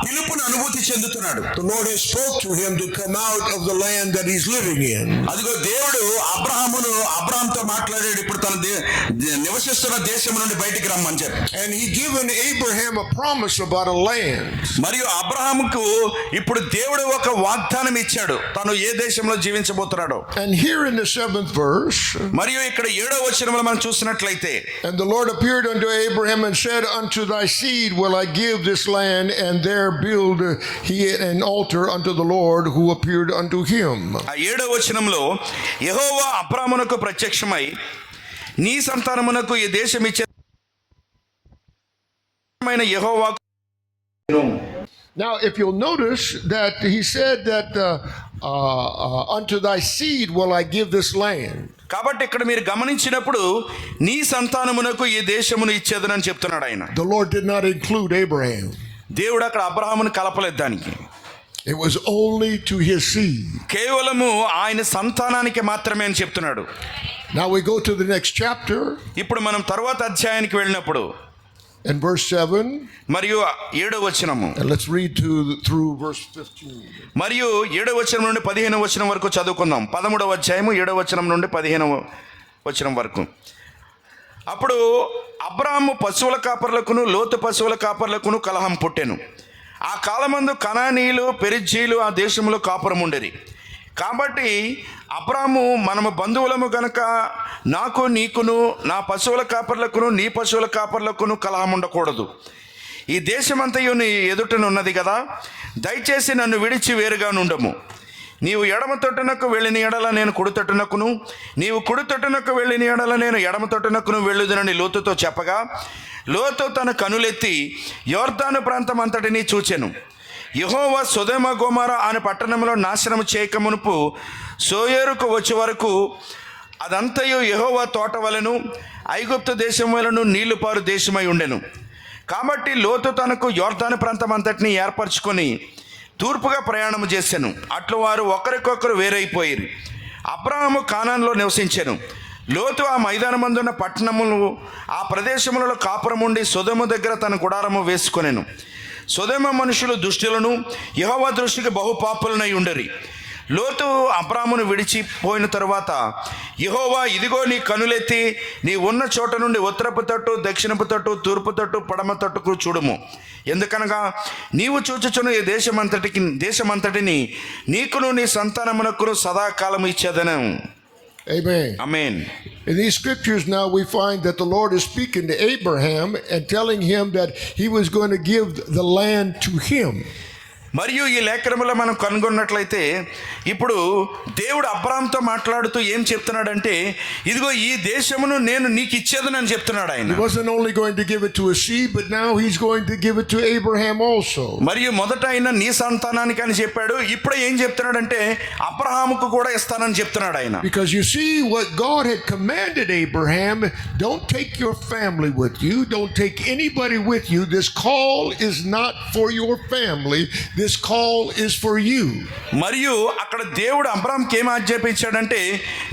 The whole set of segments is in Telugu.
పిలుపును అనుభూతి చెందుతున్నాడు. The Lord has spoke to him to come out of the land that he's living in. అదిగో దేవుడు అబ్రహాంతో మాట్లాడాడు, ఇప్పుడు తన నివసిస్తున్న దేశం నుండి బయటికి రమ్మని చెప్పి. And he given Abraham a promise about a land. మరియు అబ్రహాముకు ఇప్పుడు దేవుడు ఒక వాగ్దానం ఇచ్చాడు, తను ఏ దేశంలో జీవించబోతున్నాడో. And here in the 7th verse, మరియు ఇక్కడ 7వ వచనంలో మనం చూసినట్లయితే, and the Lord appeared unto Abraham and said, unto thy seed will I give this land, and there build he an altar unto the Lord who appeared unto him. ఆ 7వ వచనంలో యెహోవా అబ్రాహామునకు ప్రత్యక్షమై, నీ సంతానమునకు ఈ దేశం ఇచ్చే యెహోవా. Now, if you'll notice that he said that unto thy seed will I give this land. కాబట్టి ఇక్కడ మీరు గమనించినప్పుడు నీ సంతానమునకు ఈ దేశమును ఇచ్చేదనని చెప్తున్నాడు ఆయన. The Lord did not include Abraham. దేవుడు అక్కడ అబ్రహామును కలపలేదు దానికి. It was only to his seed. కేవలము ఆయన సంతానానికి మాత్రమే అని చెప్తున్నాడు. Now we go to the next chapter. ఇప్పుడు మనం తరువాత అధ్యాయానికి వెళ్ళినప్పుడు in verse 7, మరియు 7వ వచనము, and let's read through verse 15. మరియు 7వ వచనం నుండి 15వ వచనం వరకు చదువుకుందాం. 13వ అధ్యాయము 7వ వచనం నుండి 15వ వచనం వరకు. అప్పుడు అబ్రాహాము పశువుల కాపర్లకును లోతు పశువుల కాపర్లకును కలహం పుట్టెను. ఆ కాలమందు కనానీయులు పెరిజ్జీలు ఆ దేశంలో కాపురం ఉండేది. కాబట్టి అబ్రాహాము, మనము బంధువులము గనక నాకు నీకును నా పశువుల కాపర్లకును నీ పశువుల కాపర్లకును కలహం ఉండకూడదు. ఈ దేశమంతయు నీ ఎదుటనున్నది కదా, దయచేసి నన్ను విడిచి వేరుగా నుండము. నీవు ఎడమ తొట్టునకు వెళ్ళిన ఎడల నేను కుడి తొట్టునకును, నీవు కుడి తొట్టునకు వెళ్ళిన ఎడల నేను ఎడమ తొట్టునకును వెళ్ళుదునని లోతుతో చెప్పగా, లోతు తన కనులెత్తి యొర్దాను ప్రాంతం అంతటినీ చూచెను. యెహోవా సొదొమ గొమొర్రా అనే పట్టణంలో నాశనము చేయక మునుపు సోయేరుకు వచ్చే వరకు అదంతయు యెహోవా తోట వలెను ఐగుప్తు దేశం వలెను నీళ్లు పారు దేశమై ఉండెను. కాబట్టి లోతు తనకు యొర్దాను ప్రాంతం అంతటిని ఏర్పరచుకొని తూర్పుగా ప్రయాణం చేశాను. అట్లు వారు ఒకరికొకరు వేరైపోయారు. అబ్రాహాము కానాన్లో నివసించెను. లోతు ఆ మైదానమందున్న పట్టణములు ఆ ప్రదేశములలో కాపురం ఉండి సొదొమ దగ్గర తన గుడారము వేసుకొనెను. సొదొమ మనుషులు దుష్టులను యెహోవా దృష్టికి బహుపాపులనై ఉండరి. లోతు అబ్రాహామును విడిచిపోయిన తరువాత యెహోవా, ఇదిగో నీ కనులెత్తి నీ ఉన్న చోట నుండి ఉత్తరపు తట్టు, దక్షిణపు తట్టు, తూర్పు తట్టు, పడమ తట్టుకు చూడుము. ఎందుకనగా నీవు చూచుచున్న ఈ దేశమంతటిని నీకును నీ సంతానమునకును సదాకాలం ఇచ్చేదను. Amen. Amen. In these scriptures now we find that the Lord is speaking to Abraham and telling him that he was going to give the land to him. మరియు ఈ లేఖనములో మనం కనుగొన్నట్లయితే ఇప్పుడు దేవుడు అబ్రాహాముతో మాట్లాడుతూ ఏం చెప్తున్నాడంటే, ఇదిగో ఈ దేశమును నేను నీకు ఇచ్చేదనని చెప్తున్నాడు ఆయన. He wasn't only going to give it to his seed, but now he's going to give it to Abraham also. మరియు మొదట ఆయన నీ సంతానానికి అని చెప్పాడు, ఇప్పుడు ఏం చెప్తున్నాడంటే అబ్రహాముకు కూడా ఇస్తానని చెప్తున్నాడు ఆయన. Because you see what God had commanded Abraham, don't take your family with you, don't take anybody with you. This call is not for your family. This call is for you. మరియు అక్కడ దేవుడు అబ్రాహాంకి ఏం ఆజ్ఞాపించాడంటే,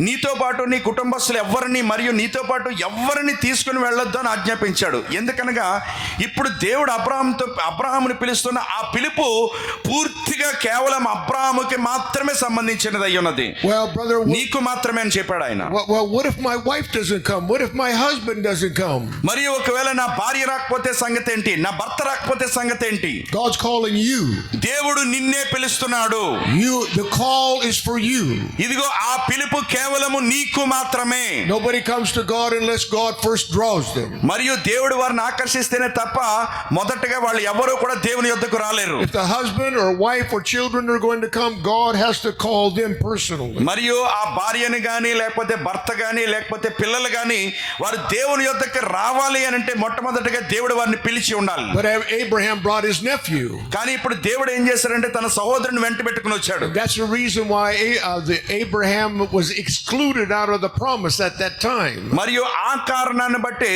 నీతో పాటు నీ కుటుంబస్తులు ఎవ్వరిని మరియు నీతో పాటు ఎవ్వరిని తీసుకుని వెళ్ళొద్దు అని ఆజ్ఞాపించాడు. ఎందుకనగా ఇప్పుడు దేవుడు అబ్రాహాముని పిలుస్తున్న ఆ పిలుపు పూర్తిగా కేవలం అబ్రాహాముకి మాత్రమే సంబంధించినది అయి ఉన్నది. Well, brother, నీకు మాత్రమే అని చెప్పాడు ఆయన. well, what if my wife doesn't come? What if my husband doesn't come? మరియు ఒకవేళ నా భార్య రాకపోతే సంగతి ఏంటి, నా భర్త రాకపోతే సంగతి ఏంటి? God's calling you. దేవుడు నిన్నే పిలుస్తున్నాడు. The call is for you. ఇదిగో ఆ పిలుపు కేవలము నీకు మాత్రమే. Nobody comes to God unless God first draws them. మరియు దేవుడు వారిని ఆకర్షిస్తేనే తప్ప మొదటగా వాళ్ళు ఎవరు కూడా దేవుని యొద్దకు రాలేరు. If the husband or wife or children are going to come, God has to call them personally. మరియు ఆ భార్యని గాని లేకపోతే భర్త గాని లేకపోతే పిల్లలు గాని వారు దేవుని యొద్దకు రావాలి అని అంటే మొట్టమొదటిగా దేవుడు వారిని పిలిచి ఉండాలి. But Abraham brought his nephew. కానీ ఇప్పుడు దేవుడు ఏం చేశారంటే తన సహోదరుని వెంట పెట్టుకుని వచ్చాడు. That's the reason why Abraham was excluded out of the promise at that time. మరియు ఆ కారణాన్ని బట్టి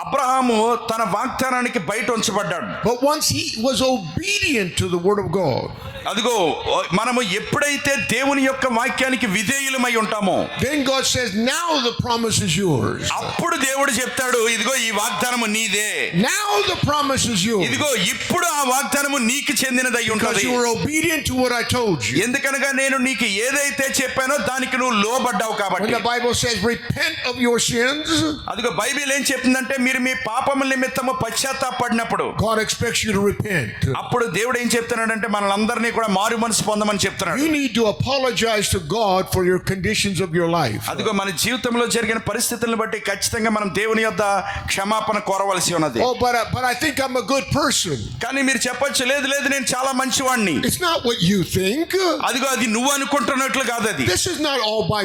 అబ్రహాము తన వాగ్దానానికి బయట ఉంచబడ్డాడు. But once he was obedient to the word of God, అదిగో మనము ఎప్పుడైతే దేవుని యొక్క వాక్యానికి విధేయులమై ఉంటామో then God says, now the promise is yours. అప్పుడు దేవుడు చెప్తాడు, ఇదిగో ఈ వాగ్దానము నీదే, Now the promise is yours. ఇదిగో ఇప్పుడు ఆ వాగ్దానము నీకు చెందినదై Because ఉంటది. you were obedient to what I told you. ఎందుకనగా నేను నీకు ఏదైతే చెప్పానో దానికి నువ్వు లోబడ్డావు When కాబట్టి. the Bible says, repent of your sins, అదిగో బైబిల్ ఏం చెప్తుందంటే మీరు మీ పాపముల నిమిత్తము పశ్చాత్తాపడినప్పుడు God expects you to repent. అప్పుడు దేవుడు ఏం చెప్తున్నాడంటే మనలందరినీ కూడా మారు మనసు పొందమని చెప్తున్నాడు. You need to apologize to God for your conditions of your life. అదిగో మన జీవితంలో జరిగిన పరిస్థితులను బట్టి ఖచ్చితంగా మనం దేవుని యొద్ద క్షమాపణ కోరవలసి ఉన్నది. Oh, but I think I'm a good person. కానీ మీరు చెప్పొచ్చు, లేదు లేదు నేను చాలా మంచివాడిని. It's not what you think. అదిగో అది నువ్వు అనుకుంటున్నట్లు కాదు అది. This is not all by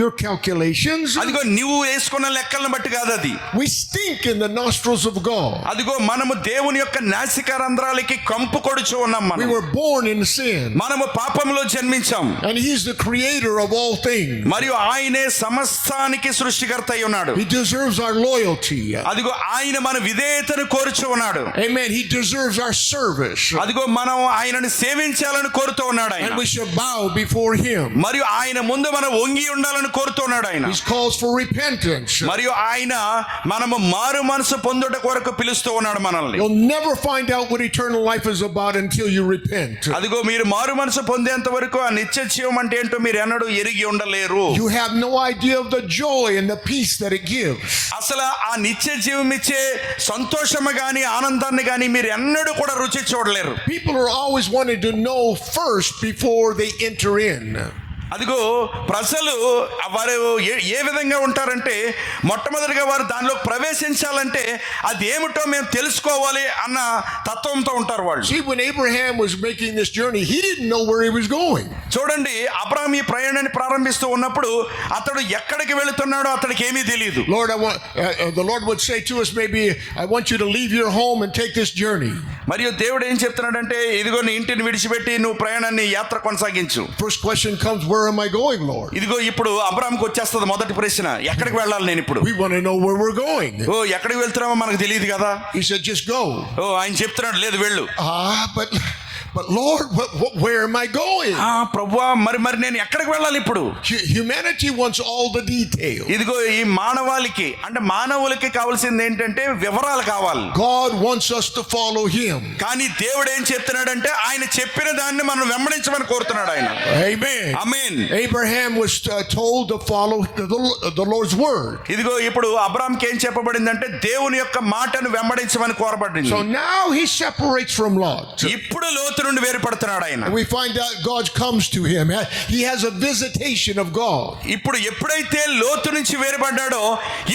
your calculations. అదిగో నువ్వు వేసుకున్న లెక్కలను బట్టి కాదు అది. We stink in the nostrils of God. అదిగో మనము దేవుని యొక్క నాసిక రంధ్రాలకి కంపు కొడుచు ఉన్నాం. We మనం were born in sin. మనము పాపంలో జన్మించాం. And He's the creator of all things. మరియు ఆయనే సమస్తానికి సృష్టికర్త అయి ఉన్నాడు. He deserves our loyalty. అదిగో ఆయన మన విధేయతను కోరుచు ఉన్నాడు. Amen. He deserves our service. అదిగో మనం ఆయనను సేవించాలని కోరుతూ ఉన్నాడు ఆయన. And we should bow before Him. మరియు ఆయన ముందు మనం వంగి ఉండాలని కోరుతూ ఉన్నాడు ఆయన. He calls for repentance. మరియు ఆయన మనము మారు మనసు పొందుట కొరకు పిలుస్తూ ఉన్నాడు మనల్ని. You'll never find out what eternal life is about until you repent. అదిగో మీరు మారు మనసు పొందేంత వరకు ఆ నిత్య జీవం అంటే ఏంటో మీరు ఎన్నడూ ఎరిగి ఉండలేరు. You have no idea of the joy and the peace that it gives. అసలు ఆ నిత్య జీవం ఇచ్చే సంతోషము గాని ఆనందాన్ని గాని మీరు ఎన్నడూ కూడా రుచి చూడలేరు. People are always wanting to know first before they enter in. అదిగో ప్రజలు వారు ఏ విధంగా ఉంటారంటే మొట్టమొదటిగా వారు దానిలో ప్రవేశించాలంటే అది ఏమిటో మేము తెలుసుకోవాలి అన్న తత్వంతో ఉంటారు వాళ్ళు. See, when Abraham was making this journey, he didn't know where he was going. చూడండి, అబ్రాహాము ఈ ప్రయాణాన్ని ప్రారంభిస్తూ ఉన్నప్పుడు అతడు ఎక్కడికి వెళుతున్నాడో అతడికి ఏమీ తెలియదు. Lord, the Lord would say to us, maybe, I want you to leave your home and take this journey. మరియు దేవుడు ఏం చెప్తున్నాడంటే, ఇదిగో నీ ఇంటిని విడిచిపెట్టి నువ్వు ప్రయాణాన్ని యాత్ర కొనసాగించు. First question comes, where am I going, Lord? ఇదిగో ఇప్పుడు అబ్రాహాముకు వచ్చేస్తుంది మొదటి ప్రశ్న, ఎక్కడికి వెళ్ళాలి నేను ఇప్పుడు? We want to know where we're going. ఓ ఎక్కడికి వెళ్తున్నామో మనకు తెలియదు కదా. He said, just go. ఓ ఆయన చెప్తున్నాడు, లేదు వెళ్ళు. But Lord, where am I going? ప్రభువా మరి నేను ఎక్కడికి వెళ్ళాలి ఇప్పుడు? Humanity wants all the details. ఇదిగో ఈ మానవులకి కావాల్సింది ఏంటంటే వివరాలు కావాలి. God wants us to follow Him. కానీ దేవుడు ఏం చెప్తున్నాడంటే ఆయన చెప్పిన దాన్ని మనం వెంబడించమని కోరుతున్నాడు ఆయన. Amen. Amen. Abraham was told to follow the Lord's word. ఇదిగో ఇప్పుడు అబ్రాహాంకి ఏం చెప్పబడిందంటే దేవుని యొక్క మాటను వెంబడించమని కోరబడింది. So now he separates from Lot. ఇప్పుడు లోతు నుండి వేరుపడుతున్నాడు ఆయన. And we find out God comes to him. He has a visitation of God. ఇప్పుడు ఎప్పుడైతే లోతు నుంచి వేరుపడ్డాడో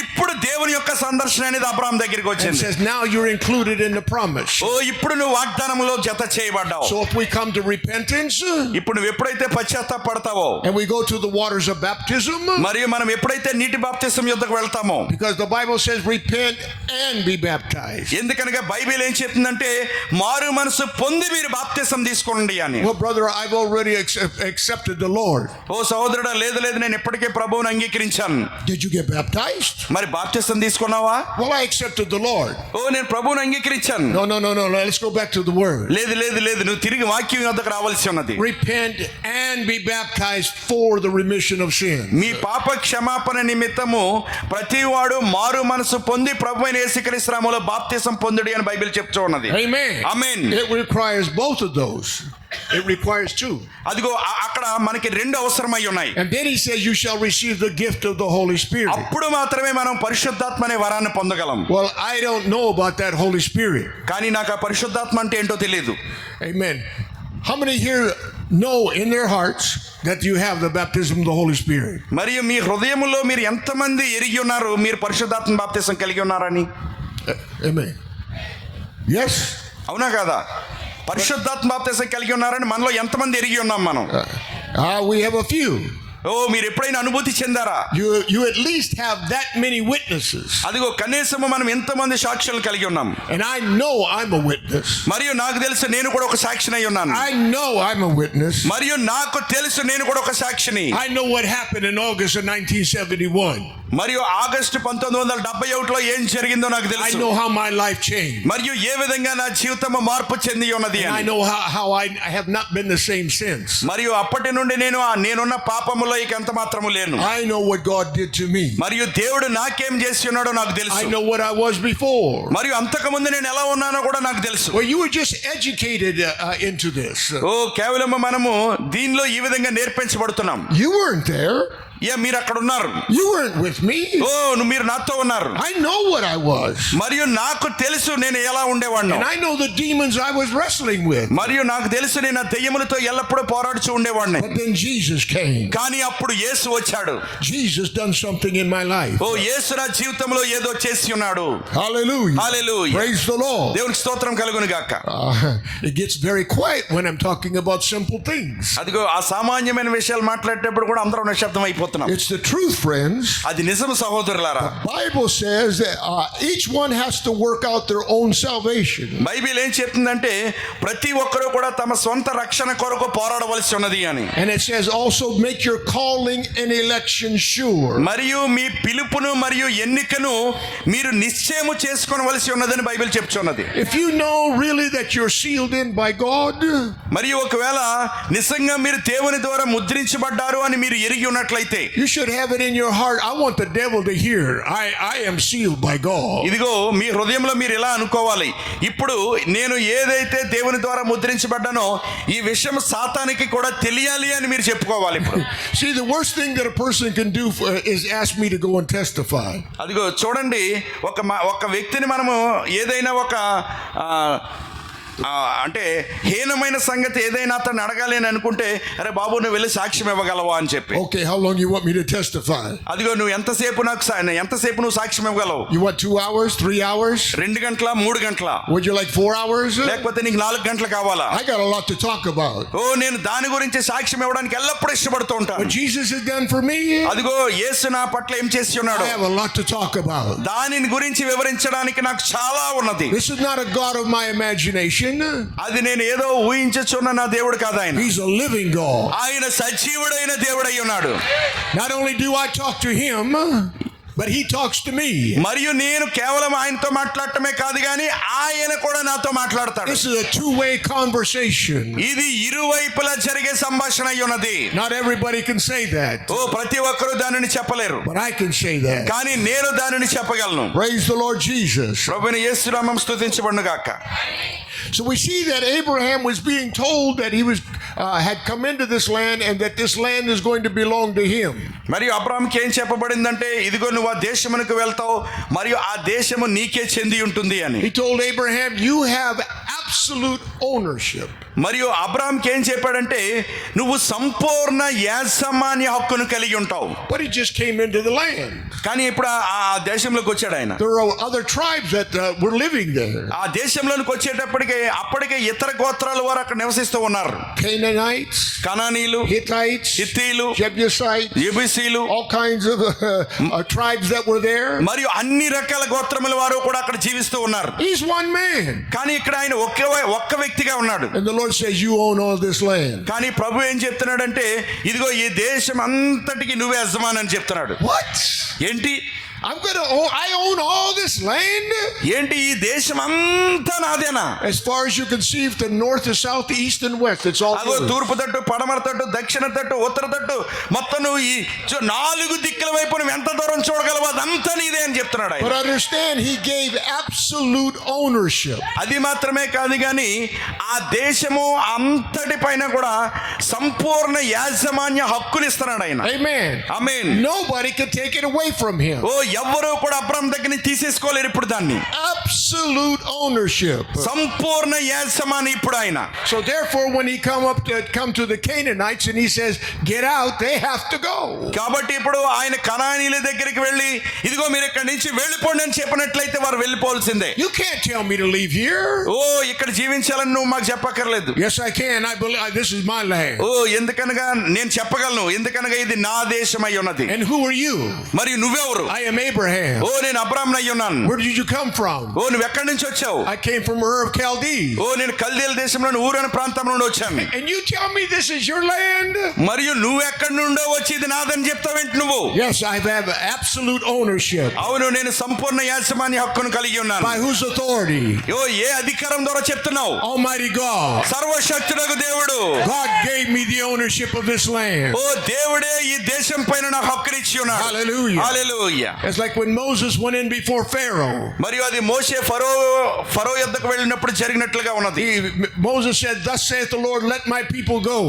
ఇప్పుడు దేవుని యొక్క సందర్శన అనేది అబ్రాహాం దగ్గరికి And వచ్చింది. says, now you're included in the promise. ఓ ఇప్పుడు నువ్వు వాగ్దానంలో జత చేయబడ్డావు. So if we come to repentance, ఇప్పుడు నువ్వు ఎప్పుడైతే పశ్చాత్తాపడతావో and we go to the waters of baptism, మరియు మనం ఎప్పుడైతే నీటి బాప్తిసం యుద్ధకు వెళ్తామో, because the Bible says repent and be baptized. ఎందుకనగా బైబిల్ ఏం చెప్తుందంటే మారు మనసు పొంది మీరు బాప్తిసం తీసుకోండి అని. Well, brother, I've already accepted the Lord. ఓ సహోదరుడా, లేదు నేను ఇప్పటికే ప్రభువుని అంగీకరించాను. Did you get baptized? మరి బాప్తిసం తీసుకున్నావా? Well, I accepted the Lord. ఓ నేను ప్రభువుని అంగీకరించాను. No. Let's go back to the word. లేదు నువ్వు తిరిగి వాక్యం వద్దకు రావాల్సి ఉన్నది. Repent and be baptized for the remission of sin. మీ పాప క్షమాపణ నిమిత్తము ప్రతివాడు మారు మనసు పొంది ప్రభువైన యేసుక్రీస్తు నామములో బాప్తిసం పొందుడి అని బైబిల్ చెప్తూ ఉన్నది. Amen. Amen. It requires both of those. It requires two. అదిగో అక్కడ మనకి రెండు అవసరమై ఉన్నాయి. And then he says, you shall receive the gift of the Holy Spirit. అప్పుడు మాత్రమే మనం పరిశుద్ధాత్మ అనే వరాన్ని పొందగలం. Well, I don't know about that Holy Spirit. కానీ నాకు ఆ పరిశుద్ధాత్మ అంటే ఏంటో తెలియదు. Amen. How many here know in their hearts that you have the baptism of the Holy Spirit? మరియు మీ హృదయములో మీరు ఎంతమంది ఎరిగి ఉన్నారు మీరు పరిశుద్ధాత్మ బాప్తిసం కలిగి ఉన్నారని? Amen. Yes? అవునా కదా? పరిశుద్ధాత్మ బాప్తిసం కలిగి ఉన్నారని మనలో ఎంతమంది ఎరిగి ఉన్నాం మనం? We have a few. ఓ మీరు ఎప్పుడైనా అనుభూతి చెందారా? You at least have that many witnesses. అదిగో కనీసము మనం ఎంతమంది సాక్ష్యాలు కలిగి ఉన్నాం. And I know I'm a witness. మరియు నాకు తెలుసు నేను కూడా ఒక సాక్షిని అయి ఉన్నాను. I know I'm a witness. మరియు నాకు తెలుసు నేను కూడా ఒక సాక్షిని. I know what happened in August of 1971. మరియు ఆగస్టు 1971లో ఏం జరిగిందో నాకు I తెలుసు. know how my life changed. మరియు ఏ విధంగా నా జీవితం మార్పు చెంది ఉన్నది And I అని. know how I have not been the same since. మరియు అప్పటి నుండి నేనున్న పాపములో ఇక ఎంత మాత్రము లేను. I know what God did to me. మరియు దేవుడు నాకేం చేసి ఉన్నాడో నాకు I తెలుసు. know what I was before. మరియు అంతకుముందు నేను ఎలా ఉన్నానో కూడా నాకు తెలుసు. Well, you were just educated into this. ఓ కేవలం మనము దీనిలో ఈ విధంగా నేర్పించబడుతున్నాం. You weren't there. మీరు అక్కడ ఉన్నారు. You weren't with me. మీరు నాతో ఉన్నారు. I know what I was. మరియు నాకు తెలుసు నేను ఎలా ఉండేవాడిని. And I know the demons I was wrestling with. మరియు నాకు తెలుసు నేను ఆ దెయ్యములతో ఎల్లప్పుడూ పోరాడుచూ ఉండేవాడిని. But then Jesus came. కానీ అప్పుడు యేసు వచ్చాడు. Jesus done something in my life. యేసు నా జీవితంలో ఏదో చేసి ఉన్నాడు. Hallelujah. Hallelujah. Praise the Lord. దేవునికి స్తోత్రం కలుగును గాక. It gets very quiet when I'm talking about simple things. అదిగో ఆ సామాన్యమైన విషయాలు మాట్లాడేటప్పుడు కూడా అందరూ నిశ్శబ్దం అయిపోతున్నాం. It's the truth, friends. అది నిజం సహోదరులారా. Bible says that each one has to work out their own salvation. Bible ఏం చెప్తుందంటే ప్రతి ఒక్కరూ కూడా తమ సొంత రక్షణ కొరకు పోరాడవలసి ఉన్నది అని. And it says also make your calling and election sure. మరియు మీ పిలుపును మరియు ఎన్నికను మీరు నిశ్చయము చేసుకోవలసి ఉన్నదని బైబిల్ చెప్తున్నది. If you know really that you're sealed in by God, మరియు ఒకవేళ నిజంగా మీరు దేవుని ద్వారా ముద్రించబడ్డారు అని మీరు ఎరిగి ఉన్నట్లయితే you should have it in your heart. I want the devil to hear I am sealed by God. ఇదిగో మీ హృదయంలో మీరు ఇలా అనుకోవాలి, ఇప్పుడు నేను ఏదైతే దేవుని ద్వారా ముద్రించబడ్డానో ఈ విషయం సాతానికి కూడా తెలియాలి అని మీరు చెప్పుకోవాలి. ఇప్పుడు See, the worst thing that a person can do is ask me to go and testify. అదిగో చూడండి, ఒక వ్యక్తిని మనము ఏదైనా అంటే హీనమైన సంగతి ఏదైనా అతను అడగాలి అని అనుకుంటే, అరే బాబు నువ్వు వెళ్ళి సాక్ష్యం ఇవ్వగలవా అని చెప్పి. Okay, how long you want me to testify? అదిగో నువ్వు ఎంతసేపు నువ్వు సాక్ష్యం ఇవ్వగలవు? You want 2 hours, 3 hours? 2 గంటల 3 గంటల? Would you like 4 hours? లేకపోతే నీకు 4 గంటలు కావాలా? I got a lot to talk about. నేను దాని గురించి సాక్ష్యం ఇవ్వడానికి ఎల్లప్పుడూ ఇష్టపడుతూ ఉంటాను. What Jesus has done for me, అదిగో యేసు నా పట్ల ఏం చేసి ఉన్నాడు, I have a lot to talk about. దానిని గురించి వివరించడానికి నాకు చాలా ఉన్నది. This is not a God of my imagination. అది నేను ఏదో ఊహించుచున్న నా దేవుడు కాదు ఆయన. He's a living God. ఆయన సజీవుడైన దేవుడై ఉన్నాడు. Not only do I talk to him, but he talks to me. మరియు నేను కేవలం ఆయనతో మాట్లాడటమే కాదు కానీ ఆయన కూడా నాతో మాట్లాడతాడు. This is a two-way conversation. ఇది ఇరువైపులా జరిగే సంభాషణ అయి ఉన్నది. Not everybody can say that. ప్రతి ఒక్కరూ దానిని చెప్పలేరు, But I can say that. కానీ నేను దానిని చెప్పగలను. Praise the Lord Jesus. ప్రభువైన యేసు నామం స్తుతించబడును గాక. So we see that Abraham was being told that he had come into this land and that this land is going to belong to him. మరియు అబ్రాహాముకి ఏం చెప్పబడిందంటే, ఇదిగో నువ్వు ఆ దేశమునకు వెళ్తావు మరియు ఆ దేశము నీకే చెంది ఉంటుంది అని. He told Abraham, you have absolute ownership. మరియు అబ్రాహాముకి ఏం చెప్పాడంటే, నువ్వు సంపూర్ణ యాజమాన్య హక్కును కలిగి ఉంటావు. But he just came into the land. కానీ ఇప్పుడు ఆ దేశంలోకి వచ్చాడు ఆయన. There are other tribes that were living there. ఆ దేశంలోనికి అప్పటికే ఇతర గోత్రాల వారు అక్కడ నివసిస్తూ ఉన్నారు. Canaanites, కనానీయులు, Hittites, హిత్తీయులు, Jebusites, యెబూసీయులు, all kinds of tribes that were there. మరియు అన్ని రకాల గోత్రముల వారు కూడా అక్కడ జీవిస్తూ ఉన్నారు. He's one man. కానీ ఇక్కడ ఆయన ఒక్క వ్యక్తిగా ఉన్నాడు. And the Lord says, you own all this land. కానీ ప్రభు ఏం చెప్తున్నాడంటే, ఇదిగో ఈ దేశం అంతటికి నువ్వే యజమాని అని చెప్తున్నాడు. What? ఏంటి? I own all this land? ఏంటి ఈ దేశం అంతా నాదేనా? As far as you can see, from north to south, east and west, it's all అగో yours. తూర్పు తట్టు, పడమర తట్టు, దక్షిణ తట్టు, ఉత్తర తట్టు, మొత్తం నువ్వు ఈ 4 దిక్కుల వైపు నువ్వు ఎంత దూరం చూడగలవు అదంతా నీదే అని చెప్తున్నాడు ఆయన. But understand, he gave absolute ownership. అది మాత్రమే కాదు కానీ ఆ దేశము అంతటి పైన కూడా సంపూర్ణ యాజమాన్య హక్కుని ఇస్తున్నాడు ఆయన. Amen. Amen. Nobody can take it away from him. ఎవ్వరూ కూడా అబ్రాహాము దగ్గర నుంచి తీసేసుకోలేరు ఇప్పుడు దాన్ని. Absolute ownership. సంపూర్ణ యాజమాని ఇప్పుడు ఆయన. So therefore, when he come to the Canaanites and he says, get out, they have to go. కాబట్టి ఇప్పుడు ఆయన కనానీయుల దగ్గరికి వెళ్ళి, ఇదిగో మీరు ఇక్కడి నుంచి వెళ్ళిపోండి అని చెప్పినట్లయితే వారు వెళ్ళిపోవాల్సిందే. You can't tell me to leave here. ఇక్కడ జీవించాలని నువ్వు మాకు చెప్పక్కర్లేదు. Yes, I can. I believe this is my land. ఎందుకనగా నేను చెప్పగలను, ఎందుకనగా ఇది నా దేశమై ఉన్నది. And who are you? మరియు నువ్వెవరు? I am am Abraham. ఓ నేను అబ్రాహామునై ఉన్నాను. Where did you come from? ఓ నువ్వు ఎక్కడి నుంచి వచ్చావు? I came from Ur of Chaldees. ఓ నేను కల్దీల దేశంలోని ఊరు అనే ప్రాంతం నుండి వచ్చాను. And you tell me this is your land? మరియు నువ్వు ఎక్కడి నుండో వచ్చి ఇది నాదని చెప్తావేంటి నువ్వు? Yes, I have absolute ownership. అవును నేను సంపూర్ణ యాజమాన్య హక్కును కలిగి ఉన్నాను. By whose authority? ఓ ఏ అధికారం ద్వారా చెప్తున్నావు? Almighty God. సర్వశక్తుడగు దేవుడు. God gave me the ownership of this land. ఓ దేవుడే ఈ దేశం పైన నాకు హక్కునిచ్చి ఉన్నాడు. Hallelujah. Hallelujah. It's like when Moses went in before Pharaoh. మరియు అది మోషే ఫరో యొద్దకు వెళ్ళినప్పుడు జరిగినట్లుగా ఉన్నది. Moses said, "Thus saith the Lord, let my people go."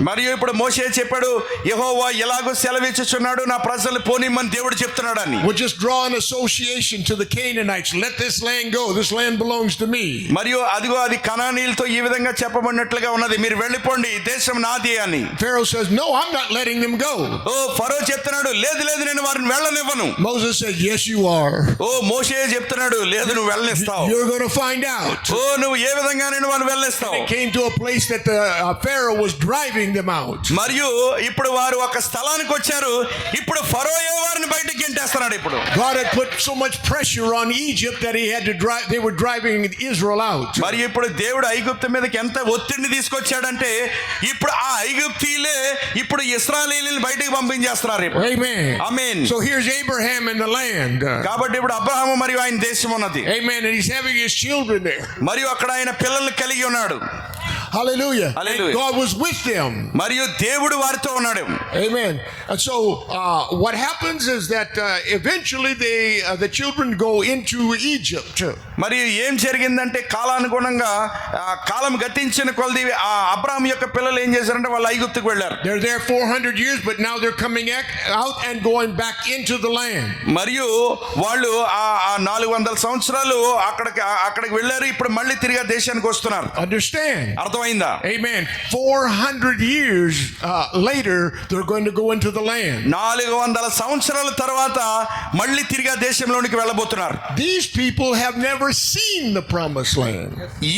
మరియు ఇప్పుడు మోషే చెప్పాడు, యెహోవా ఎలాగో సెలవిచ్చుచున్నాడు, నా ప్రజల్ని పోనిమ్మని దేవుడు చెప్తున్నాడు అని. We'll just draw an association to the Canaanites. Let this land go. This land belongs to me. మరియు అదిగో అది కనానీయులతో ఈ విధంగా చెప్పబడినట్లుగా ఉన్నది, మీరు వెళ్ళిపోండి ఈ దేశం నాది అని. Pharaoh says, "No, I'm not letting them go." ఓ ఫరో చెప్తున్నాడు, లేదు లేదు నేను వారిని వెళ్ళనివ్వను. Moses said, "Yes, you are. ఓ మోషే చెప్తున్నాడు, లేదు నువ్వు వెళ్ళనిస్తావు. You're going to find out." ఓ నువ్వు ఏ విధంగా నేను వారిని వెళ్ళనిస్తావు. It came to a place that the Pharaoh was driving them out. మరియు ఇప్పుడు వారు ఒక స్థలానికి వచ్చారు, ఇప్పుడు ఫరోయే వారిని బయటికి గెంటేస్తున్నాడు. ఇప్పుడు God had put so much pressure on Egypt that he had to drive. They were driving Israel out. మరి ఇప్పుడు దేవుడు ఐగుప్తు మీదకి ఎంత ఒత్తిడిని తీసుకొచ్చాడంటే ఇప్పుడు ఆ ఐగుప్తీలే ఇప్పుడు ఇశ్రాయేలీయులను బయటికి పంపించేస్తున్నారు. Amen. Amen. So here's Abraham in the land. కాబట్టి ఇప్పుడు అబ్రహాము మరియు ఆయన దేశం ఉన్నది. Amen. And he's having his children there. మరియు అక్కడ ఆయన పిల్లల్ని కలిగి ఉన్నాడు. Hallelujah. Hallelujah. And God was with them. మరియు దేవుడు వారితో ఉన్నాడు. Amen. And so what happens is that eventually the children go into Egypt. మరియు ఏం జరిగిందంటే కాలానుగుణంగా కాలం గతించిన కొలది ఆ అబ్రహాము యొక్క పిల్లలు ఏం చేశారంటే వాళ్ళు ఐగుప్తుకు వెళ్ళారు. They're there 400 years, but now they're coming out and going back into the land. మరియు వాళ్ళు ఆ 400 సంవత్సరాలు అక్కడికి వెళ్ళారు, ఇప్పుడు మళ్ళీ తిరిగి ఆ దేశానికి వస్తున్నారు. Understand? అర్థమైందా? Amen. 400 years later, they're going to go into the land. 400 సంవత్సరాల తర్వాత మళ్ళీ తిరిగి ఆ దేశంలోనికి వెళ్ళబోతున్నారు. These people have never seen the promised land.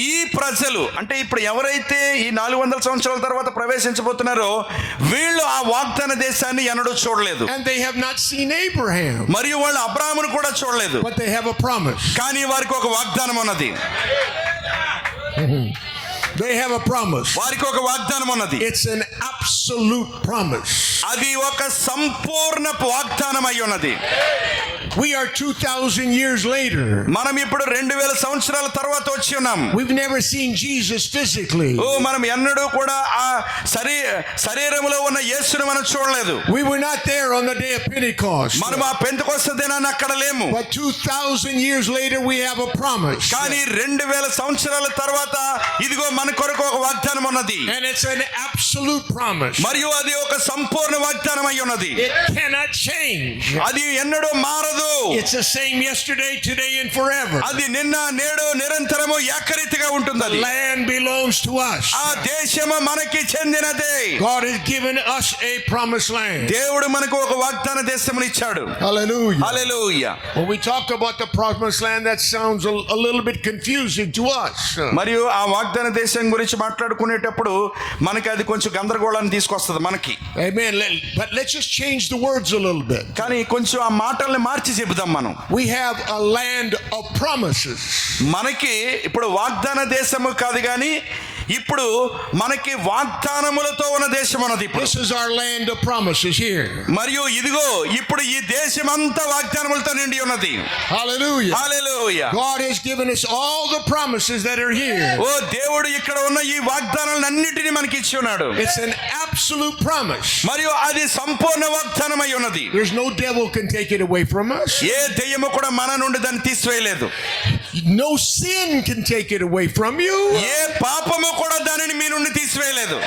ఈ ప్రజలు అంటే ఇప్పుడు ఎవరైతే ఈ 400 సంవత్సరాల తర్వాత ప్రవేశించబోతున్నారో వీళ్ళు ఆ వాగ్దాన దేశాన్ని ఎన్నడూ చూడలేదు. And they have not seen Abraham. మరియు వాళ్ళు అబ్రాహామును కూడా చూడలేదు. But they have a promise. కానీ వారికి ఒక వాగ్దానం ఉన్నది. They have a promise. వారికి ఒక వాగ్దానం ఉన్నది. It's an absolute promise. అది ఒక సంపూర్ణ వాగ్దానం అయి ఉన్నది. We are 2000 years later. మనం ఇప్పుడు 2000 సంవత్సరాల తర్వాత వచ్చి ఉన్నాం. We've never seen Jesus physically. ఓ మనం ఎన్నడూ కూడా ఆ శరీరములో ఉన్న యేసుని మనం చూడలేదు. We were not there on the day of Pentecost. మనం ఆ పెంతెకొస్తు దినాన అక్కడ లేము. But 2000 years later we have a promise. కానీ 2000 సంవత్సరాల తర్వాత ఇదిగో మన కొరకు ఒక వాగ్దానం ఉన్నది. And it's an absolute promise. మరియు అది ఒక సంపూర్ణ వాగ్దానం అయి ఉన్నది. It cannot change. అది ఎన్నడూ మారదు. It's the same yesterday, today and forever. అది నిన్న నేడు నిరంతరము ఏకరీతిగా ఉంటుంది. The land belongs to us. ఆ దేశము మనకి చెందినదే. God has given us a promised land. దేవుడు మనకు ఒక వాగ్దాన దేశమును ఇచ్చాడు. Hallelujah. Hallelujah. When we talk about the promised land, that sounds a little bit confusing to us. మరియు ఆ వాగ్దాన దేశం గురించి మాట్లాడుకునేటప్పుడు మనకి అది కొంచెం గందరగోళాన్ని తీసుకొస్తుంది మనకి. Amen. But let's just change the words a little bit. కానీ కొంచెం ఆ మాటల్ని మార్చి చెబుదాం మనం. We have a land of promises. మనకి ఇప్పుడు వాగ్దాన దేశము కాదు కానీ ఇప్పుడు మనకి వాగ్దానములతో ఉన్న దేశం ఉన్నది. This is our land of promises here. మరియు ఇదిగో ఇప్పుడు ఈ దేశం అంతా వాగ్దానములతో నిండి ఉన్నది. Hallelujah. Hallelujah. God has given us all the promises that are here. ఓ దేవుడు ఇక్కడ ఉన్న ఈ వాగ్దానాలన్నిటిని మనకి ఇచ్చి ఉన్నాడు. It's an absolute promise. మరియు అది సంపూర్ణ వాగ్దానమై ఉన్నది. There's no devil can take it away from us. ఏ దెయ్యము కూడా మన నుండి దాన్ని తీసివేయలేదు. No sin can take it away from you. ఏ పాపము కూడా దానిని మీ నుండి తీసివేయలేదు.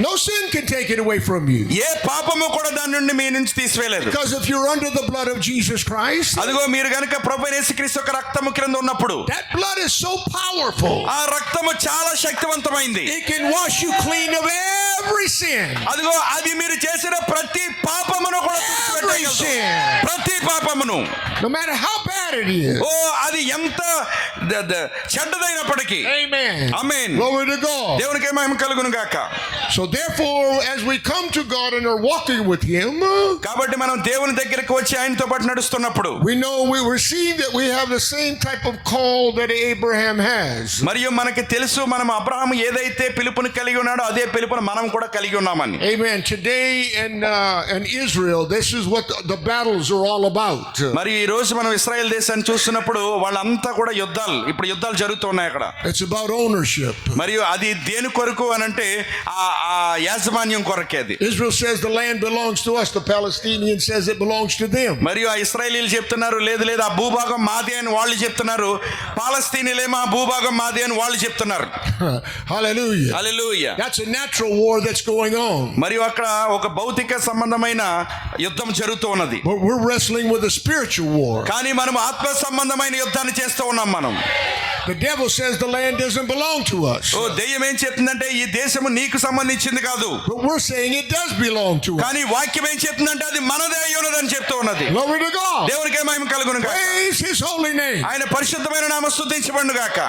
No sin can take it away from you. ఏ పాపము కూడా దాని నుండి మీ నుంచి తీసివేయలేదు. Because if you're under the blood of Jesus Christ, అదిగో మీరు గనుక ప్రభువైన యేసుక్రీస్తు యొక్క రక్తము క్రింద ఉన్నప్పుడు that blood is so powerful. ఆ రక్తము చాలా శక్తివంతమైంది. It can wash you clean of every sin. అదిగో అది మీరు చేసిన ప్రతి పాపమును కూడా Every తుడిచిపెట్టగలదు. sin. ప్రతి పాపమును, No matter how bad it is. ఓ అది ఎంత చెడ్డదైనప్పటికీ. Amen. Amen. Glory to God. దేవునికి మహిమ కలుగును గాక. So therefore, as we come to God and are walking with Him, కాబట్టి మనం దేవుని దగ్గరికి వచ్చి ఆయనతో పాటు నడుస్తున్నప్పుడు we know we receive that we have the same type of call that Abraham has. మరియు మనకి తెలుసు మనం అబ్రహాము ఏదైతే పిలుపుని కలిగి ఉన్నాడో అదే పిలుపుని మనం కూడా కలిగి ఉన్నామని. Amen. Today in Israel, this is what the battles are all about. మరి ఈ రోజు మనం ఇశ్రాయేల్ దేశాన్ని చూస్తున్నప్పుడు వాళ్ళంతా కూడా ఇప్పుడు యుద్ధాలు జరుగుతున్నాయి అక్కడ. It's about ownership. మరియు అది దేని కొరకు అని అంటే ఆ యాజమాన్యం కొరకే అది. Israel says the land belongs to us. The Palestinian says it belongs to them. మరియు ఆ ఇశ్రాయేలీలు చెప్తున్నారు లేదు లేదు ఆ భూభాగం మాది అని వాళ్ళు చెప్తున్నారు. పాలస్తీనీలేమో ఆ భూభాగం మాది అని వాళ్ళు చెప్తున్నారు. Hallelujah. Hallelujah. That's a natural war that's going on. మరియు అక్కడ ఒక భౌతిక సంబంధమైన యుద్ధం జరుగుతూ ఉన్నది. But we're wrestling with a spiritual war. కానీ మనం ఆత్మ సంబంధమైన యుద్ధాన్ని చేస్తూ ఉన్నాం మనం. The devil says the land doesn't belong to us. ఓ దెయ్యం ఏం చెప్తుందంటే ఈ దేశము నీకు సంబంధించింది కాదు. But we're saying it does belong to us. కానీ వాక్యం ఏం చెప్తుందంటే అది మనదే అయి ఉన్నదని చెప్తూ ఉన్నది. Glory to God. దేవునికి మహిమ కలుగును గాక. Praise His holy name. ఆయన పరిశుద్ధమైన నామమును స్తుతించబడును గాక.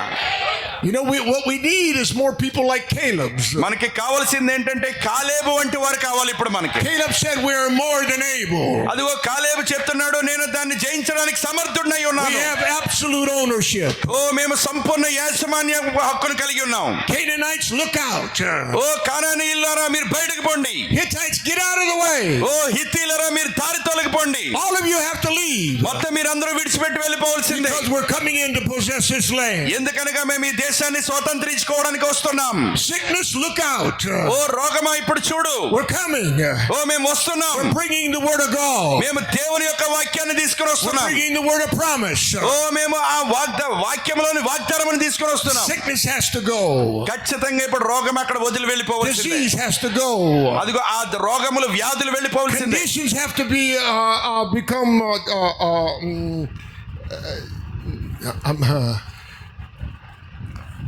You know, what we need is more people like Caleb. మనకి కావాల్సింది ఏంటంటే కాలేబు వంటి వారు కావాలి ఇప్పుడు మనకి. Caleb said we are more than able. అదిగో కాలేబు చెప్తున్నాడు నేను దాన్ని జయించడానికి సమర్థుడినై We ఉన్నాను. have absolute ownership. ఓ మేము సంపూర్ణ యాజమాన్య హక్కును కలిగి ఉన్నాం. Canaanites, look out. ఓ కానానీయులారా మీరు బయటకు పోండి. Hittites, get out of the way. ఓ హిత్తీయులారా మీరు దారి తొలగిపోండి. All of you have to leave. మొత్తం మీరందరూ విడిచిపెట్టి వెళ్ళిపోవాల్సిందే. Because we're coming in to possess this land. ఎందుకనగా మేము ఈ దేశాన్ని స్వతంత్రించుకోవడానికి వస్తున్నాం. Sickness, look out. ఓ రోగమా ఇప్పుడు చూడు. We're coming. ఓ మేము వస్తున్నాం. We're bringing the word of God. మేము దేవుని యొక్క వాక్యాన్ని తీసుకొని We're వస్తున్నాం. bringing the word of promise. ఓ మేము ఆ వాక్యంలోని వాగ్దానమును తీసుకొని వస్తున్నాం. Sickness has to go. ఖచ్చితంగా ఇప్పుడు రోగం అక్కడ వదిలి వెళ్ళిపోవాల్సిందే. Disease has to go. అదిగో ఆ రోగములు వ్యాధులు వెళ్ళిపోవాల్సిందే. Conditions have to be become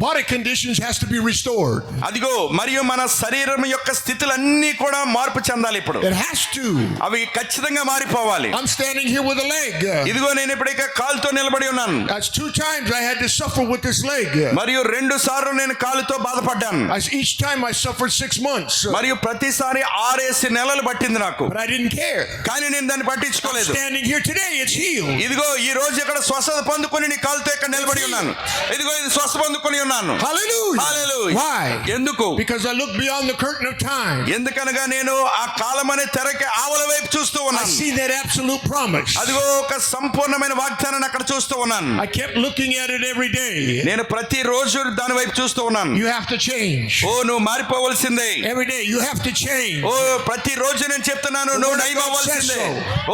body conditions has to be restored. అదిగో మరియు మన శరీరం యొక్క స్థితులన్నీ కూడా మార్పు చెందాలి ఇప్పుడు. It has to. అవి ఖచ్చితంగా మారిపోవాలి. I'm standing here with a leg. ఇదిగో నేను ఇప్పుడు ఇక కాలుతో నిలబడి ఉన్నాను. That's 2 times I had to suffer with this leg. మరియు 2 సార్లు నేను కాలుతో బాధపడ్డాను. Each time I suffered 6 months. మరియు ప్రతిసారి 6 నెలలు పట్టింది నాకు. But I didn't care. కానీ నేను దాన్ని పట్టించుకోలేదు. Standing here today, it's healed. ఇదిగో ఈ రోజు ఇక్కడ స్వస్థత పొందుకొని నీ కాలుతో ఇక్కడ నిలబడి ఉన్నాను. ఇదిగో ఇది స్వస్థ పొందుకొని ఉన్నాను. Hallelujah. హల్లెలూయా. Why? ఎందుకు? Because I look beyond the curtain of time. ఎందుకనగా నేను ఆ కాలం అనే తెరకి ఆవల వైపు చూస్తూ I ఉన్నాను. see that absolute promise. అదిగో ఒక సంపూర్ణమైన వాగ్దానాన్ని అక్కడ చూస్తూ ఉన్నాను. I kept looking at it every day. నేను ప్రతి రోజు దాని వైపు చూస్తూ ఉన్నాను. You have to change. ఓ నువ్వు మారిపోవలసిందే. Every day you have to change. ఓ ప్రతి రోజు నేను చెప్తున్నాను నువ్వు నయం అవ్వాల్సిందే.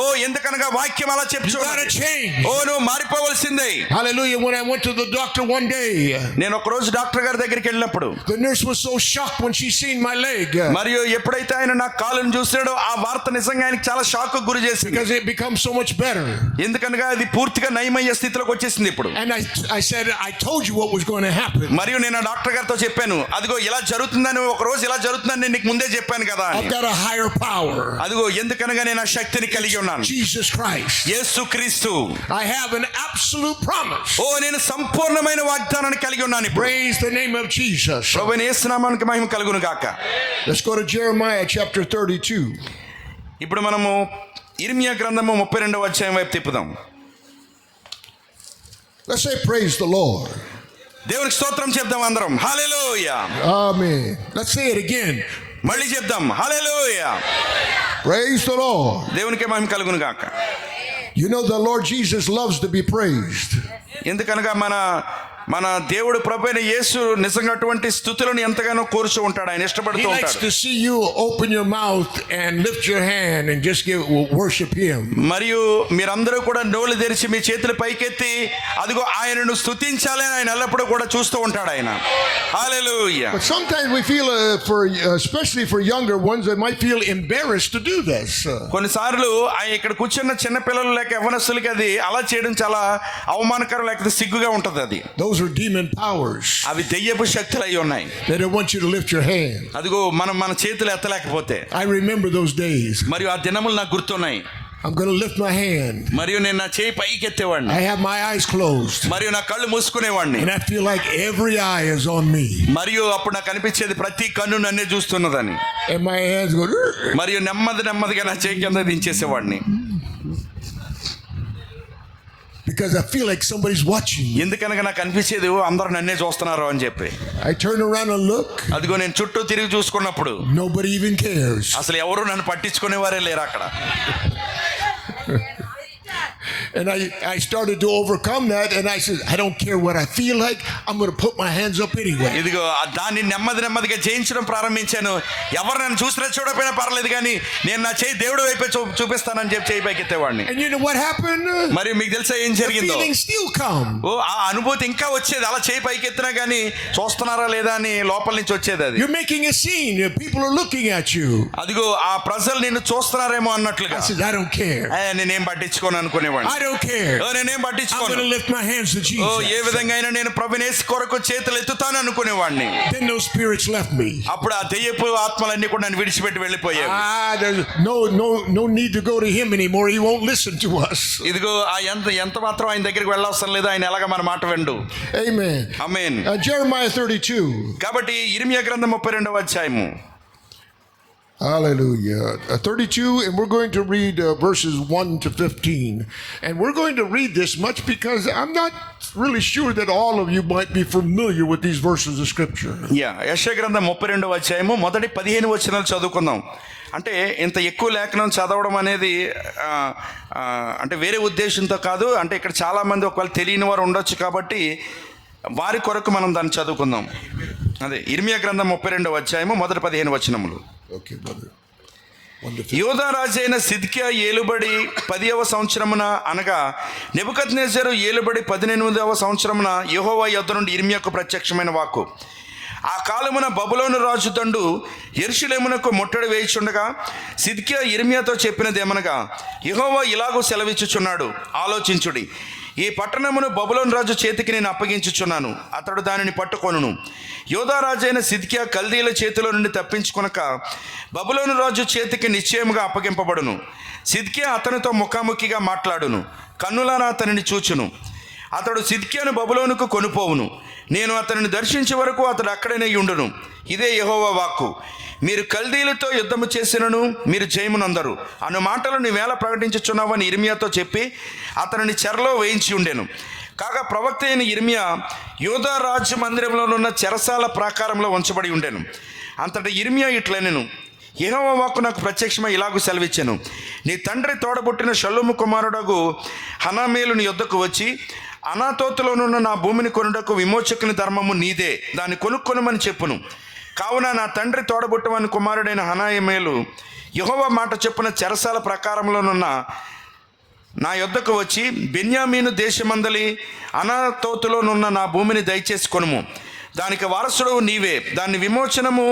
ఓ ఎందుకనగా వాక్యం అలా You చెప్తూ gotta change. ఓ నువ్వు మారిపోవలసిందే. Hallelujah. When I went to the doctor one day, నేను ఒక రోజు డాక్టర్ గారి దగ్గరికి వెళ్ళినప్పుడు the nurse was so shocked when she seen my leg. మరియు ఎప్పుడైతే ఆయన నా కాలును చూసాడో ఆ వార్త నిజంగా ఆయనకి చాలా షాక్ గురి చేసింది. Because it becomes so much better. ఎందుకనగా అది పూర్తిగా నయమయ్యే స్థితిలోకి వచ్చేసింది ఇప్పుడు. And I said, I told you what was going to happen. మరియు నేను ఆ డాక్టర్ గారితో చెప్పాను అదిగో ఇలా జరుగుతుందని ఒక రోజు ఇలా జరుగుతుందని నేను నీకు ముందే చెప్పాను కదా అని. I've got a higher power. అదిగో ఎందుకనగా నేను ఆ శక్తిని కలిగి ఉన్నాను. Jesus Christ. యేసుక్రీస్తు. I have an absolute promise. ఓ నేను సంపూర్ణమైన వాగ్దానాన్ని కలిగి ఉన్నాను ఇప్పుడు. Praise the name of Jesus. ప్రభువైన యేసు నామమునకు మహిమ కలుగును గాక. Let's go to Jeremiah chapter 32. ఇప్పుడు మనము ఇర్మియా గ్రంథము 32వ అధ్యాయం వైపు తిప్పుదాం. Let's say praise the Lord. దేవునికి స్తోత్రం చెప్దాం అందరం. హల్లెలూయా. Amen. Let's say it again. మళ్ళీ చెప్దాం. హల్లెలూయా. Praise the Lord. దేవునికి మహిమ కలుగును గాక. You know the Lord Jesus loves to be praised. ఎందుకనగా మన దేవుడు ప్రభువైన యేసు నిజంగా అటువంటి స్తుతులను ఎంతగానో కోరుచూ ఉంటాడు. ఆయన He ఇష్టపడుతూ likes ఉంటాడు. to see you open your mouth and lift your hand and just worship Him. మరియు మీరందరూ కూడా నోళ్ళు తెరిచి మీ చేతులు పైకెత్తి అదిగో ఆయనను స్తుతించాలని ఆయన ఎల్లప్పుడూ కూడా చూస్తూ ఉంటాడు ఆయన. హల్లెలూయా. But sometimes we feel, especially for younger ones, they might feel embarrassed to do this. కొన్నిసార్లు ఇక్కడ కూర్చున్న చిన్న పిల్లలు లేక యవ్వనస్తులకి అది అలా చేయడం చాలా అవమానకరం లేకపోతే సిగ్గుగా ఉంటుంది అది. Those those are demon powers అవి దెయ్యపు శక్తులు అయి ఉన్నాయి. that don't want you to lift your hand. అదిగో మన చేతులు ఎత్తలేకపోతే, I remember those days. మరియు ఆ దినములు నాకు గుర్తున్నాయి. I'm going to lift my hand. మరియు నేను నా చేయి పైకి ఎత్తేవాడిని, I have my eyes closed. మరియు నా కళ్ళు మూసుకునేవాడిని. And I feel like every eye is on me. మరియు అప్పుడు నాకు అనిపించేది ప్రతి కన్ను నన్నే చూస్తున్నదని. And my hands go. మరియు నెమ్మదిగా నా చేయి కింద దించేసేవాడిని. Because I feel like somebody's watching me. ఎందుకనగా నాకు అనిపించేది అందరూ నన్నే చూస్తున్నారు అని చెప్పి. I turn around and look. అదిగో నేను చుట్టూ తిరిగి చూసుకున్నప్పుడు Nobody even cares. అసలు ఎవరు నన్ను పట్టించుకునేవారే లేరు అక్కడ. And I started to overcome that, and I said, I don't care what I feel like, I'm going to put my hands up anyway. ఇదిగో దాన్ని నెమ్మదిగా జయించడం ప్రారంభించాను. ఎవరు నన్ను చూసినా చూడకపోయినా పర్లేదు, కానీ నేను నా చేయి దేవుడి వైపే చూపిస్తానని చెప్పి చేయి పైకి ఎత్తేవాడిని. And you know what happened? మరి మీకు తెలుసా ఏం The జరిగిందో? feelings still come. ఓ ఆ అనుభూతి ఇంకా వచ్చేది. అలా చేయి పైకి ఎత్తినా కానీ చూస్తున్నారా లేదా అని లోపల నుంచి వచ్చేది. అది You're making a scene. People are looking at you. అదిగో ఆ ప్రజలు నిన్ను చూస్తున్నారేమో అన్నట్లుగా. I said, I don't care. నేనేం పట్టించుకోను అనుకునేవాడిని. I don't care. నేనేం I'm going పట్టించుకోను. to lift my hands to oh A Jesus. విధంగా అయినా నేను ప్రభునేసు కొరకు చేతులు ఎత్తుతాను అనుకునేవాడిని. Then those spirits left me. అప్పుడు ఆ దెయ్యపు ఆత్మలన్నీ కూడా నన్ను విడిచిపెట్టి వెళ్ళిపోయాయి. There's no need to go to him anymore. He won't listen to us. ఇదిగో ఆ ఎంత మాత్రం ఆయన దగ్గరికి వెళ్ళవసరం లేదు. ఆయన ఎలాగ మన మాట విండు. Amen. ఆమేన్. Jeremiah 32. కాబట్టి ఇర్మియా గ్రంథం 32వ అధ్యాయము. Hallelujah. 32, and we're going to read verses 1 to 15. And we're going to read this much because I'm not really sure that all of you might be familiar with these verses of scripture. యెషయా గ్రంథం 32వ అధ్యాయము మొదటి 15 వచనాలు చదువుకుందాం. అంటే ఇంత ఎక్కువ లేఖనం చదవడం అనేది అంటే వేరే ఉద్దేశంతో కాదు. అంటే ఇక్కడ చాలామంది ఒకవేళ తెలియని వారు ఉండొచ్చు, కాబట్టి వారి కొరకు మనం దాన్ని చదువుకుందాం. అదే ఇర్మియా గ్రంథం 32వ అధ్యాయము మొదటి 15 వచనములు. Okay, brother. యూదా రాజైన సిద్కియా ఏలుబడి 10వ సంవత్సరమున, అనగా నెబుకద్నెజరు ఏలుబడి 18వ సంవత్సరమున యెహోవా యొద్ద నుండి ఇర్మియాకు ప్రత్యక్షమైన వాక్కు. ఆ కాలమున బబులోను రాజు దండు యెరూషలేమునకు ముట్టడి వేయుచుండగా సిద్కియా ఇర్మియాతో చెప్పినదేమనగా, యెహోవా ఇలాగూ సెలవిచ్చుచున్నాడు, ఆలోచించుడి. ఈ పట్టణమును బబులోను రాజు చేతికి నేను అప్పగించుచున్నాను, అతడు దానిని పట్టుకొనును. యూదా రాజైన సిద్కియా కల్దీల చేతిలో నుండి తప్పించుకొనక బబులోను రాజు చేతికి నిశ్చయముగా అప్పగింపబడును. సిద్కియా అతనితో ముఖాముఖిగా మాట్లాడును, కన్నులారా అతనిని చూచును. అతడు సిద్కియాను బబులోనుకు కొనుపోవును. నేను అతనిని దర్శించే వరకు అతడు అక్కడనే ఉండును. ఇదే యెహోవా వాక్కు. మీరు కల్దీలతో యుద్ధము చేసినను మీరు జయమునందరు అను మాటలు నీవేళ ప్రకటించుచున్నావని ఇర్మియాతో చెప్పి అతనిని చెరలో వేయించి ఉండెను. కాగా ప్రవక్త అయిన ఇర్మియా యూదా రాజ్య మందిరంలోనున్న చెరసాల ప్రాకారంలో ఉంచబడి ఉండెను. అంతటా ఇర్మియా ఇట్లనెను, యెహోవా వాక్కు నాకు ప్రత్యక్షమై ఇలాగూ సెలవిచ్చెను, నీ తండ్రి తోడబుట్టిన షల్లూము కుమారుడగు హనామేలు నీ యొద్దకు వచ్చి, అనాతోతులోనున్న నా భూమిని కొనుటకు విమోచకుని ధర్మము నీదే, దాన్ని కొనుక్కొనమని చెప్పును. కావున నా తండ్రి తోడబుట్టమని కుమారుడైన హనామేలు యెహోవా మాట చెప్పున చెరసాల ప్రకారంలోనున్న నా యొద్దకు వచ్చి, బెన్యామీను దేశమందలి అనాతోతులోనున్న నా భూమిని దయచేసి కొనుము. దానికి వారసుడు నీవే, దాని విమోచనము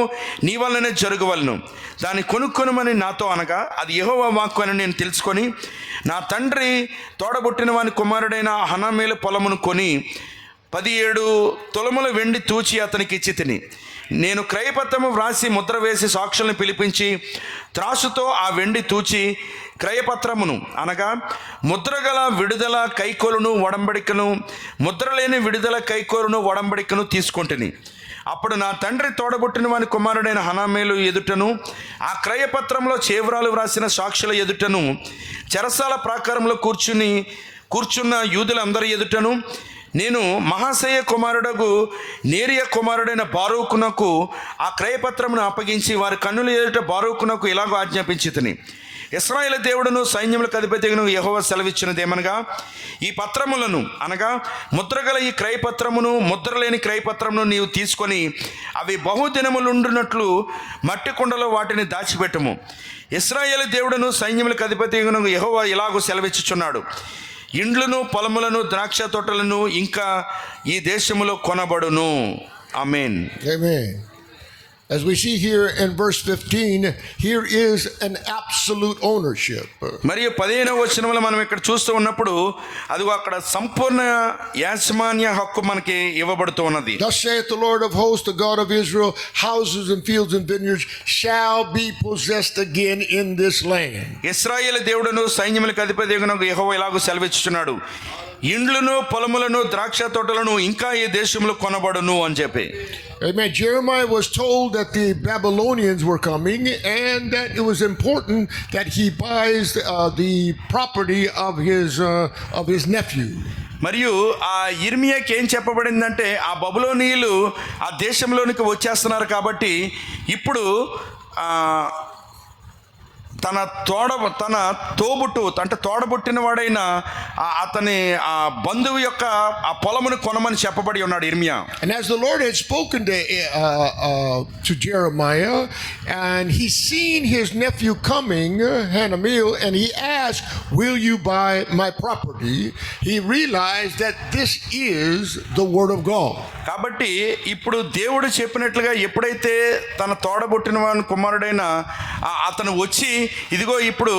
నీ వల్లనే జరగవలను. దాన్ని కొనుక్కొనుమని నాతో అనగా, అది యెహోవా వాక్కు అని నేను తెలుసుకొని నా తండ్రి తోడబుట్టిన వాని కుమారుడైన హనామేలు పొలమును కొని 17 తులముల వెండి తూచి అతనికి ఇచ్చి తిని, నేను క్రయపత్రము వ్రాసి ముద్ర వేసి సాక్షులను పిలిపించి త్రాసుతో ఆ వెండి తూచి క్రయపత్రమును, అనగా ముద్రగల విడుదల కైకోలును ఒడంబడికను, ముద్రలేని విడుదల కైకోలును ఒడంబడికను తీసుకొంటిని. అప్పుడు నా తండ్రి తోడబుట్టిన వాని కుమారుడైన హనామేలు ఎదుటను, ఆ క్రయపత్రంలో చేవ్రాలు వ్రాసిన సాక్షుల ఎదుటను, చెరసాల ప్రాకారంలో కూర్చున్న యూదులందరి ఎదుటను, నేను మహాశయ కుమారుడగు నేరియ కుమారుడైన బారూకునకు ఆ క్రయపత్రమును అప్పగించి వారి కన్నుల ఎదుట బారూకునకు ఇలాగో ఆజ్ఞాపించితిని, ఇశ్రాయేలు దేవుడును సైన్యములకు అధిపతిగా యెహోవా సెలవిచ్చినదేమనగా, ఈ పత్రములను, అనగా ముద్రగల ఈ క్రయపత్రమును ముద్రలేని క్రయపత్రమును నీవు తీసుకొని అవి బహుదినములుండునట్లు మట్టి కుండలో వాటిని దాచిపెట్టుము. ఇశ్రాయేలు దేవుడును సైన్యములకు అధిపతిగా యెహోవా ఇలాగూ సెలవిచ్చుచున్నాడు, ఇండ్లను పొలములను ద్రాక్ష తోటలను ఇంకా ఈ దేశములో కొనబడును. ఆమేన్. Amen. As we see here in verse 15, here is an absolute ownership. మరియు 15వ వచనంలో మనం ఇక్కడ చూస్తూ ఉన్నప్పుడు అదిగో అక్కడ సంపూర్ణ యాజమాన్య హక్కు మనకి ఇవ్వబడుతూ ఉన్నది. Thus saith the Lord of hosts, the God of Israel, houses and fields and vineyards shall be possessed again in this land. ఇశ్రాయేలు దేవుడును సైన్యములకు అధిపతియగు యెహోవా ఇలాగూ సెలవిచ్చుచున్నాడు, ఇండ్లను పొలములను ద్రాక్ష తోటలను ఇంకా ఈ దేశంలో కొనబడును అని చెప్పి. Amen. Jeremiah was told that the Babylonians were coming and that it was important that he buys the property of his nephew. మరియు ఆ యిర్మియాకి ఏం చెప్పబడిందంటే ఆ బబులోనీయులు ఆ దేశంలోనికి వచ్చేస్తున్నారు కాబట్టి ఇప్పుడు తన తోబుట్టు అంటే తోడబుట్టిన వాడైన అతని ఆ బంధువు యొక్క ఆ పొలమును కొనమని చెప్పబడి ఉన్నాడు ఇర్మియా. And as the Lord had spoken to Jeremiah, and he seen his nephew coming, Hanamiel, and he asked, "Will you buy my property?" He realized that this is the word of God. కాబట్టి ఇప్పుడు దేవుడు చెప్పినట్లుగా ఎప్పుడైతే తన తోడబుట్టిన వాని కుమారుడైన అతను వచ్చి ఇదిగో ఇప్పుడు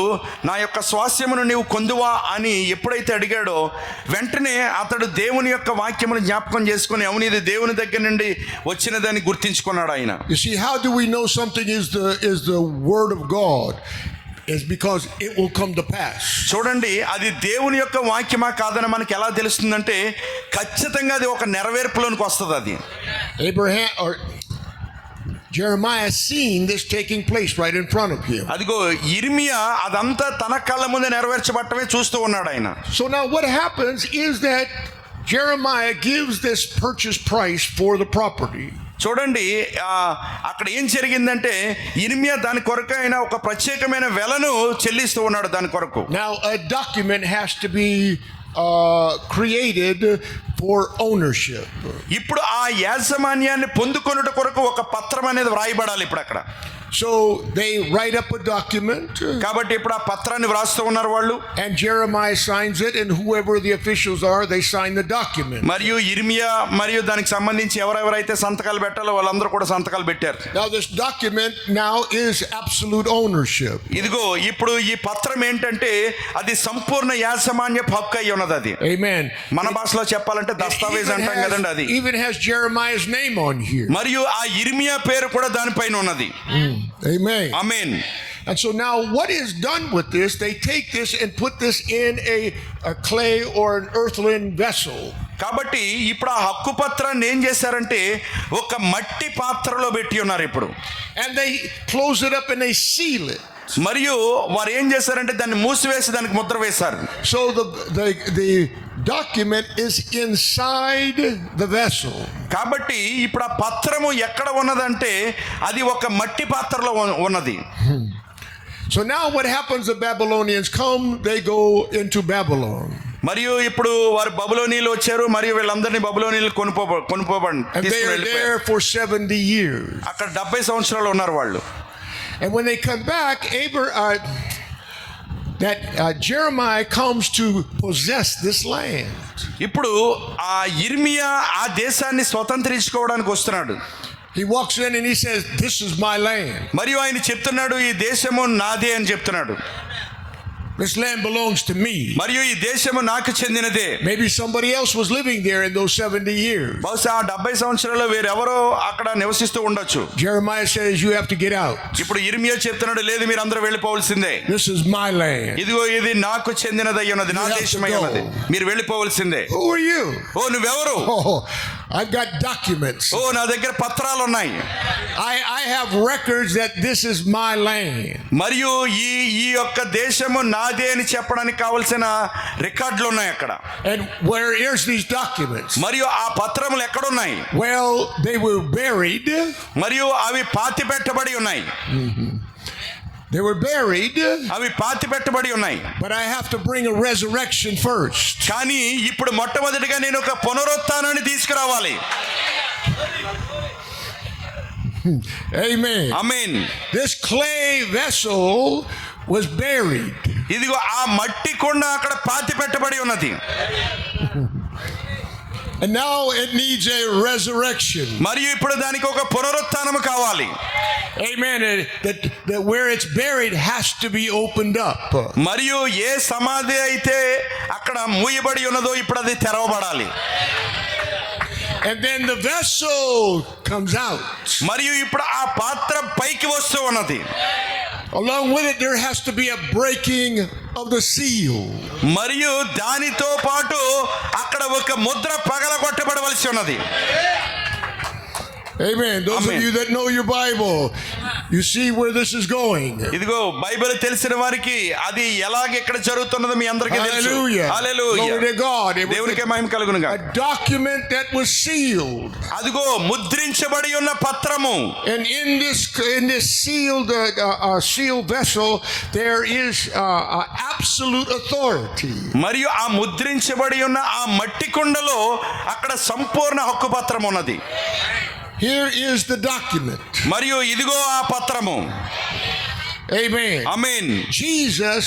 నా యొక్క స్వాస్యమును నీవు కొందువా అని ఎప్పుడైతే అడిగాడో వెంటనే అతడు దేవుని యొక్క వాక్యమును జ్ఞాపకం చేసుకుని అవును ఇది దేవుని దగ్గర నుండి వచ్చినదని గుర్తించుకున్నాడు ఆయన. You see, how do we know something is the word of God? Is because it will come to pass. చూడండి, అది దేవుని యొక్క వాక్యమా కాదని మనకి ఎలా తెలుస్తుందంటే ఖచ్చితంగా అది ఒక నెరవేర్పులోనికి వస్తుంది. అది Abraham or Jeremiah seen this taking place right in front of him. అదిగో ఇర్మియా అదంతా తన కళ్ళ ముందే నెరవేర్చబట్టమే చూస్తూ ఉన్నాడు ఆయన. So now what happens is that Jeremiah gives this purchase price for the property. చూడండి, అక్కడ ఏం జరిగిందంటే ఇర్మియా దాని కొరకు అయినా ఒక ప్రత్యేకమైన వెలను చెల్లిస్తూ ఉన్నాడు దాని కొరకు. Now a document has to be created for ownership. ఇప్పుడు ఆ యాజమాన్యాన్ని పొందుకొనుట కొరకు ఒక పత్రం అనేది వ్రాయబడాలి ఇప్పుడు అక్కడ. So they write up a document. కాబట్టి ఇప్పుడు ఆ పత్రాన్ని వ్రాస్తూ ఉన్నారు వాళ్ళు. And Jeremiah signs it, and whoever the officials are, they sign the document. మరియు ఇర్మియా మరియు దానికి సంబంధించి ఎవరెవరైతే సంతకాలు పెట్టాలో వాళ్ళందరూ కూడా సంతకాలు పెట్టారు. Now this document now is absolute ownership. ఇదిగో ఇప్పుడు ఈ పత్రం ఏంటంటే అది సంపూర్ణ యాజమాన్య హక్కు అయి ఉన్నది. అది Amen. మన భాషలో చెప్పాలంటే దస్తావేజ్ అంటాం కదండి. అది even has Jeremiah's name on here. మరియు ఆ ఇర్మియా పేరు కూడా దానిపైన ఉన్నది. Amen. Amen. And so now what is done with this? They take this and put this in a clay or an earthen vessel. కాబట్టి ఇప్పుడు ఆ హక్కు పత్రాన్ని ఏం చేశారంటే ఒక మట్టి పాత్రలో పెట్టి ఉన్నారు ఇప్పుడు. And they close it up and they seal it. మరియు వారు ఏం చేశారంటే దాన్ని మూసివేసి దానికి ముద్ర వేశారు. So the document is inside the vessel. కాబట్టి ఇప్పుడు ఆ పత్రము ఎక్కడ ఉన్నదంటే అది ఒక మట్టి పాత్రలో ఉన్నది. So now what happens? The Babylonians come, they go into Babylon. మరియు ఇప్పుడు వారు బబులోనీయులు వచ్చారు మరియు వీళ్ళందరినీ బబులోనీయులు And they are there for 70 years. అక్కడ 70 సంవత్సరాలు ఉన్నారు వాళ్ళు. And when they come back, Jeremiah comes to possess this land. ఇప్పుడు ఆ ఇర్మియా ఆ దేశాన్ని స్వతంత్రించుకోవడానికి వస్తున్నాడు. He walks in and he says, "This is my land." మరియు ఆయన చెప్తున్నాడు ఈ దేశము నాదే అని చెప్తున్నాడు. This land belongs to me. మరియు ఈ దేశము నాకు చెందినదే. Maybe somebody else was living there in those 70 years. బహుశా 70 సంవత్సరాల్లో వేరెవరో అక్కడ నివసిస్తూ ఉండొచ్చు. Jeremiah says, "You have to get out." ఇప్పుడు ఇర్మియా చెప్తున్నాడు లేదు మీరు అందరూ వెళ్ళిపోవాల్సిందే. This is my land. ఇదిగో ఇది నాకు చెందినదై ఉన్నది, నా దేశమై ఉన్నది, మీరు వెళ్ళిపోవాల్సిందే. Who are you? ఓ నువ్వెవరు? Oh, I've got documents. ఓ నా దగ్గర పత్రాలు ఉన్నాయి. I have records that this is my land. మరియు ఈ యొక్క దేశము నాదే అని చెప్పడానికి కావాల్సిన రికార్డులు ఉన్నాయి అక్కడ. And where is these documents? మరియు ఆ పత్రములు ఎక్కడ ఉన్నాయి? Well, they were buried. మరియు అవి పాతి పెట్టబడి ఉన్నాయి. They were buried. అవి పాతి పెట్టబడి ఉన్నాయి. But I have to bring a resurrection first. కానీ ఇప్పుడు మొట్టమొదటిగా నేను ఒక పునరుత్థానాన్ని తీసుకురావాలి. Amen. Amen. This clay vessel was buried. ఇదిగో ఆ మట్టి కొండ అక్కడ పాతి పెట్టబడి ఉన్నది. And now it needs a resurrection. మరియు ఇప్పుడు దానికి ఒక పునరుత్థానము కావాలి. Amen. That where it's buried has to be opened up. మరియు ఏ సమాధి అయితే అక్కడ మూయబడి ఉన్నదో ఇప్పుడు అది తెరవబడాలి. And then the vessel comes out. మరియు ఇప్పుడు ఆ పాత్ర పైకి వస్తూ ఉన్నది. Along with it, there has to be a breaking of the seal. మరియు దానితో పాటు అక్కడ ఒక ముద్ర పగలగొట్టబడవలసి ఉన్నది. Amen. Those Amen. of you that know your Bible, you see where this is going. ఇదిగో బైబిల్ తెలిసిన వారికి అది ఎలాగ ఇక్కడ జరుగుతున్నదో మీ అందరికీ తెలుసు. Hallelujah. Hallelujah. Glory to God. It was దేవునికే మహిమ కలుగును గాక. a document that was sealed. అదిగో ముద్రించబడి ఉన్న పత్రము. And in this sealed vessel, there is absolute authority. మరియు ఆ ముద్రించబడి ఉన్న ఆ మట్టి కుండలో అక్కడ సంపూర్ణ హక్కు పత్రం ఉన్నది. Here is the document. మరియు ఇదిగో ఆ పత్రము. Amen. Amen. Jesus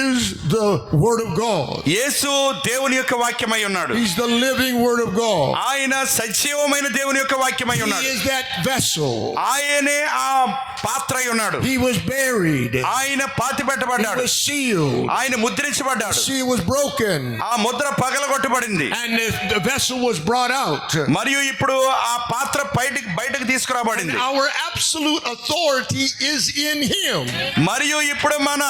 is the Word of God. యేసు దేవుని యొక్క వాక్యమై ఉన్నాడు. He's the living Word of God. ఆయన సజీవమైన దేవుని యొక్క వాక్యమై He ఉన్నాడు. is that vessel. ఆయనే ఆ పాత్ర అయి ఉన్నాడు. He was buried. ఆయన పాతి He పెట్టబడ్డాడు. was sealed. ఆయన The ముద్రించబడ్డాడు. seal was broken. ఆ Mudra పగలగొట్టబడింది. And the vessel was brought out. మరియు ఇప్పుడు ఆ పాత్ర బయటకు తీసుకురాబడింది. Our absolute authority is in Him. మరియు ఇప్పుడు మన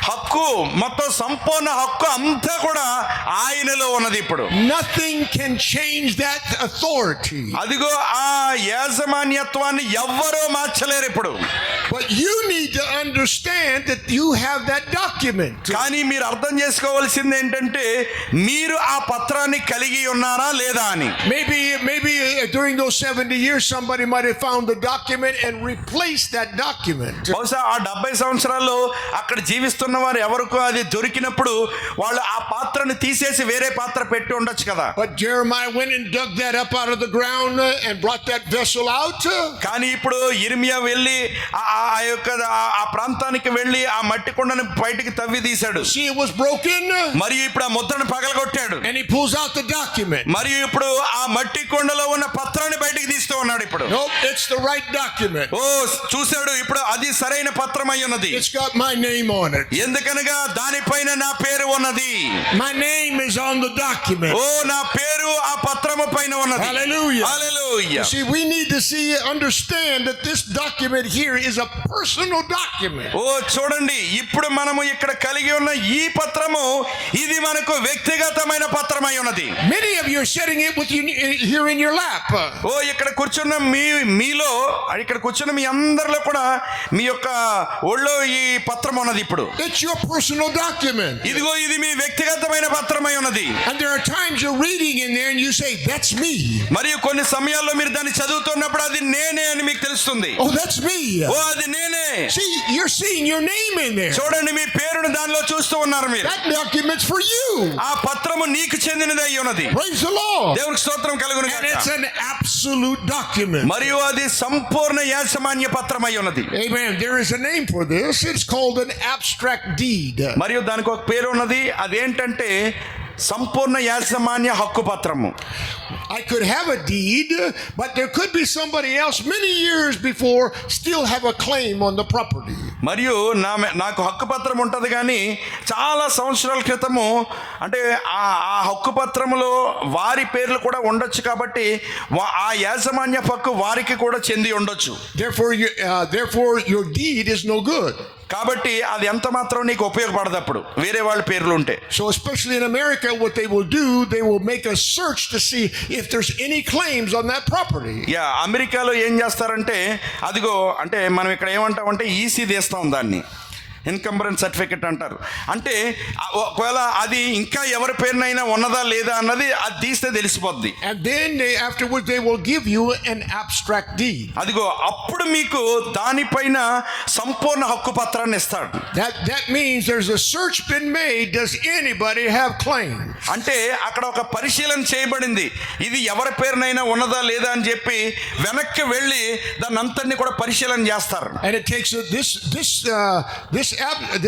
హక్కు మొత్తం సంపూర్ణ హక్కు అంతా కూడా ఆయనలో ఉన్నది. ఇప్పుడు Nothing can change that authority. అదిగో ఆ యాజమాన్యత్వాన్ని ఎవ్వరూ మార్చలేరు ఇప్పుడు. But you need to understand that you have that document. కానీ మీరు అర్థం చేసుకోవాల్సింది ఏంటంటే మీరు ఆ పత్రాన్ని కలిగి ఉన్నారా లేదా అని. Maybe during those 70 years somebody might have found the document and replaced that document. బహుశా ఆ 70 సంవత్సరాల్లో అక్కడ జీవిస్తున్న వారు ఎవరికో అది దొరికినప్పుడు వాళ్ళు ఆ పాత్రను తీసేసి వేరే పాత్ర పెట్టి ఉండొచ్చు కదా. But Jeremiah went and dug that up out of the ground and brought that vessel out. కానీ ఇప్పుడు ఇర్మియా వెళ్ళి ఆ యొక్క ఆ ప్రాంతానికి వెళ్ళి ఆ మట్టి కుండను బయటికి తవ్వి తీశాడు. See, it was broken. మరియు ఇప్పుడు ఆ ముద్రను పగలగొట్టాడు. And he pulls out the document. మరియు ఇప్పుడు ఆ మట్టి కుండలో ఉన్న పత్రాన్ని బయటికి తీస్తూ ఉన్నాడు. ఇప్పుడు Nope, it's the right document. ఓ చూశాడు, ఇప్పుడు అది సరైన పత్రం అయి ఉన్నది. It's got my name on it. ఎందుకనగా దానిపైన నా పేరు ఉన్నది. My name is on the document. ఓ నా పేరు ఆ పత్రము పైన ఉన్నది. Hallelujah. Hallelujah. See, we need to understand that this document here is a personal document. ఓ చూడండి, ఇప్పుడు మనము ఇక్కడ కలిగి ఉన్న ఈ పత్రము ఇది మనకు వ్యక్తిగతమైన పత్రమై ఉన్నది. Many of you are sitting it with you here in your lap. ఓ ఇక్కడ కూర్చున్న మీలో ఇక్కడ కూర్చున్న మీ అందరిలో కూడా మీ యొక్క ఒళ్ళో ఈ పత్రం ఉన్నది. ఇప్పుడు It's your personal document. ఇదిగో ఇది మీ వ్యక్తిగతమైన పత్రమై ఉన్నది. And there are times you're reading in there and you say, that's me. మరియు కొన్ని సమయాల్లో మీరు దాన్ని చదువుతున్నప్పుడు అది నేనే అని మీకు తెలుస్తుంది. Oh, that's me. ఓ అది నేనే. See, you're seeing your name in there. చూడండి, మీ పేరును దానిలో చూస్తూ ఉన్నారు మీరు. That document's for you. ఆ పత్రము నీకు చెందినది అయి ఉన్నది. Praise the Lord. దేవునికి స్తోత్రం కలుగును And it's గాక. an absolute document. మరియు అది సంపూర్ణ యాజమాన్య పత్రమై ఉన్నది. Amen. There is a name for this. It's called an abstract deed. మరియు దానికి ఒక పేరు ఉన్నది. అదేంటంటే సంపూర్ణ యాజమాన్య హక్కు పత్రము. I could have a deed, but there could be somebody else many years before still have a claim on the property. మరియు నాకు హక్కు పత్రం ఉంటుంది, కానీ చాలా సంవత్సరాల క్రితము అంటే ఆ హక్కు పత్రములో వారి పేర్లు కూడా ఉండొచ్చు, కాబట్టి ఆ యాజమాన్య హక్కు వారికి కూడా చెంది ఉండొచ్చు. Therefore your deed is no good. కాబట్టి అది ఎంత మాత్రం నీకు ఉపయోగపడదు అప్పుడు వేరే వాళ్ళ పేర్లు ఉంటే. So especially in America, what they will do, they will make a search to see if there's any claims on that property. అమెరికాలో ఏం చేస్తారంటే అదిగో అంటే మనం ఇక్కడ ఏమంటామంటే ఈసీ తీస్తాం, దాన్ని ఇన్కంబరెన్స్ సర్టిఫికెట్ అంటారు. అంటే ఒకవేళ అది ఇంకా ఎవరి పేరునైనా ఉన్నదా లేదా అన్నది అది తీస్తే తెలిసిపోద్ది. And then afterwards they will give you an abstract deed. అదిగో అప్పుడు మీకు దానిపైన సంపూర్ణ హక్కు పత్రాన్ని ఇస్తాడు. That means there's a search been made. Does anybody have claims? అంటే అక్కడ ఒక పరిశీలన చేయబడింది, ఇది ఎవరి పేరునైనా ఉన్నదా లేదా అని చెప్పి వెనక్కి వెళ్ళి దాన్ని అంతటిని కూడా పరిశీలన చేస్తారు. And it takes this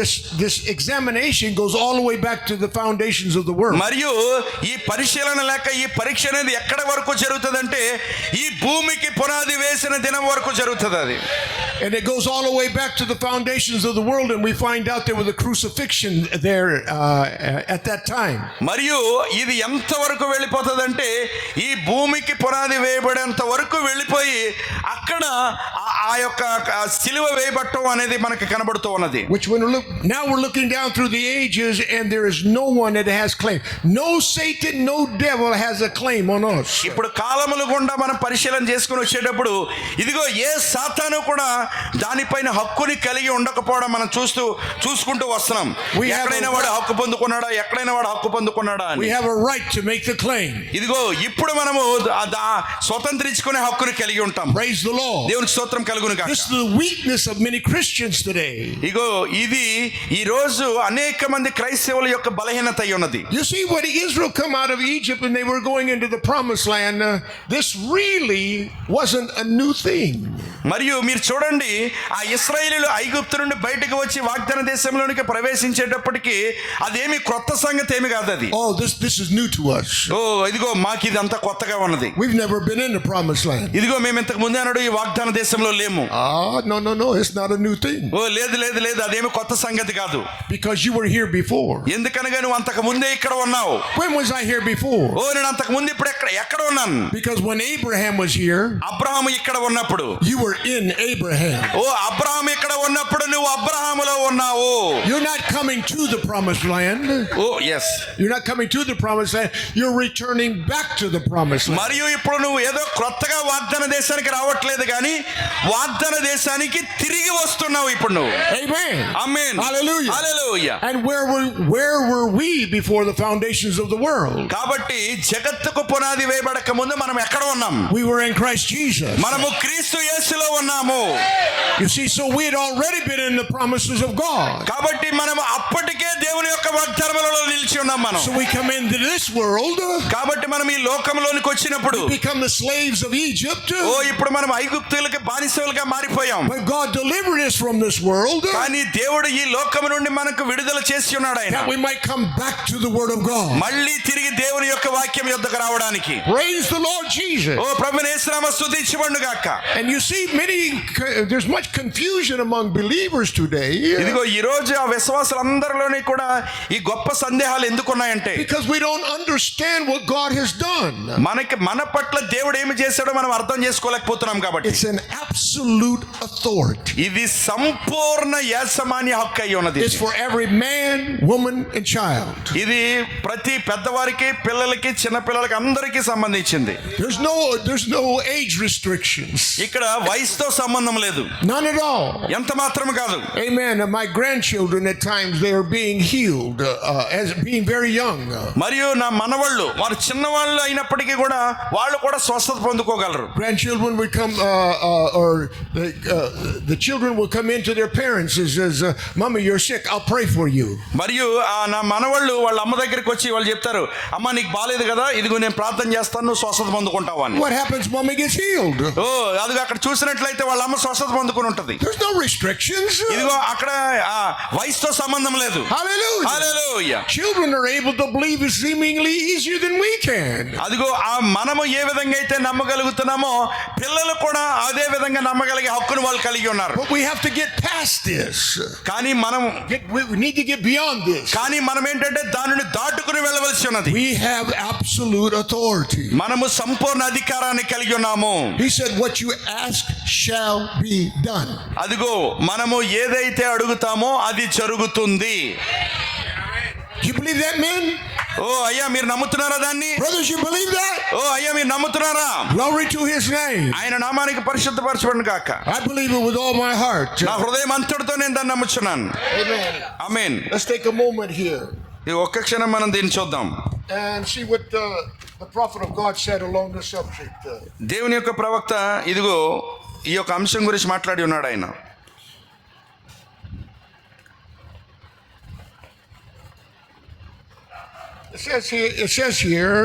this examination goes all the way back to the foundations of the world. మరియు ఈ పరిశీలన లేక ఈ పరీక్ష అనేది ఎక్కడ వరకు జరుగుతుందంటే ఈ భూమికి పునాది వేసిన దినం వరకు జరుగుతుంది అది. And it goes all the way back to the foundations of the world, and we find out there was a crucifixion there at that time. మరియు ఇది ఎంత వరకు వెళ్ళిపోతుందంటే ఈ భూమికి పునాది వేయబడేంత వరకు వెళ్ళిపోయి అక్కడ ఆ యొక్క సిలువ వేయబట్టం అనేది మనకి కనబడుతూ ఉన్నది. Which now we're looking down through the ages, and there is no one that has claim. No Satan, no devil has a claim on us. ఇప్పుడు కాలముల గుండా మనం పరిశీలన చేసుకుని వచ్చేటప్పుడు ఇదిగో ఏ సాతాను కూడా దానిపైన హక్కుని కలిగి ఉండకపోవడం మనం చూసుకుంటూ వస్తున్నాం. ఎక్కడైనా వాడు హక్కు పొందుకున్నాడా, ఎక్కడైనా వాడు హక్కు పొందుకున్నాడా అని. We have a right to make the claim. ఇదిగో ఇప్పుడు మనము స్వతంత్రించుకునే హక్కుని కలిగి ఉంటాం. Praise the Lord. దేవునికి స్తోత్రం కలుగును గాక. This is the weakness of many Christians today. ఇగో ఇది ఈ రోజు అనేక మంది క్రైస్తవుల యొక్క బలహీనత అయి ఉన్నది. You see, when Israel come out of Egypt and they were going into the promised land, this really wasn't a new thing. మరియు మీరు చూడండి, ఆ ఇశ్రాయేలీయులు ఐగుప్తు నుండి బయటకు వచ్చి వాగ్దాన దేశంలోనికి ప్రవేశించేటప్పటికి అదేమి కొత్త సంగతి ఏమి కాదు అది. Oh, this is new to us. ఓ ఇదిగో మాకు ఇది అంతా కొత్తగా ఉన్నది. We've never been in the promised land. ఇదిగో మేము ఇంతకు ముందే అన్నాడు ఈ వాగ్దాన దేశంలో లేము. No, it's not a new thing. ఓ లేదు అదేమి కొత్త సంగతి కాదు. Because you were here before. ఎందుకనగా నువ్వు అంతకు ముందే ఇక్కడ ఉన్నావు. When was I here before? ఓ నేను అంతకు ముందు ఇప్పుడు ఎక్కడ ఉన్నాను. Because when Abraham was here, Abraham ఇక్కడ ఉన్నప్పుడు you were in Abraham. ఓ అబ్రహాము ఇక్కడ ఉన్నప్పుడు నువ్వు అబ్రహాములో ఉన్నావు. You're not coming to the promised land. Oh yes. You're not coming to the promised land. You're returning back to the promised land. మరియు ఇప్పుడు నువ్వు ఏదో కొత్తగా వాగ్దాన దేశానికి రావట్లేదు కానీ వాగ్దాన దేశానికి తిరిగి వస్తున్నావు ఇప్పుడు నువ్వు. Amen. Amen. Hallelujah. Hallelujah. And where were we before the foundations of the world? కాబట్టి జగత్తుకు పునాది వేయబడక ముందు మనం ఎక్కడ ఉన్నాం? We were in Christ Jesus. మనము క్రీస్తు యేసులో ఉన్నాము. You see, so we had already been in the promises of God. కాబట్టి మనం అప్పటికే దేవుని యొక్క వాగ్దానములలో నిలిచి ఉన్నాం మనం. So we come into this world. కాబట్టి మనం ఈ లోకంలోనికి వచ్చినప్పుడు We become the slaves of Egypt. ఓ ఇప్పుడు మనం ఐగుప్తులకు బానిసలుగా మారిపోయాం. But God delivered us from this world. కానీ దేవుడు ఈ లోకము నుండి మనకు విడుదల చేసి ఉన్నాడు ఆయన. That we might come back to the word of God. మళ్ళీ తిరిగి దేవుని యొక్క వాక్యం యొద్దకు రావడానికి. Praise the Lord Jesus. ఓ ప్రభువైన యేసు నామమున స్తుతించబడును గాక. And you see there's much confusion among believers today. ఇదిగో ఈ రోజు ఆ విశ్వాసులందరిలోని కూడా ఈ గొప్ప సందేహాలు ఎందుకు ఉన్నాయంటే Because we don't understand what God has done. మన పట్ల దేవుడు ఏమి చేశాడో మనం అర్థం చేసుకోలేకపోతున్నాం కాబట్టి. It's an absolute authority. ఇది సంపూర్ణ యాజమాన్య హక్కు అయి ఉన్నది. It's for every man, woman and child. ఇది ప్రతి పెద్దవారికి, పిల్లలకి, చిన్న పిల్లలకి అందరికీ సంబంధించింది. There's no age restrictions. ఇక్కడ వయసుతో సంబంధం లేదు. None at all. ఎంత మాత్రం కాదు. Amen. My grandchildren at times they are being healed as being very young. మరియు నా మనవళ్ళు వారు చిన్నవాళ్ళు అయినప్పటికీ కూడా వాళ్ళు కూడా స్వస్థత పొందుకోగలరు. Grandchildren would come or the children will come into their parents and says, "Mama, you're sick. I'll pray for you." మరియు నా మనవళ్ళు వాళ్ళ అమ్మ దగ్గరికి వచ్చి వాళ్ళు చెప్తారు, అమ్మ నీకు బాలేదు కదా, ఇదిగో నేను ప్రార్థన చేస్తాను, నువ్వు స్వస్థత పొందుకుంటావు అని. What happens? Mommy gets healed. ఓ అదిగో అక్కడ చూసినట్లయితే వాళ్ళ అమ్మ స్వస్థత పొందుకుని ఉంటది. There's no restrictions. ఇదిగో అక్కడ వయసుతో సంబంధం లేదు. Hallelujah. Hallelujah. Children are able to believe is seemingly easier than we can. అదిగో మనము ఏ విధంగా అయితే నమ్మగలుగుతున్నామో పిల్లలు కూడా అదే విధంగా నమ్మగలిగే హక్కును వాళ్ళు కలిగి ఉన్నారు. But we have to get past this. కానీ We need to get beyond this. కానీ మనం ఏంటంటే దానిని దాటుకుని వెళ్ళవలసి ఉన్నది. We have absolute authority. మనము సంపూర్ణ అధికారాన్ని కలిగి ఉన్నాము. He said, "What you ask shall be done." అదిగో మనము ఏదైతే అడుగుతామో అది జరుగుతుంది. You believe that, man? ఓ అయ్యా మీరు నమ్ముతున్నారా దాన్ని? Brothers, you believe that? ఓ అయ్యా మీరు నమ్ముతున్నారా? Glory to his name. ఆయన నామానికి పరిశుద్ధపరచబడును గాక. I believe it with all my heart. నా హృదయం అంతటితో నేను దాన్ని నమ్ముచున్నాను. Amen. Amen. Let's take a moment here ఈ ఒక్క క్షణం మనం దీన్ని చూద్దాం. and see what the prophet of God said along the subject. దేవుని యొక్క ప్రవక్త ఇదిగో ఈ యొక్క అంశం గురించి మాట్లాడి ఉన్నాడు ఆయన. It says here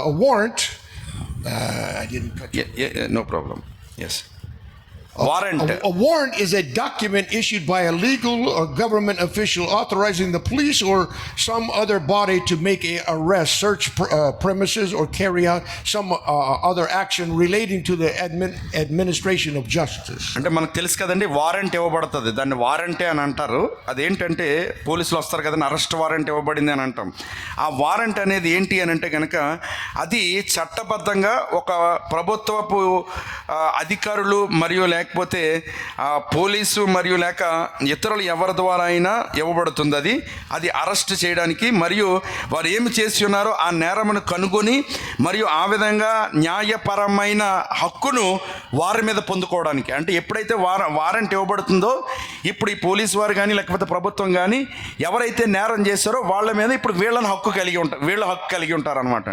a warrant. I didn't cut you. No problem. Yes. Warrant. A warrant is a document issued by a legal or government official authorizing the police or some other body to make a arrest, search premises, or carry out some other action relating to the administration of justice. అంటే మనకు తెలుసు కదండి, వారెంట్ ఇవ్వబడుతుంది, దాన్ని వారెంటే అని అంటారు. అదేంటంటే పోలీసులు వస్తారు కదండి, అరెస్ట్ వారెంట్ ఇవ్వబడింది అని అంటాం. ఆ వారెంట్ అనేది ఏంటి అని అంటే కనుక అది చట్టబద్ధంగా ఒక ప్రభుత్వపు అధికారులు మరియు లేకపోతే పోలీసు మరియు లేక ఇతరులు ఎవరి ద్వారా అయినా ఇవ్వబడుతుంది. అది అరెస్ట్ చేయడానికి మరియు వారు ఏమి చేసి ఉన్నారో ఆ నేరమును కనుగొని మరియు ఆ విధంగా న్యాయపరమైన హక్కును వారి మీద పొందుకోవడానికి. అంటే ఎప్పుడైతే వారెంట్ ఇవ్వబడుతుందో ఇప్పుడు ఈ పోలీసు వారు కానీ లేకపోతే ప్రభుత్వం కానీ ఎవరైతే నేరం చేశారో వాళ్ళ మీద ఇప్పుడు వీళ్ళ హక్కు కలిగి ఉంటారు అనమాట.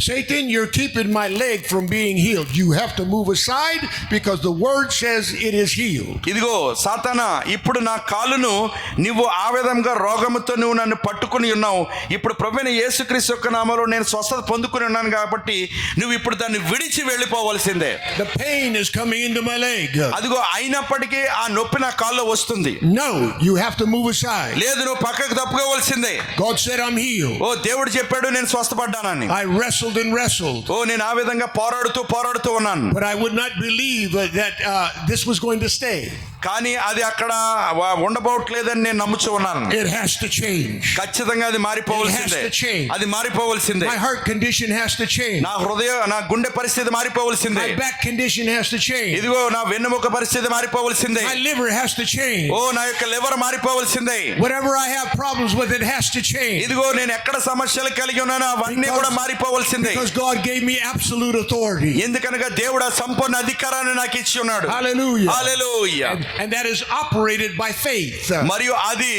Satan, you're keeping my leg from being healed. You have to move aside because the word says it is healed. ఇదిగో సాతానా, ఇప్పుడు నా కాలును నువ్వు ఆ విధంగా రోగముతో నువ్వు నన్ను పట్టుకుని ఉన్నావు. ఇప్పుడు ప్రభువైన యేసుక్రీస్తు యొక్క నామములో నేను స్వస్థత పొందుకుని ఉన్నాను కాబట్టి నువ్వు ఇప్పుడు దాన్ని విడిచి వెళ్ళిపోవాల్సిందే. The pain is coming into my leg. అదిగో అయినప్పటికీ ఆ నొప్పి నా కాల్లో వస్తుంది. No, you have to move aside. లేదు, నువ్వు పక్కకు తప్పుకోవాల్సిందే. God said I'm healed. ఓ దేవుడు చెప్పాడు నేను స్వస్థపడ్డానని. I wrestled and wrestled. ఓ నేను ఆ విధంగా పోరాడుతూ ఉన్నాను. But I would not believe that this was going to stay. కానీ అది అక్కడ ఉండబోట్లేదని నేను నమ్ముచూ ఉన్నాను. It has to change. ఖచ్చితంగా అది మారిపోవాల్సిందే. It has to change. అది మారిపోవాల్సిందే. My heart condition has to change. నా గుండె పరిస్థితి మారిపోవాల్సిందే. My back condition has to change. ఇదిగో నా వెన్నెముక పరిస్థితి మారిపోవాల్సిందే. My liver has to change. ఓ నా యొక్క liver మారిపోవాల్సిందే. Whatever I have problems with, it has to change. ఇదిగో నేను ఎక్కడ సమస్యలు కలిగి ఉన్నానో అవన్నీ కూడా మారిపోవాల్సిందే. Because God gave me absolute authority. ఎందుకనగా దేవుడు సంపూర్ణ అధికారాన్ని నాకు ఇచ్చి ఉన్నాడు. Hallelujah. Hallelujah. And that is operated by faith. మరియు అది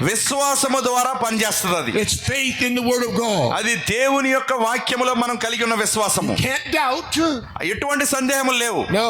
విశ్వాసము ద్వారా పనిచేస్తుంది. It's faith in the word of God. అది దేవుని యొక్క వాక్యములో మనం కలిగి ఉన్న విశ్వాసము. Can't doubt. ఎటువంటి సందేహములు లేవు. No,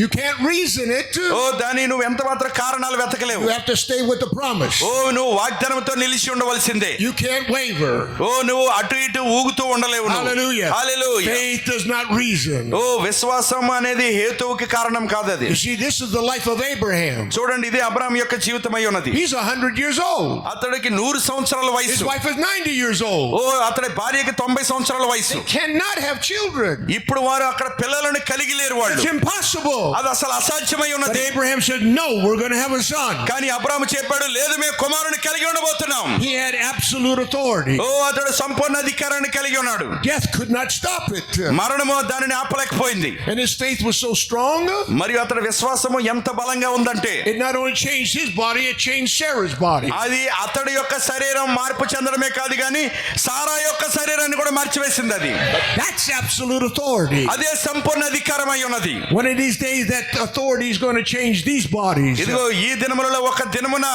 you can't reason it. ఓ దాని నువ్వు ఎంత మాత్రం కారణాలు వెతకలేవు. You have to stay with the promise. ఓ నువ్వు వాగ్దానంతో నిలిచి ఉండవలసిందే. You can't waver. ఓ నువ్వు అటు ఇటు ఊగుతూ ఉండలేవు. Hallelujah. Hallelujah. Faith does not reason. ఓ విశ్వాసం అనేది హేతువుకి కారణం కాదు అది. You see, this is the life of Abraham. చూడండి, ఇది అబ్రాహాం యొక్క జీవితమై ఉన్నది. He's 100 years old. అతడికి 100 సంవత్సరాల His వయసు. wife is 90 years old. ఓ అతడి భార్యకి 90 సంవత్సరాల వయసు. Cannot have children. ఇప్పుడు వారు అక్కడ పిల్లలను కలిగి లేరు. వాళ్ళు It's impossible. అది అసలు అసాధ్యమై But ఉన్నది. Abraham said, no, we're going to have a son. కానీ అబ్రాహాము చెప్పాడు, లేదు మేము కుమారుని కలిగి ఉండబోతున్నాం. He had absolute authority. ఓ అతడు సంపూర్ణ అధికారాన్ని కలిగి ఉన్నాడు. Death could not stop it. మరణము దానిని ఆపలేకపోయింది. And his faith was so strong. మరియు అతడి విశ్వాసము ఎంత బలంగా ఉందంటే It not only changed his body, it changed Sarah's body. అది అతడి యొక్క శరీరం మార్పు చెందడమే కాదు కానీ సారా యొక్క శరీరాన్ని కూడా మార్చివేసింది. అది That's absolute authority. అదే సంపూర్ణ అధికారం అయి ఉన్నది. One of these days, that authority is going to change these bodies. ఇదిగో ఈ దినములలో ఒక దినమున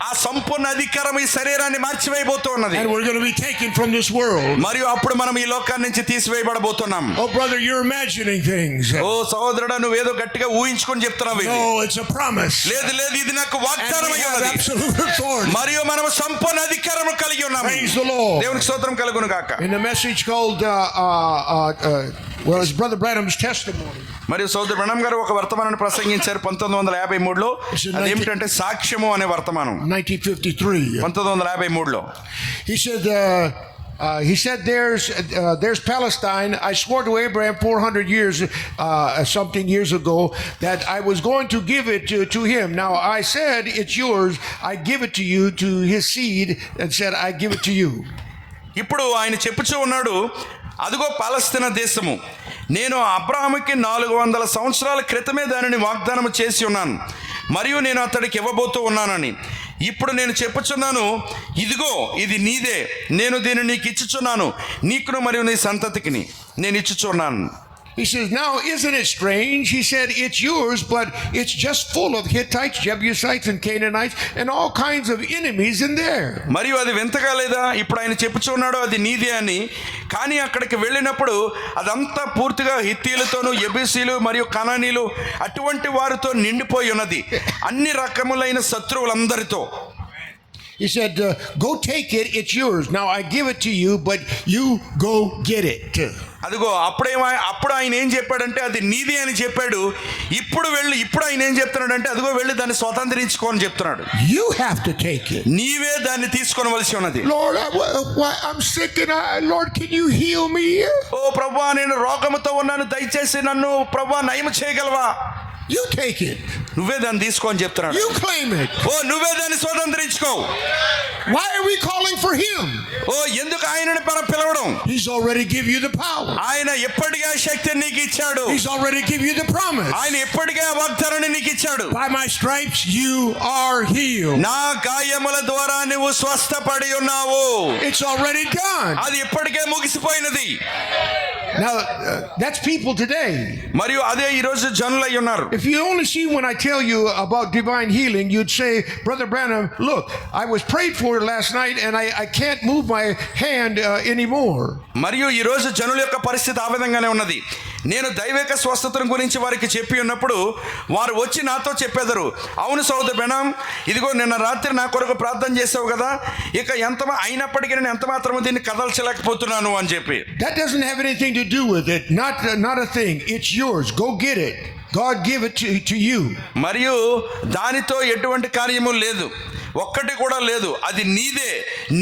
ఆ సంపూర్ణ అధికారం ఈ శరీరాన్ని మార్చివేయబోతూ ఉన్నది. And we're going to be taken from this world. మరియు అప్పుడు మనం ఈ లోకాన్ని నుంచి తీసివేయబడబోతున్నాం. Oh, brother, you're imagining things. ఓ సహోదరుడా, నువ్వేదో గట్టిగా ఊహించుకొని చెప్తున్నావు. ఇది No, it's a promise. లేదు లేదు, ఇది నాకు And వాగ్దానం we అయి have ఉన్నది. absolute authority. మరియు మనం సంపూర్ణ అధికారం కలిగి ఉన్నాము. Praise the Lord. దేవునికి స్తోత్రం కలుగును గాక. In the message called, it's Brother Branham's testimony. మరియు సోదరు బ్రహ్నం గారు ఒక వర్తమానాన్ని ప్రసంగించారు 1953లో. అదేమిటంటే సాక్ష్యము అనే వర్తమానం. 1953. 1953లో He said there's Palestine. I swore to Abraham 400 years, something years ago, that I was going to give it to him. Now I said, it's yours. I give it to you, to his seed, and said, I give it to you. ఇప్పుడు ఆయన చెప్పుచూ ఉన్నాడు, అదిగో పాలస్తీనా దేశము, నేను అబ్రాహాముకి 400 సంవత్సరాల క్రితమే దానిని వాగ్దానం చేసి ఉన్నాను మరియు నేను అతడికి ఇవ్వబోతూ ఉన్నానని. ఇప్పుడు నేను చెప్పుచున్నాను, ఇదిగో ఇది నీదే, నేను దీన్ని నీకు ఇచ్చుచున్నాను, నీకును మరియు నీ సంతతికిని నేను ఇచ్చుచున్నాను. He says, now isn't it strange? He said, it's yours, but it's just full of Hittites, Jebusites, and Canaanites, and all kinds of enemies in there. మరియు అది వింతగా లేదా? ఇప్పుడు ఆయన చెప్పుచున్నాడు అది నీదే అని, కానీ అక్కడికి వెళ్ళినప్పుడు అదంతా పూర్తిగా హిత్తీలతోనూ యెబూసీలు మరియు కనానీలు అటువంటి వారితో నిండిపోయి ఉన్నది, అన్ని రకములైన శత్రువులందరితో. He said, go take it, it's yours. Now I give it to you, but you go get it. అదిగో అప్పుడు ఆయన ఏం చెప్పాడంటే అది నీది అని చెప్పాడు. ఇప్పుడు ఆయన ఏం చెప్తున్నాడంటే అదిగో వెళ్ళి దాన్ని స్వతంత్రించుకో అని చెప్తున్నాడు. You have to take it. నీవే దాన్ని తీసుకోవలసి ఉన్నది. Lord, I'm sick and Lord, can you heal me? ఓ ప్రభువా, నేను రోగముతో ఉన్నాను, దయచేసి నన్ను ప్రభువా నయం చేయగలవా? You take it. నువ్వే దాన్ని తీసుకో అని చెప్తున్నాడు. You claim it. ఓ నువ్వే దాన్ని స్వతంత్రించుకో. Why are we calling for him? ఓ ఎందుకు ఆయనని మనం పిలవడం? He's already give you the power. ఆయన ఎప్పటికే శక్తిని నీకు ఇచ్చాడు. He's already give you the promise. ఆయన ఎప్పటికే వాగ్దానాన్ని నీకు ఇచ్చాడు. By my stripes you are healed. నా గాయముల ద్వారా నువ్వు స్వస్థపడి ఉన్నావు. It's already done. అది ఇప్పటికే ముగిసిపోయినది. Now that's people today. మరియు అదే ఈ రోజు జనులై ఉన్నారు. If you only see when I tell you about divine healing, you'd say, Brother Branham, look, I was prayed for last night and I can't move my hand anymore. మరియు ఈ రోజు జనుల యొక్క పరిస్థితి ఆ విధంగానే ఉన్నది. నేను దైవిక స్వస్థతను గురించి వారికి చెప్పి ఉన్నప్పుడు వారు వచ్చి నాతో చెప్పేదారు, అవును సోదరు బ్రహ్మం, ఇదిగో నిన్న రాత్రి నా కొరకు ప్రార్థన చేసావు కదా, ఇక అయినప్పటికీ నేను ఎంత మాత్రమో దీన్ని కదల్చలేకపోతున్నాను అని చెప్పి. That doesn't have anything to do with it. Not a thing. It's yours. Go get it. God give it to you. మరియు దానితో ఎటువంటి కార్యము లేదు, ఒక్కటి కూడా లేదు. అది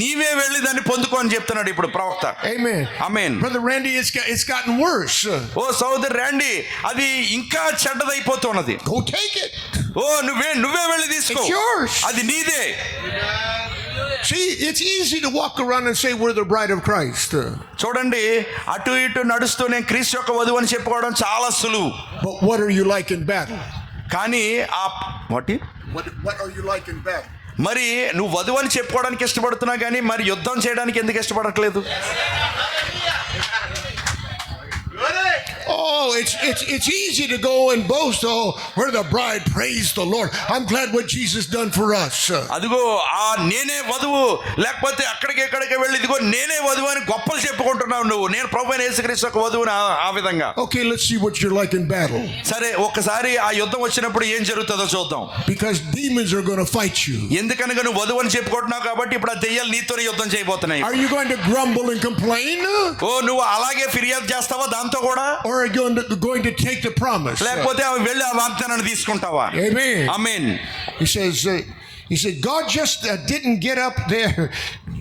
నీవే వెళ్ళి దాన్ని పొందుకో అని చెప్తున్నాడు ఇప్పుడు ప్రవక్త. Amen. Amen. Brother Randy, it's gotten worse. ఓ సోదరు ర్యాండీ, అది ఇంకా చెడ్డదైపోతున్నది. Go take it. ఓ నువ్వే వెళ్ళి తీసుకో. It's yours. అది నీదే. See, it's easy to walk around and say we're the bride of Christ. చూడండి, అటు ఇటు నడుస్తూ నేను క్రీస్తు యొక్క వధువు అని చెప్పుకోవడం చాలా సులువు. But what are you like in battle? కానీ What are you like in battle? మరి నువ్వు వధువు అని చెప్పుకోవడానికి ఇష్టపడుతున్నా కానీ మరి యుద్ధం చేయడానికి ఎందుకు ఇష్టపడట్లేదు? Oh, it's easy to go and boast. Oh, we're the bride. Praise the Lord. I'm glad what Jesus done for us. అదిగో నేనే వధువు, లేకపోతే ఇక్కడికి వెళ్ళి ఇదిగో నేనే వధువు అని గొప్పలు చెప్పుకుంటున్నావు నువ్వు. నేను ప్రభువైన యేసుక్రీస్తు యొక్క వధువుని ఆ విధంగా. Okay, let's see what you're like in battle. సరే, ఒక్కసారి ఆ యుద్ధం వచ్చినప్పుడు ఏం జరుగుతుందో చూద్దాం. Because demons are going to fight you. ఎందుకనగా నువ్వు వధువు అని చెప్పుకుంటున్నావు కాబట్టి ఇప్పుడు ఆ దెయ్యాలు నీతోనే యుద్ధం చేయబోతున్నాయి. Are you going to grumble and complain? ఓ నువ్వు అలాగే ఫిర్యాదు చేస్తావా దాంతో కూడా? Or are you going to take the promise? లేకపోతే అవి వెళ్ళి ఆ వాగ్దానాన్ని తీసుకుంటావా? Amen. Amen. He said, God just didn't get up there.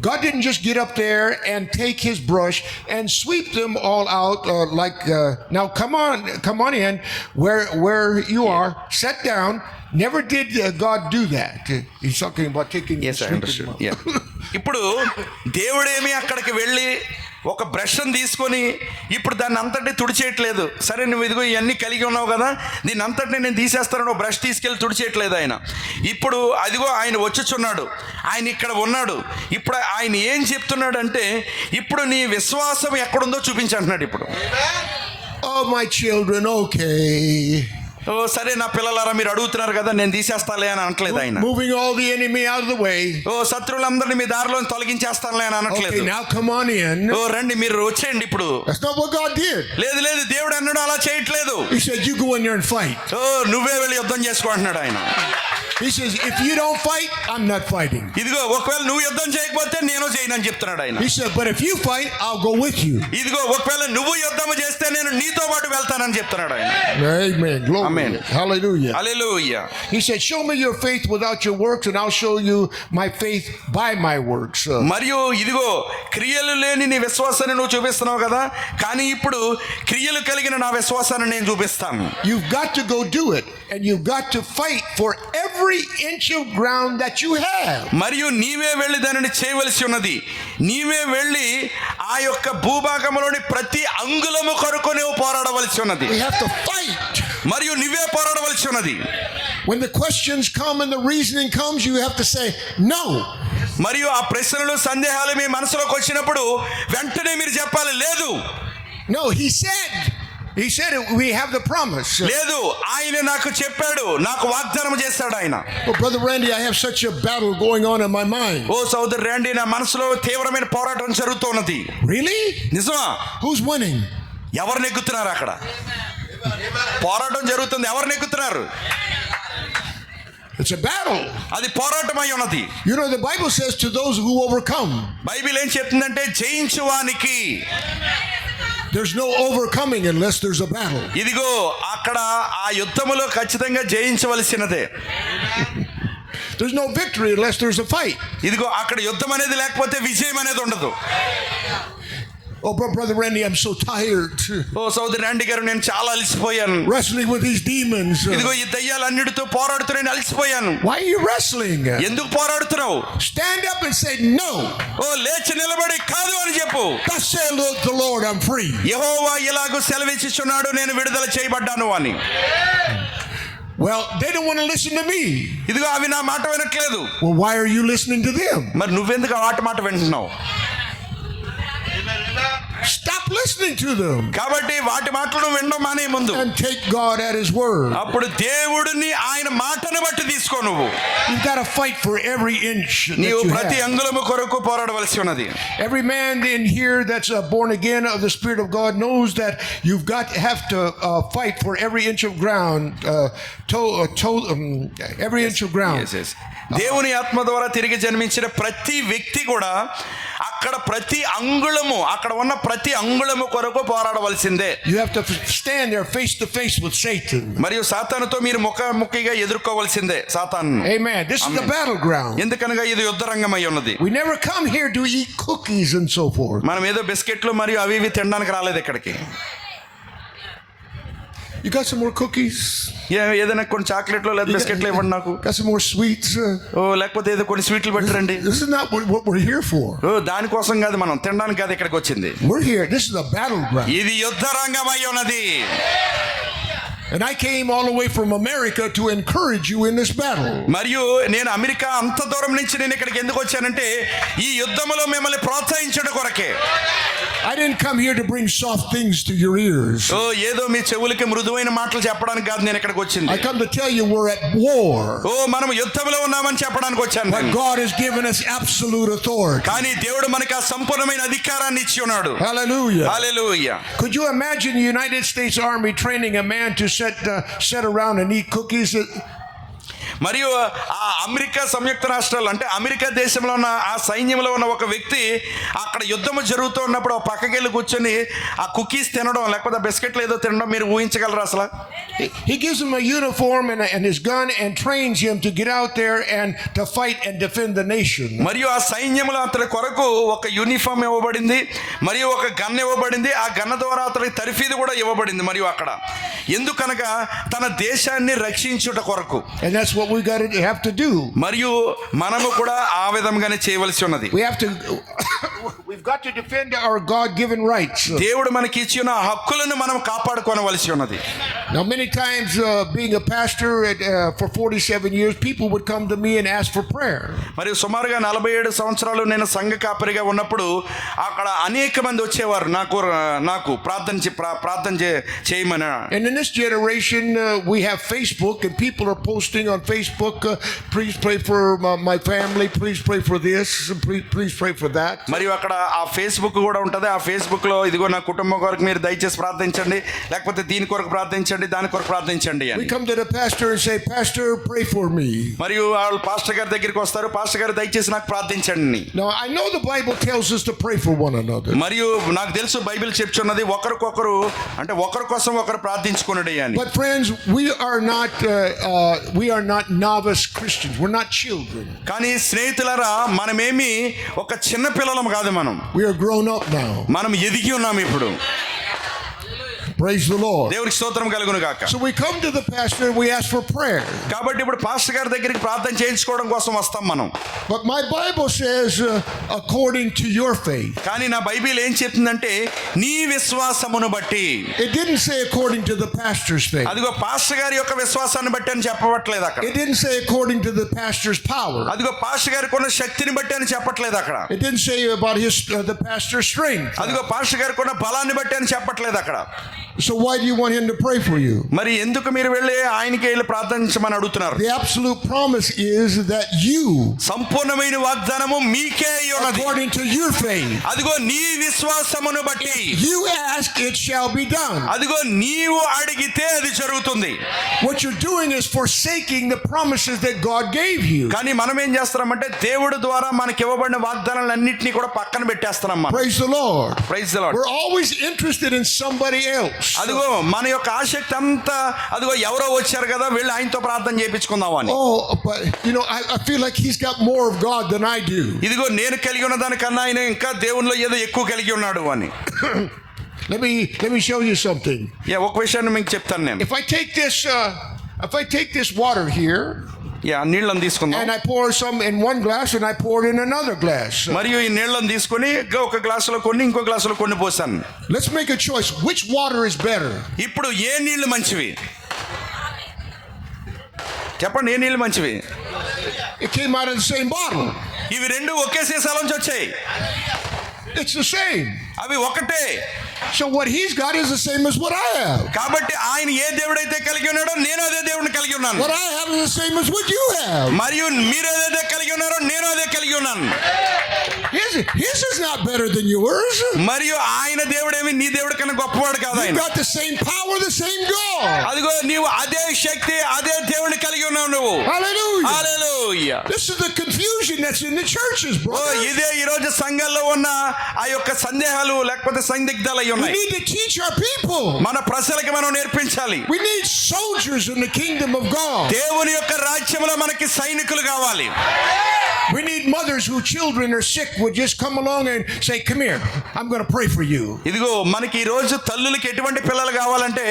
God didn't just get up there and take his brush and sweep them all out now come on in where you are, sit down. Never did God do that. He's talking about taking. Yes, I understood. Yeah. ఇప్పుడు దేవుడేమి అక్కడికి వెళ్ళి ఒక బ్రష్ని తీసుకొని ఇప్పుడు దాన్ని అంతటి తుడిచేయట్లేదు. సరే, నువ్వు ఇదిగో ఇవన్నీ కలిగి ఉన్నావు కదా, దీన్ని అంతటిని నేను తీసేస్తాను, బ్రష్ తీసుకెళ్ళి తుడిచేయట్లేదు ఆయన. ఇప్పుడు అదిగో ఆయన వచ్చుచున్నాడు, ఆయన ఇక్కడ ఉన్నాడు. ఇప్పుడు ఆయన ఏం చెప్తున్నాడు అంటే, ఇప్పుడు నీ విశ్వాసం ఎక్కడుందో చూపించంటున్నాడు. ఇప్పుడు Oh, my children, okay. ఓ సరే నా పిల్లలారా, మీరు అడుగుతున్నారు కదా, నేను తీసేస్తాలే అని అనట్లేదు ఆయన. Moving all the enemy out of the way. ఓ శత్రువులందరినీ మీ దారిలో తొలగించేస్తానులే అని అనట్లేదు. Okay, now come on in. ఓ రండి, మీరు వచ్చేయండి ఇప్పుడు. That's not what God did. లేదు, దేవుడు అన్నాడు అలా చేయట్లేదు. He said, you go in there and fight. ఓ నువ్వే వెళ్ళి యుద్ధం చేసుకో అంటున్నాడు ఆయన. He says, if you don't fight, I'm not fighting. ఇదిగో ఒకవేళ నువ్వు యుద్ధం చేయకపోతే నేను చేయనని చెప్తున్నాడు ఆయన. He said, but if you fight, I'll go with you. ఇదిగో ఒకవేళ నువ్వు యుద్ధం చేస్తే నేను నీతో పాటు వెళ్తానని చెప్తున్నాడు ఆయన. Amen. Glory. Amen. Hallelujah. Hallelujah. He said, show me your faith without your works and I'll show you my faith by my works. మరియు ఇదిగో క్రియలు లేని నీ విశ్వాసాన్ని నువ్వు చూపిస్తున్నావు కదా, కానీ ఇప్పుడు క్రియలు కలిగిన నా విశ్వాసాన్ని నేను చూపిస్తాను. You've got to go do it and you've got to fight for every inch of ground that you have. మరియు నీవే వెళ్ళి దానిని చేయవలసి ఉన్నది. నీవే వెళ్ళి ఆ యొక్క భూభాగంలోని ప్రతి అంగుళము కొరకు నువ్వు పోరాడవలసి ఉన్నది. We have to fight. మరియు నువ్వే పోరాడవలసి ఉన్నది. When the questions come and the reasoning comes, you have to say no. మరియు ఆ ప్రశ్నలు సందేహాలు మీ మనసులోకి వచ్చినప్పుడు వెంటనే మీరు చెప్పాలి, లేదు. No, he said it, we have the promise. లేదు, ఆయన నాకు చెప్పాడు, నాకు వాగ్దానం చేస్తాడు ఆయన. Well, Brother Randy, I have such a battle going on in my mind. ఓ సోదరు ర్యాండీ, నా మనసులో తీవ్రమైన పోరాటం జరుగుతున్నది. Really? నిజమా? Who's winning? ఎవరు నెగ్గుతున్నారు? అక్కడ పోరాటం జరుగుతుంది. ఎవరు నెగ్గుతున్నారు? It's a battle. అది పోరాటం అయి ఉన్నది. You know, the Bible says to those who overcome. Bible ఏం చెప్తుందంటే జయించువానికి. There's no overcoming unless there's a battle. ఇదిగో అక్కడ ఆ యుద్ధములో ఖచ్చితంగా జయించవలసినదే. There's no victory unless there's a fight. ఇదిగో అక్కడ యుద్ధం అనేది లేకపోతే విజయం అనేది ఉండదు. Oh, Brother Randy, I'm so tired. ఓ సోదరి రండి గారు, నేను చాలా అలసిపోయాను. Wrestling with these demons. ఇదిగో ఈ దయ్యాలన్నిటితో పోరాడుతూ నేను అలసిపోయాను. Why are you wrestling? ఎందుకు పోరాడుతున్నావు? Stand up and say no. ఓ లేచి నిలబడి కాదు అని చెప్పు. Thus saith the Lord, I'm free. యెహోవా ఇలాగూ సెలవిచ్చుచున్నాడు, నేను విడుదల చేయబడ్డాను అని. Well, they don't want to listen to me. ఇదిగో అవి నా మాట వినట్లేదు. Well, why are you listening to them? మరి నువ్వెందుకు ఆ మాట వింటున్నావు? Stop listening to them కాబట్టి వాటి మాటలు వినడం మానే ముందు. and take God at His word. అప్పుడు దేవుడిని ఆయన మాటను బట్టి తీసుకో. నువ్వు You've got to fight for every inch that నీవు you ప్రతి have. అంగుళము కొరకు పోరాడవలసి ఉన్నది. Every man in here that's born again of the Spirit of God knows that you've have to fight for every inch of ground, every inch of ground. Yes, yes. దేవుని ఆత్మ ద్వారా తిరిగి జన్మించిన ప్రతి వ్యక్తి కూడా అక్కడ ప్రతి అంగుళము, అక్కడ ఉన్న ప్రతి అంగుళము కొరకు పోరాడవలసిందే. You have to stand there face to face with Satan. మరియు సాతానుతో మీరు ముఖాముఖిగా ఎదుర్కోవలసిందే సాతాను. Amen. This is the battleground. ఎందుకనగా ఇది యుద్ధ రంగమై ఉన్నది. We never come here to eat cookies and so forth. మనం ఏదో బిస్కెట్లు మరియు అవి ఇవి తినడానికి రాలేదు ఇక్కడికి. You got some more cookies? ఏదైనా కొన్ని చాక్లెట్లు లేదా బిస్కెట్లు ఇవ్వండి నాకు. Got some more sweets? ఓ లేకపోతే ఏదో కొన్ని స్వీట్లు పెట్టరండి. This is not what we're here for. ఓ దానికోసం కాదు, మనం తినడానికి కాదు ఇక్కడికి వచ్చింది. We're here. This is a battleground. ఇది యుద్ధ రంగమై ఉన్నది. And I came all the way from America to encourage you in this battle. మరియు నేను అమెరికా అంత దూరం నుంచి నేను ఇక్కడికి ఎందుకు వచ్చానంటే ఈ యుద్ధములో మిమ్మల్ని ప్రోత్సహించడం కొరకే. I didn't come here to bring soft things to your ears. ఓ ఏదో మీ చెవులకి మృదువైన మాటలు చెప్పడానికి కాదు నేను ఇక్కడికి వచ్చింది. I come to tell you we're at war. ఓ మనం యుద్ధంలో ఉన్నామని చెప్పడానికి వచ్చాను. But God has given us absolute authority. కానీ దేవుడు మనకి ఆ సంపూర్ణమైన అధికారాన్ని ఇచ్చి ఉన్నాడు. Hallelujah. Hallelujah. Could you imagine the United States Army training a man to sit around and eat cookies? మరియు ఆ అమెరికా సంయుక్త రాష్ట్రాలు అంటే అమెరికా దేశంలో ఉన్న ఆ సైన్యంలో ఉన్న ఒక వ్యక్తి అక్కడ యుద్ధము జరుగుతూ ఉన్నప్పుడు పక్కకి వెళ్ళి కూర్చొని ఆ కుకీస్ తినడం లేకపోతే బిస్కెట్లు ఏదో తినడం మీరు ఊహించగలరా అసలు? He gives him a uniform and his gun and trains him to get out there and to fight and defend the nation. మరియు ఆ సైన్యంలో అతని కొరకు ఒక యూనిఫామ్ ఇవ్వబడింది, మరియు ఒక గన్ ఇవ్వబడింది. ఆ గన్న ద్వారా అతనికి తర్ఫీదు కూడా ఇవ్వబడింది. మరియు అక్కడ ఎందుకనగా తన దేశాన్ని రక్షించుట కొరకు. And that's what we have to do. మరియు మనము కూడా ఆ విధంగానే చేయవలసి ఉన్నది. We've got to defend our God-given rights. దేవుడు మనకి ఇచ్చిన హక్కులను మనం కాపాడుకోవలసి ఉన్నది. Now many times being a pastor for 47 years, people would come to me and ask for prayer. మరియు సుమారుగా 47 సంవత్సరాలు నేను సంఘ కాపరిగా ఉన్నప్పుడు అక్కడ అనేక మంది వచ్చేవారు నాకు ప్రార్థన చేయమని. And in this generation we have Facebook and people are posting on Facebook, please pray for my family, please pray for this, please pray for that. మరియు అక్కడ ఆ ఫేస్బుక్ కూడా ఉంటుంది. ఆ ఫేస్బుక్ లో ఇదిగో నా కుటుంబం కొరకు మీరు దయచేసి ప్రార్థించండి, లేకపోతే దీని కొరకు ప్రార్థించండి, దాని కొరకు ప్రార్థించండి అని. We come to the pastor and say, Pastor, pray for me. మరియు వాళ్ళు పాస్టర్ గారి దగ్గరికి వస్తారు, పాస్టర్ గారు దయచేసి నాకు ప్రార్థించండి. Now I know the Bible tells us to pray for one another. మరియు నాకు తెలుసు బైబిల్ చెప్తున్నది ఒకరికొకరు అంటే ఒకరి కోసం ఒకరు ప్రార్థించుకునడి అని. But friends, we are not novice Christians. We're not children. కానీ స్నేహితులారా, మనమేమి ఒక చిన్న పిల్లలం కాదు. We are grown up now. మనం ఎదిగి ఉన్నాం ఇప్పుడు. Praise the Lord. దేవునికి స్తోత్రం కలుగును గాక. So we come to the pastor and we ask for prayer. కాబట్టి ఇప్పుడు పాస్టర్ గారి దగ్గరికి ప్రార్థన చేయించుకోవడం కోసం వస్తాం మనం. But my Bible says according to your faith. కానీ నా బైబిల్ ఏం చెప్తుందంటే నీ విశ్వాసమును బట్టి. It didn't say according to the pastor's faith. అదిగో పాస్టర్ గారి యొక్క విశ్వాసాన్ని బట్టి అని చెప్పవట్లేదు అక్కడ. It didn't say according to the pastor's power. అదిగో పాస్టర్ గారికి ఉన్న శక్తిని బట్టి అని చెప్పట్లేదు అక్కడ. It didn't say about the pastor's strength. అదిగో పాస్టర్ గారికి ఉన్న బలాన్ని బట్టి అని చెప్పట్లేదు అక్కడ. So why do you want him to pray for you? మరి ఎందుకు మీరు వెళ్ళి ఆయనకి వెళ్ళి ప్రార్థించమని అడుగుతున్నారు? The absolute promise is that you, సంపూర్ణమైన వాగ్దానము మీకే అయి ఉన్నది. according to your faith, అదిగో నీ విశ్వాసమును బట్టి, you ask, it shall be done. అదిగో నీవు అడిగితే అది జరుగుతుంది. What you're doing is forsaking the promises that God gave you. కానీ మనం ఏం చేస్తున్నామంటే దేవుడి ద్వారా మనకి ఇవ్వబడిన వాగ్దానాలన్నింటినీ కూడా పక్కన పెట్టేస్తున్నాం మనం. Praise the Lord. Praise the Lord. We're always interested in somebody else. అదిగో మన యొక్క ఆసక్తి అంతా అదిగో ఎవరో వచ్చారు కదా వెళ్ళి ఆయనతో ప్రార్థన చేయించుకుందాం అని. Oh, but you know, I feel like he's got more of God than I do. ఇదిగో నేను కలిగి ఉన్న దానికన్నా ఆయన ఇంకా దేవునిలో ఏదో ఎక్కువ కలిగి ఉన్నాడు అని. Let me show you something. ఒక విషయాన్ని మీకు చెప్తాను నేను. If I take this water here, నీళ్ళని తీసుకుందాం. and I pour some in one glass and I pour it in another glass. మరియు ఈ నీళ్ళని తీసుకొని ఒక గ్లాసులో కొన్ని ఇంకో గ్లాసులో కొన్ని పోసాను. Let's make a choice. Which water is better? ఇప్పుడు ఏ నీళ్లు మంచివి చెప్పండి? ఏ నీళ్లు మంచివి? It came out of the same bottle. ఇవి రెండు ఒకే సీసాలోంచి వచ్చాయి. It's the same. అవి ఒకటే. So what he's got is the same as what I have. కాబట్టి ఆయన ఏ దేవుడైతే కలిగి ఉన్నాడో నేను అదే దేవుడిని కలిగి ఉన్నాను. What I have is the same as what you have. మరియు మీరు ఏదైతే కలిగి ఉన్నారో నేను అదే కలిగి ఉన్నాను. His is not better than yours. మరియు ఆయన దేవుడేమి నీ దేవుడి కన్నా గొప్పవాడు కాదు. You ఆయన got the same power, the same God. అదిగో నీవు అదే శక్తి అదే దేవుడిని కలిగి ఉన్నావు నువ్వు. Hallelujah. Hallelujah. This is the confusion that's in the churches, bro. ఇదే ఈ రోజు సంఘాల్లో ఉన్న ఆ యొక్క సందేహాలు లేకపోతే సందిగ్ధాలు అయి We ఉన్నాయి. need to teach our people. మన ప్రజలకి మనం నేర్పించాలి. We need soldiers in the kingdom of God. దేవుని యొక్క రాజ్యంలో మనకి సైనికులు కావాలి. We need mothers whose children are sick would just come along and say, "Come here, I'm going to pray for you." ఇదిగో మనకి ఈ రోజు తల్లులకి ఎటువంటి పిల్లలు కావాలంటే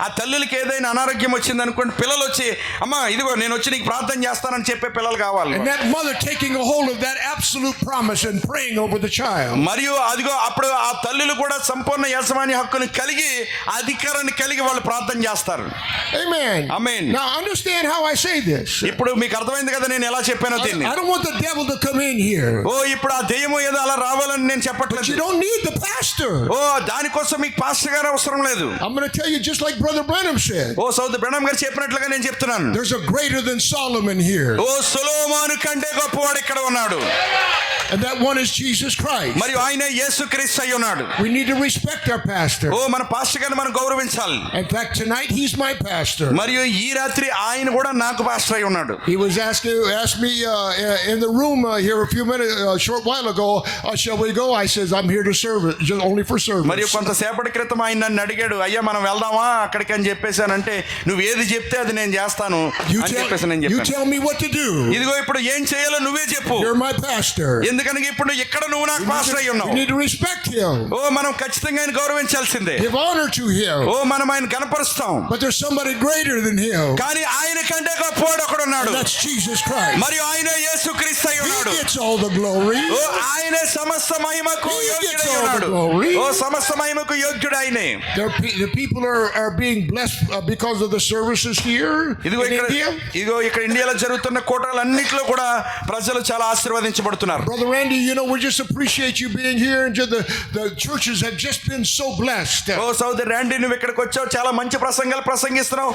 ఆ తల్లులకి ఏదైనా అనారోగ్యం వచ్చింది అనుకోండి పిల్లలు వచ్చి అమ్మా ఇదిగో నేను వచ్చి నీకు ప్రార్థన చేస్తానని చెప్పే పిల్లలు కావాలి. And that mother taking a hold of that absolute promise and praying over the child. మరియు అదిగో అప్పుడు ఆ తల్లులు కూడా సంపూర్ణ యజమాని హక్కుని కలిగి అధికారాన్ని కలిగి వాళ్ళు ప్రార్థన చేస్తారు. Amen. Amen. Now understand how I say this. ఇప్పుడు మీకు అర్థమైంది కదా నేను ఎలా చెప్పానో దీన్ని. I don't want the devil to come in here. ఇప్పుడు ఆ దెయ్యము ఏదో అలా రావాలని నేను But చెప్పట్లేదు. you don't need the pastor. దానికోసం మీకు పాస్టర్ గారు అవసరం లేదు. I'm going to tell you just like Brother Branham said. సౌదర్ బ్రహ్నం గారు చెప్పినట్లుగా నేను చెప్తున్నాను. There's a greater than Solomon here. సొలొమోను కంటే గొప్పవాడు ఇక్కడ ఉన్నాడు. And that one is Jesus Christ. మరియు ఆయన యేసుక్రీస్తు అయి ఉన్నాడు. We need to respect our pastor. మన పాస్టర్ గారిని మనం గౌరవించాలి. In fact, tonight he's my pastor. మరియు ఈ రాత్రి ఆయన కూడా నాకు పాస్టర్ అయి ఉన్నాడు. He was asked me in the room here a few minutes, a short while ago, shall we go? I says, I'm here to serve it, just only for service. మరియు కొంతసేపటి క్రితం ఆయన నన్ను అడిగాడు, అయ్యా మనం వెళ్దామా అక్కడికి అని చెప్పేసానంటే నువ్వు ఏది చెప్తే అది నేను చేస్తాను అని చెప్పేసి నేను You చెప్పాను. tell me what to do. ఇదిగో ఇప్పుడు ఏం చేయాలో నువ్వే చెప్పు. You're my pastor. ఎందుకని ఇప్పుడు ఇక్కడ నువ్వు నాకు పాస్టర్ అయి ఉన్నావు. We need to respect him. మనం ఖచ్చితంగా ఆయన గౌరవించాల్సిందే. Give honor to him. మనం ఆయన కనపరుస్తాం. But there's somebody greater than him. కానీ ఆయన కంటే గొప్పవాడు ఒకడు ఉన్నాడు. That's Jesus Christ. మరియు ఆయన యేసుక్రీస్తు అయి ఉన్నాడు. He gets all the glory. ఆయనే సమస్త మహిమకు He gets యోగ్యుడై all the ఉన్నాడు. glory. సమస్త మహిమకు యోగ్యుడు ఆయనే. The people are being blessed because of the services here in India. ఇక్కడ ఇండియాలో జరుగుతున్న కూటాలన్నిటిలో కూడా ప్రజలు చాలా ఆశీర్వదించబడుతున్నారు. Brother Randy, you know, we just appreciate you being here, and the churches have just been so blessed. సోదరు ర్యాండీ నువ్వు ఇక్కడికి వచ్చావు, చాలా మంచి ప్రసంగాలు ప్రసంగిస్తున్నావు.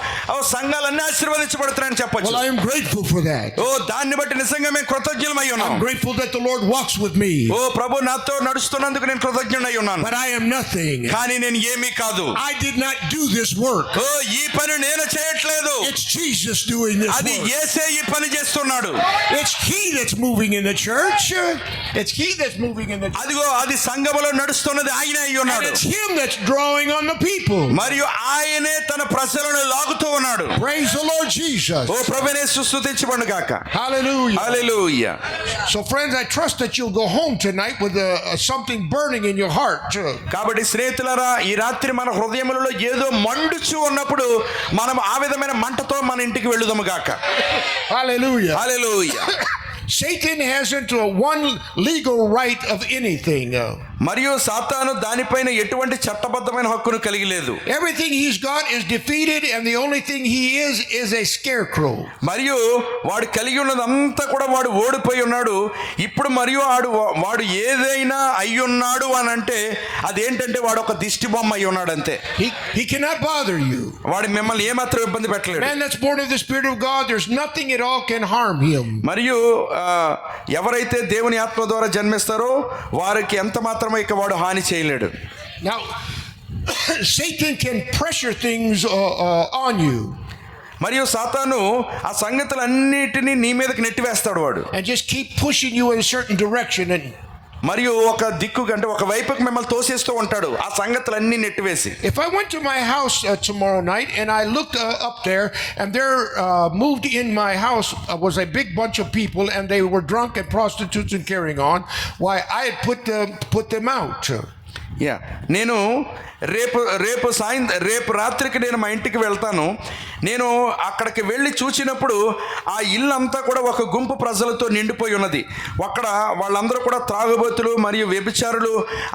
సంఘాలన్నీ ఆశీర్వదించబడుతున్నాయని చెప్పొచ్చు. Well, I am grateful for that. దాన్ని బట్టి నిజంగా మేము కృతజ్ఞులమై ఉన్నాం. I'm grateful that the Lord walks with me. ప్రభు నాతో నడుస్తున్నందుకు నేను కృతజ్ఞుడై ఉన్నాను. But I am nothing. కానీ నేను ఏమీ కాదు. I did not do this work. ఈ పని నేను చేయట్లేదు. It's Jesus doing this అది work. యేసే ఈ పని చేస్తున్నాడు. It's He that's moving in the church. It's He that's moving in the church. అదిగో అది సంఘములో నడుస్తున్నది ఆయన అయి And ఉన్నాడు. it's Him that's drawing on the people. మరియు ఆయనే తన ప్రజలను లాగుతూ ఉన్నాడు. Praise the Lord Jesus. ప్రభువే స్తుతించబడును గాక. Hallelujah. Hallelujah. So friends, I trust that you'll go home tonight with something burning in your heart. కాబట్టి స్నేహితులారా ఈ రాత్రి మన హృదయములలో ఏదో మండుచు ఉన్నప్పుడు మనం ఆ విధమైన మంటతో మన ఇంటికి వెళ్ళుదాము గాక. Hallelujah. Hallelujah. Satan hasn't one legal right of anything. మరియు సాతాను దానిపైన ఎటువంటి చట్టబద్ధమైన హక్కును కలిగి లేదు. Everything he's got is defeated, and the only thing he is a scarecrow. మరియు వాడు కలిగి ఉన్నదంతా కూడా వాడు ఓడిపోయి ఉన్నాడు. ఇప్పుడు మరియు వాడు ఏదైనా అయి ఉన్నాడు అని అంటే అదేంటంటే వాడు ఒక దిష్టి బొమ్మ అయి ఉన్నాడు అంతే. He cannot bother you. వాడు మిమ్మల్ని ఏమాత్రం ఇబ్బంది పెట్టలేడు. Man that's born of the Spirit of God, there's nothing at all can harm him. మరియు ఎవరైతే దేవుని ఆత్మ ద్వారా జన్మిస్తారో వారికి ఎంత మాత్రమే ఇక వాడు హాని చేయలేడు. Now, Satan can pressure things on you. మరియు సాతాను ఆ సంగతులన్నిటినీ నీ మీదకి నెట్టివేస్తాడు వాడు. And just keep pushing you in a certain direction. And మరియు ఒక దిక్కు అంటే ఒక వైపుకి మిమ్మల్ని తోసేస్తూ ఉంటాడు ఆ సంగతులన్నీ నెట్టివేసి. if I went to my house tomorrow night and I looked up there and there moved in my house was a big bunch of people and they were drunk and prostitutes and carrying on, why I had put them out. నేను రేపు రాత్రికి నేను మా ఇంటికి వెళ్తాను. నేను అక్కడికి వెళ్ళి చూసినప్పుడు ఆ ఇల్లు అంతా కూడా ఒక గుంపు ప్రజలతో నిండిపోయి ఉన్నది. అక్కడ వాళ్ళందరూ కూడా త్రాగుబోతులు మరియు వ్యభిచారులు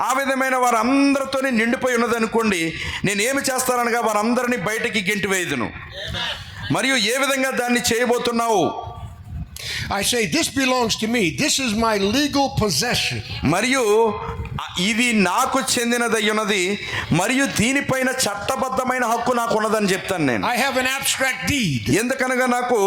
ఆ విధమైన వారందరితో నిండిపోయి ఉన్నది అనుకోండి. నేను ఏమి చేస్తాననగా వారందరినీ బయటికి గెంటివేయుదును. మరియు ఏ విధంగా దాన్ని చేయబోతున్నావు? I say, this belongs to me. This is my legal possession. మరియు ఇది నాకు చెందినదై ఉన్నది మరియు దీనిపైన చట్టబద్ధమైన హక్కు నాకు ఉన్నదని చెప్తాను నేను. I have an abstract deed. ఎందుకనగా నాకు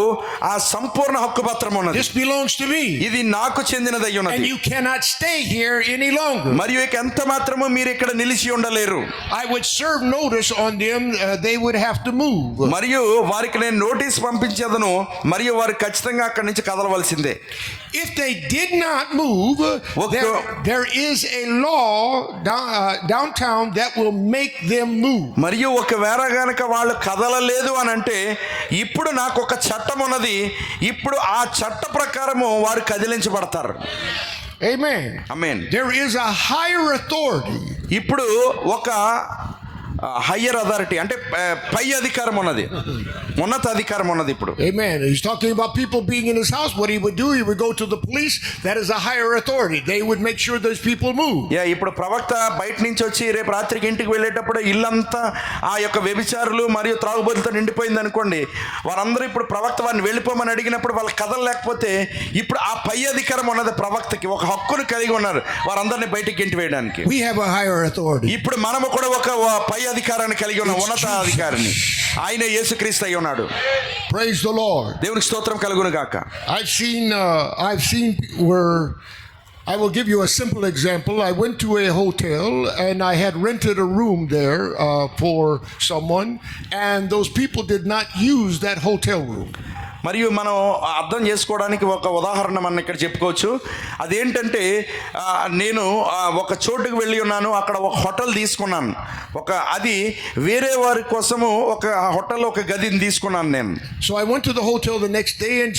ఆ సంపూర్ణ హక్కు పత్రం ఉన్నది. This belongs to me. ఇది నాకు చెందినదై ఉన్నది. And you cannot stay here any longer. మరియు ఇక ఎంత మాత్రము మీరు ఇక్కడ నిలిచి ఉండలేరు. I would serve notice on them. They would have to move. మరియు వారికి నేను నోటీస్ పంపించేదను మరియు వారు ఖచ్చితంగా అక్కడి నుంచి కదలవలసిందే. If they did not move, there is a law downtown that will make them move. మరియు ఒకవేళ గనక వాళ్ళు కదలలేదు అని అంటే ఇప్పుడు నాకు ఒక చట్టం ఉన్నది. ఇప్పుడు ఆ చట్ట ప్రకారము వారు కదిలించబడతారు. Amen. Amen. There is a higher authority. ఇప్పుడు ఒక హయ్యర్ అథారిటీ అంటే పై అధికారం ఉన్నది, ఉన్నత అధికారం ఉన్నది ఇప్పుడు. Amen. He's talking about people being in his house. What he would do, he would go to the police. That is a higher authority. They would make sure those people move. ఇప్పుడు ప్రవక్త బయట నుంచి వచ్చి రేపు రాత్రికి ఇంటికి వెళ్ళేటప్పుడు ఇల్లంతా ఆ యొక్క వ్యభిచారులు మరియు త్రాగుబోతులతో నిండిపోయింది అనుకోండి. వారందరూ ఇప్పుడు ప్రవక్త వారిని వెళ్ళిపోమని అడిగినప్పుడు వాళ్ళు కదలలేకపోతే ఇప్పుడు ఆ పై అధికారం ఉన్నది ప్రవక్తకి. ఒక హక్కును కలిగి ఉన్నారు వారందరినీ బయటికి గెంటి వేయడానికి. We have a higher authority. ఇప్పుడు మనము కూడా ఒక పై అధికారాన్ని కలిగి ఉన్న ఉన్నత అధికారిని ఆయన యేసుక్రీస్తు అయి ఉన్నాడు. Praise the Lord. దేవునికి స్తోత్రం కలుగును గాక. I've seen where I will give you a simple example. I went to a hotel and I had rented a room there for someone, and those people did not use that hotel room. మరియు మనం అర్థం చేసుకోవడానికి ఒక ఉదాహరణ మనం ఇక్కడ చెప్పుకోవచ్చు. అదేంటంటే నేను ఒక చోటుకు వెళ్ళి ఉన్నాను, అక్కడ ఒక హోటల్ తీసుకున్నాను. అది వేరే వారి కోసము ఒక హోటల్లో ఒక గదిని తీసుకున్నాను నేను. So I went to the hotel the next day and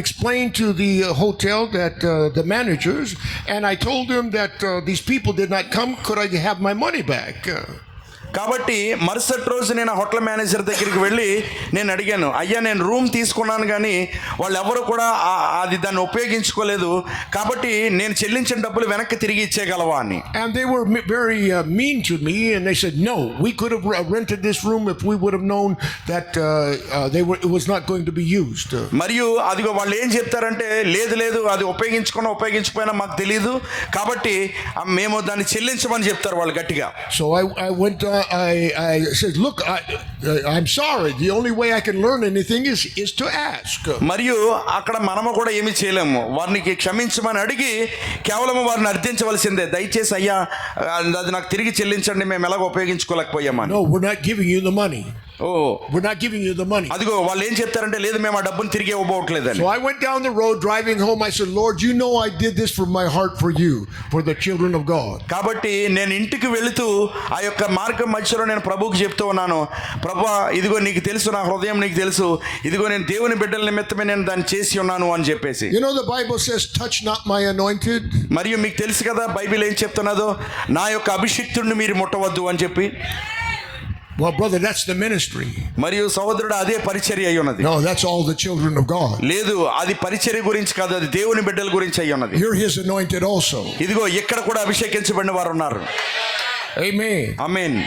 explained to the hotel that the managers, and I told them that these people did not come. Could I have my money back? కాబట్టి మరుసటి రోజు నేను ఆ హోటల్ మేనేజర్ దగ్గరికి వెళ్ళి నేను అడిగాను, అయ్యా నేను రూమ్ తీసుకున్నాను కానీ వాళ్ళు ఎవరు కూడా దాన్ని ఉపయోగించుకోలేదు, కాబట్టి నేను చెల్లించిన డబ్బులు వెనక్కి తిరిగి ఇచ్చేయగలవా అని. And they were very mean to me, and they said no, we could have rented this room if we would have known that it was not going to be used. మరియు అదిగో వాళ్ళు ఏం చెప్తారంటే లేదు అది ఉపయోగించుకోకపోయినా మాకు తెలియదు, కాబట్టి మేము దాన్ని చెల్లించమని చెప్తారు వాళ్ళు గట్టిగా. So I went I said, look, I'm sorry. The only way I can learn anything is to ask. మరియు అక్కడ మనము కూడా ఏమీ చేయలేము. వారికి క్షమించమని అడిగి కేవలం వారిని అర్థించవలసిందే. దయచేసి అయ్యా అది నాకు తిరిగి చెల్లించండి, మేము ఎలాగో ఉపయోగించుకోలేకపోయామని. No, we're not giving you the money. We're not giving you the money. అదిగో వాళ్ళు ఏం చెప్తారంటే లేదు మేము ఆ డబ్బుని తిరిగి ఇవ్వబోట్లేదని. So I went down the road driving home. I said, Lord, you know I did this from my heart for you, for the children of God. కాబట్టి నేను ఇంటికి వెళుతూ ఆ యొక్క మార్గం మధ్యలో నేను ప్రభువుకి చెప్తూ ఉన్నాను, ప్రభువా ఇదిగో నీకు తెలుసు, నా హృదయం నీకు తెలుసు, ఇదిగో నేను దేవుని బిడ్డల నిమిత్తమే నేను దాన్ని చేసి ఉన్నాను అని చెప్పేసి. You know the Bible says, touch not my anointed. మరియు మీకు తెలుసు కదా బైబిల్ ఏం చెప్తున్నదో, నా యొక్క అభిషిక్తుడిని మీరు ముట్టవద్దు అని చెప్పి. Well, brother, that's the ministry. మరియు సహోదరుడు అదే పరిచర్య అయి ఉన్నది. No, that's all the children of God. లేదు, అది పరిచర్య గురించి కాదు, అది దేవుని బిడ్డల గురించి అయి ఉన్నది. You're his anointed also. ఇదిగో ఇక్కడ కూడా అభిషేకించబడిన వారు ఉన్నారు. Amen. Amen.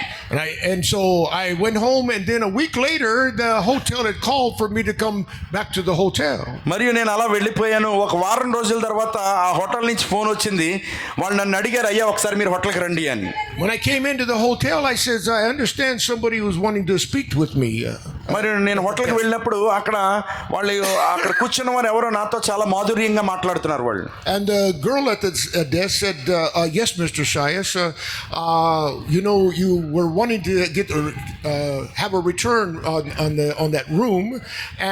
And so I went home, and then a week later, the hotel had called for me to come back to the hotel. మరియు నేను అలా వెళ్ళిపోయాను. ఒక వారం రోజుల తర్వాత ఆ హోటల్ నుంచి ఫోన్ వచ్చింది. వాళ్ళు నన్ను అడిగారు, అయ్యా ఒకసారి మీరు హోటల్కి రండి అని. When I came into the hotel, I says, I understand somebody was wanting to speak with me. మరి నేను హోటల్కి వెళ్ళినప్పుడు అక్కడ వాళ్ళు అక్కడ కూర్చున్న వారు ఎవరో నాతో చాలా మాధుర్యంగా మాట్లాడుతున్నారు వాళ్ళు. And the girl at the desk said, yes, Mr. Shias, you know, you were wanting to get have a return on that room,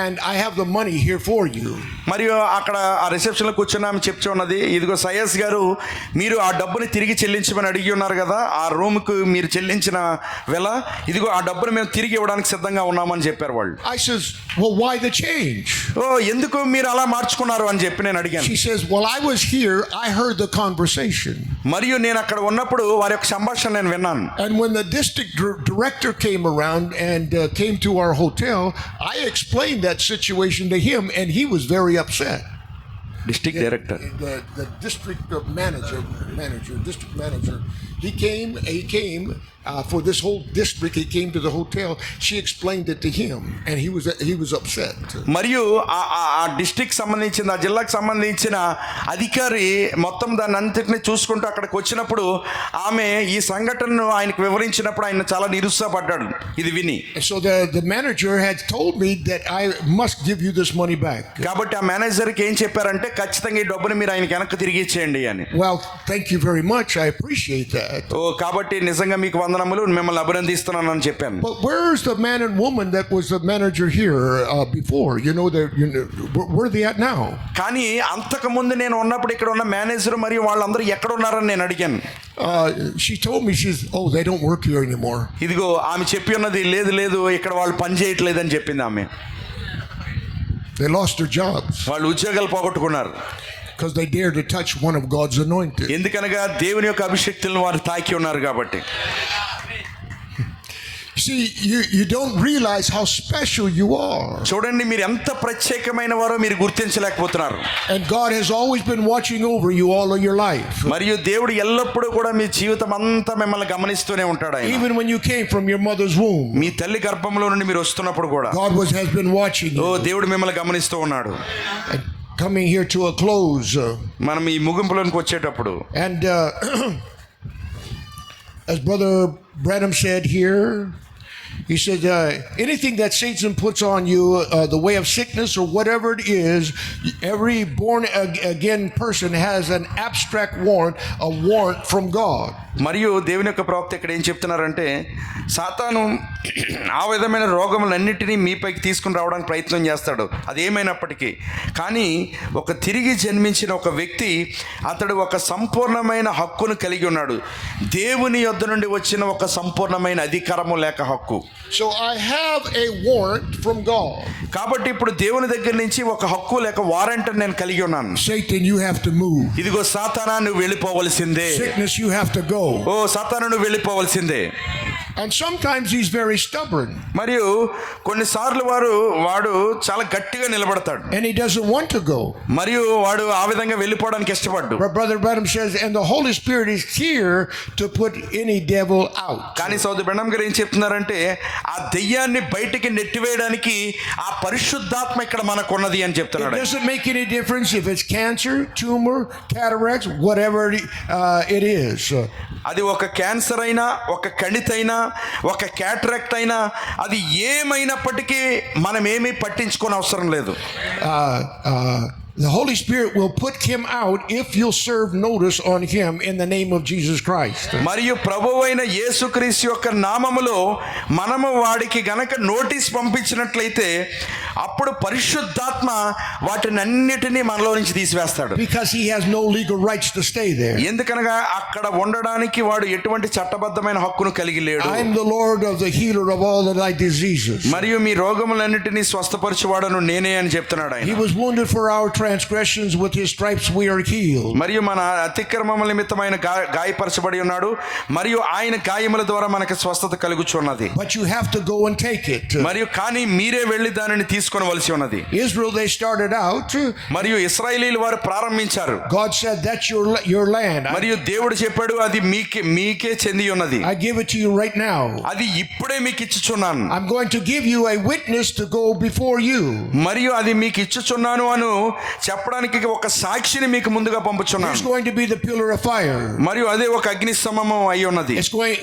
and I have the money here for you. మరియు అక్కడ ఆ రిసెప్షన్లో కూర్చున్న ఆమె చెప్తూ ఉన్నది, ఇదిగో సయస్ గారు, మీరు ఆ డబ్బుని తిరిగి చెల్లించమని అడిగి ఉన్నారు కదా, ఆ రూమ్కు మీరు చెల్లించిన వెల, ఇదిగో ఆ డబ్బుని మేము తిరిగి ఇవ్వడానికి సిద్ధంగా ఉన్నామని చెప్పారు వాళ్ళు. I says, well, why the change? ఓ ఎందుకు మీరు అలా మార్చుకున్నారు అని చెప్పి నేను అడిగాను. She says, well, I was here, I heard the conversation. మరియు నేను అక్కడ ఉన్నప్పుడు వారి యొక్క సంభాషణ నేను విన్నాను. And when the district director came around and came to our hotel, I explained that situation to him, and he was very upset. District director, The district district manager, he came for this whole district. He came to the hotel. She explained it to him, and he was upset. మరియు ఆ డిస్ట్రిక్ట్ సంబంధించిన, ఆ జిల్లాకు సంబంధించిన అధికారి మొత్తం దాన్ని అంతటిని చూసుకుంటూ అక్కడికి వచ్చినప్పుడు ఆమె ఈ సంఘటనను ఆయనకు వివరించినప్పుడు ఆయన చాలా నిరుత్సాహపడ్డాడు ఇది విని. And so the manager had told me that I must give you this money back. కాబట్టి ఆ మేనేజర్కి ఏం చెప్పారంటే, ఖచ్చితంగా ఈ డబ్బుని మీరు ఆయనకి వెనక్కి తిరిగి ఇచ్చేయండి అని. Well, thank you very much. I appreciate that. ఓ కాబట్టి నిజంగా మీకు వందనములు, మిమ్మల్ని అభినందిస్తున్నాను అని చెప్పాను. But where's the man and woman that was the manager here before? You know, where are they at now? కానీ అంతకుముందు నేను ఉన్నప్పుడు ఇక్కడ ఉన్న మేనేజర్ మరియు వాళ్ళందరూ ఎక్కడ ఉన్నారని నేను అడిగాను. She told me, oh, they don't work here anymore. ఇదిగో ఆమె చెప్పి ఉన్నది, లేదు ఇక్కడ వాళ్ళు పని చేయట్లేదని చెప్పింది ఆమె. They lost their jobs వాళ్ళు ఉద్యోగాలు పోగొట్టుకున్నారు. because they dared to touch one of God's anointed. ఎందుకనగా దేవుని యొక్క అభిషేక్తులను వారు తాకి ఉన్నారు కాబట్టి. See, you don't realize how special you are. చూడండి, మీరు ఎంత ప్రత్యేకమైన వారో మీరు గుర్తించలేకపోతున్నారు. And God has always been watching over you all of your life. మరియు దేవుడు ఎల్లప్పుడూ కూడా మీ జీవితం అంతా మిమ్మల్ని గమనిస్తూనే ఉంటాడు ఆయన. Even when you came from your mother's womb, మీ తల్లి గర్భంలో నుండి మీరు వస్తున్నప్పుడు కూడా God has been watching oh you. దేవుడు మిమ్మల్ని గమనిస్తూ ఉన్నాడు. And coming here to a close, మనం ఈ ముగింపులోనికి వచ్చేటప్పుడు, and as Brother Branham said here, he said, anything that Satan puts on you, the way of sickness or whatever it is, every born again person has an abstract warrant, a warrant from God. మరియు దేవుని యొక్క ప్రవక్త ఇక్కడ ఏం చెప్తున్నారంటే, సాతాను ఆ విధమైన రోగములన్నిటినీ మీపైకి తీసుకుని రావడానికి ప్రయత్నం చేస్తాడు, అదేమైనప్పటికీ. కానీ ఒక తిరిగి జన్మించిన ఒక వ్యక్తి, అతడు ఒక సంపూర్ణమైన హక్కును కలిగి ఉన్నాడు. దేవుని యొద్ద నుండి వచ్చిన ఒక సంపూర్ణమైన అధికారము లేక హక్కు. So I have a warrant from God. కాబట్టి ఇప్పుడు దేవుని దగ్గర నుంచి ఒక హక్కు లేక వారెంట్ నేను కలిగి ఉన్నాను. Satan, you have to move. ఇదిగో సాతానా, నువ్వు వెళ్ళిపోవలసిందే. Sickness, you have to go. ఓ సాతాను, నువ్వు వెళ్ళిపోవలసిందే. And sometimes he's very stubborn. మరియు కొన్నిసార్లు వాడు చాలా గట్టిగా నిలబడతాడు. And he doesn't want to go. మరియు వాడు ఆ విధంగా వెళ్ళిపోవడానికి ఇష్టపడ్డు. But Brother Branham says, and the Holy Spirit is here to put any devil out. కానీ సోదరు బ్రహ్మం గారు ఏం చెప్తున్నారంటే, ఆ దెయ్యాన్ని బయటికి నెట్టివేయడానికి ఆ పరిశుద్ధాత్మ ఇక్కడ మనకు ఉన్నది అని It చెప్తున్నాడు. doesn't make any difference if it's cancer, tumor, cataracts, whatever it is. అది ఒక క్యాన్సర్ అయినా, ఒక కణితైనా, ఒక క్యాటరాక్ట్ అయినా, అది ఏమైనప్పటికీ మనం ఏమీ పట్టించుకోని అవసరం లేదు. The Holy Spirit will put him out if you'll serve notice on him in the name of Jesus Christ. మరియు ప్రభువైన యేసుక్రీస్తు యొక్క నామములో మనము వాడికి గనక నోటీస్ పంపించినట్లయితే అప్పుడు పరిశుద్ధాత్మ వాటిని అన్నిటినీ మనలో నుంచి తీసివేస్తాడు. Because he has no legal rights to stay there. ఎందుకనగా అక్కడ ఉండడానికి వాడు ఎటువంటి చట్టబద్ధమైన హక్కును కలిగి లేడు. I am the Lord of the healer of all of thy diseases. మరియు మీ రోగములన్నిటినీ స్వస్థపరచువాడను నేనే అని చెప్తున్నాడు ఆయన. He was wounded for our transgressions, with his stripes we are healed. మరియు మన అతిక్రమముల నిమిత్తం ఆయన గాయపరచబడి ఉన్నాడు, మరియు ఆయన గాయముల ద్వారా మనకి స్వస్థత కలుగుచున్నది. But you have to go and take it. మరియు కానీ మీరే వెళ్ళి దానిని తీసుకొనవలసి ఉన్నది. Israel, they started out. మరియు ఇశ్రాయేలీయులు వారు ప్రారంభించారు. God said, that's your land. మరియు దేవుడు చెప్పాడు, అది మీకే చెంది ఉన్నది. I give it to you right now. అది ఇప్పుడే మీకు ఇచ్చుచున్నాను. I'm going to give you a witness to go before you. మరియు అది మీకు ఇచ్చుచున్నాను అను చెప్పడానికి ఒక సాక్షిని మీకు ముందుగా It's పంపుచున్నాను. going to be the pillar of fire. మరియు అదే ఒక అగ్ని స్తంభము అయి ఉన్నది.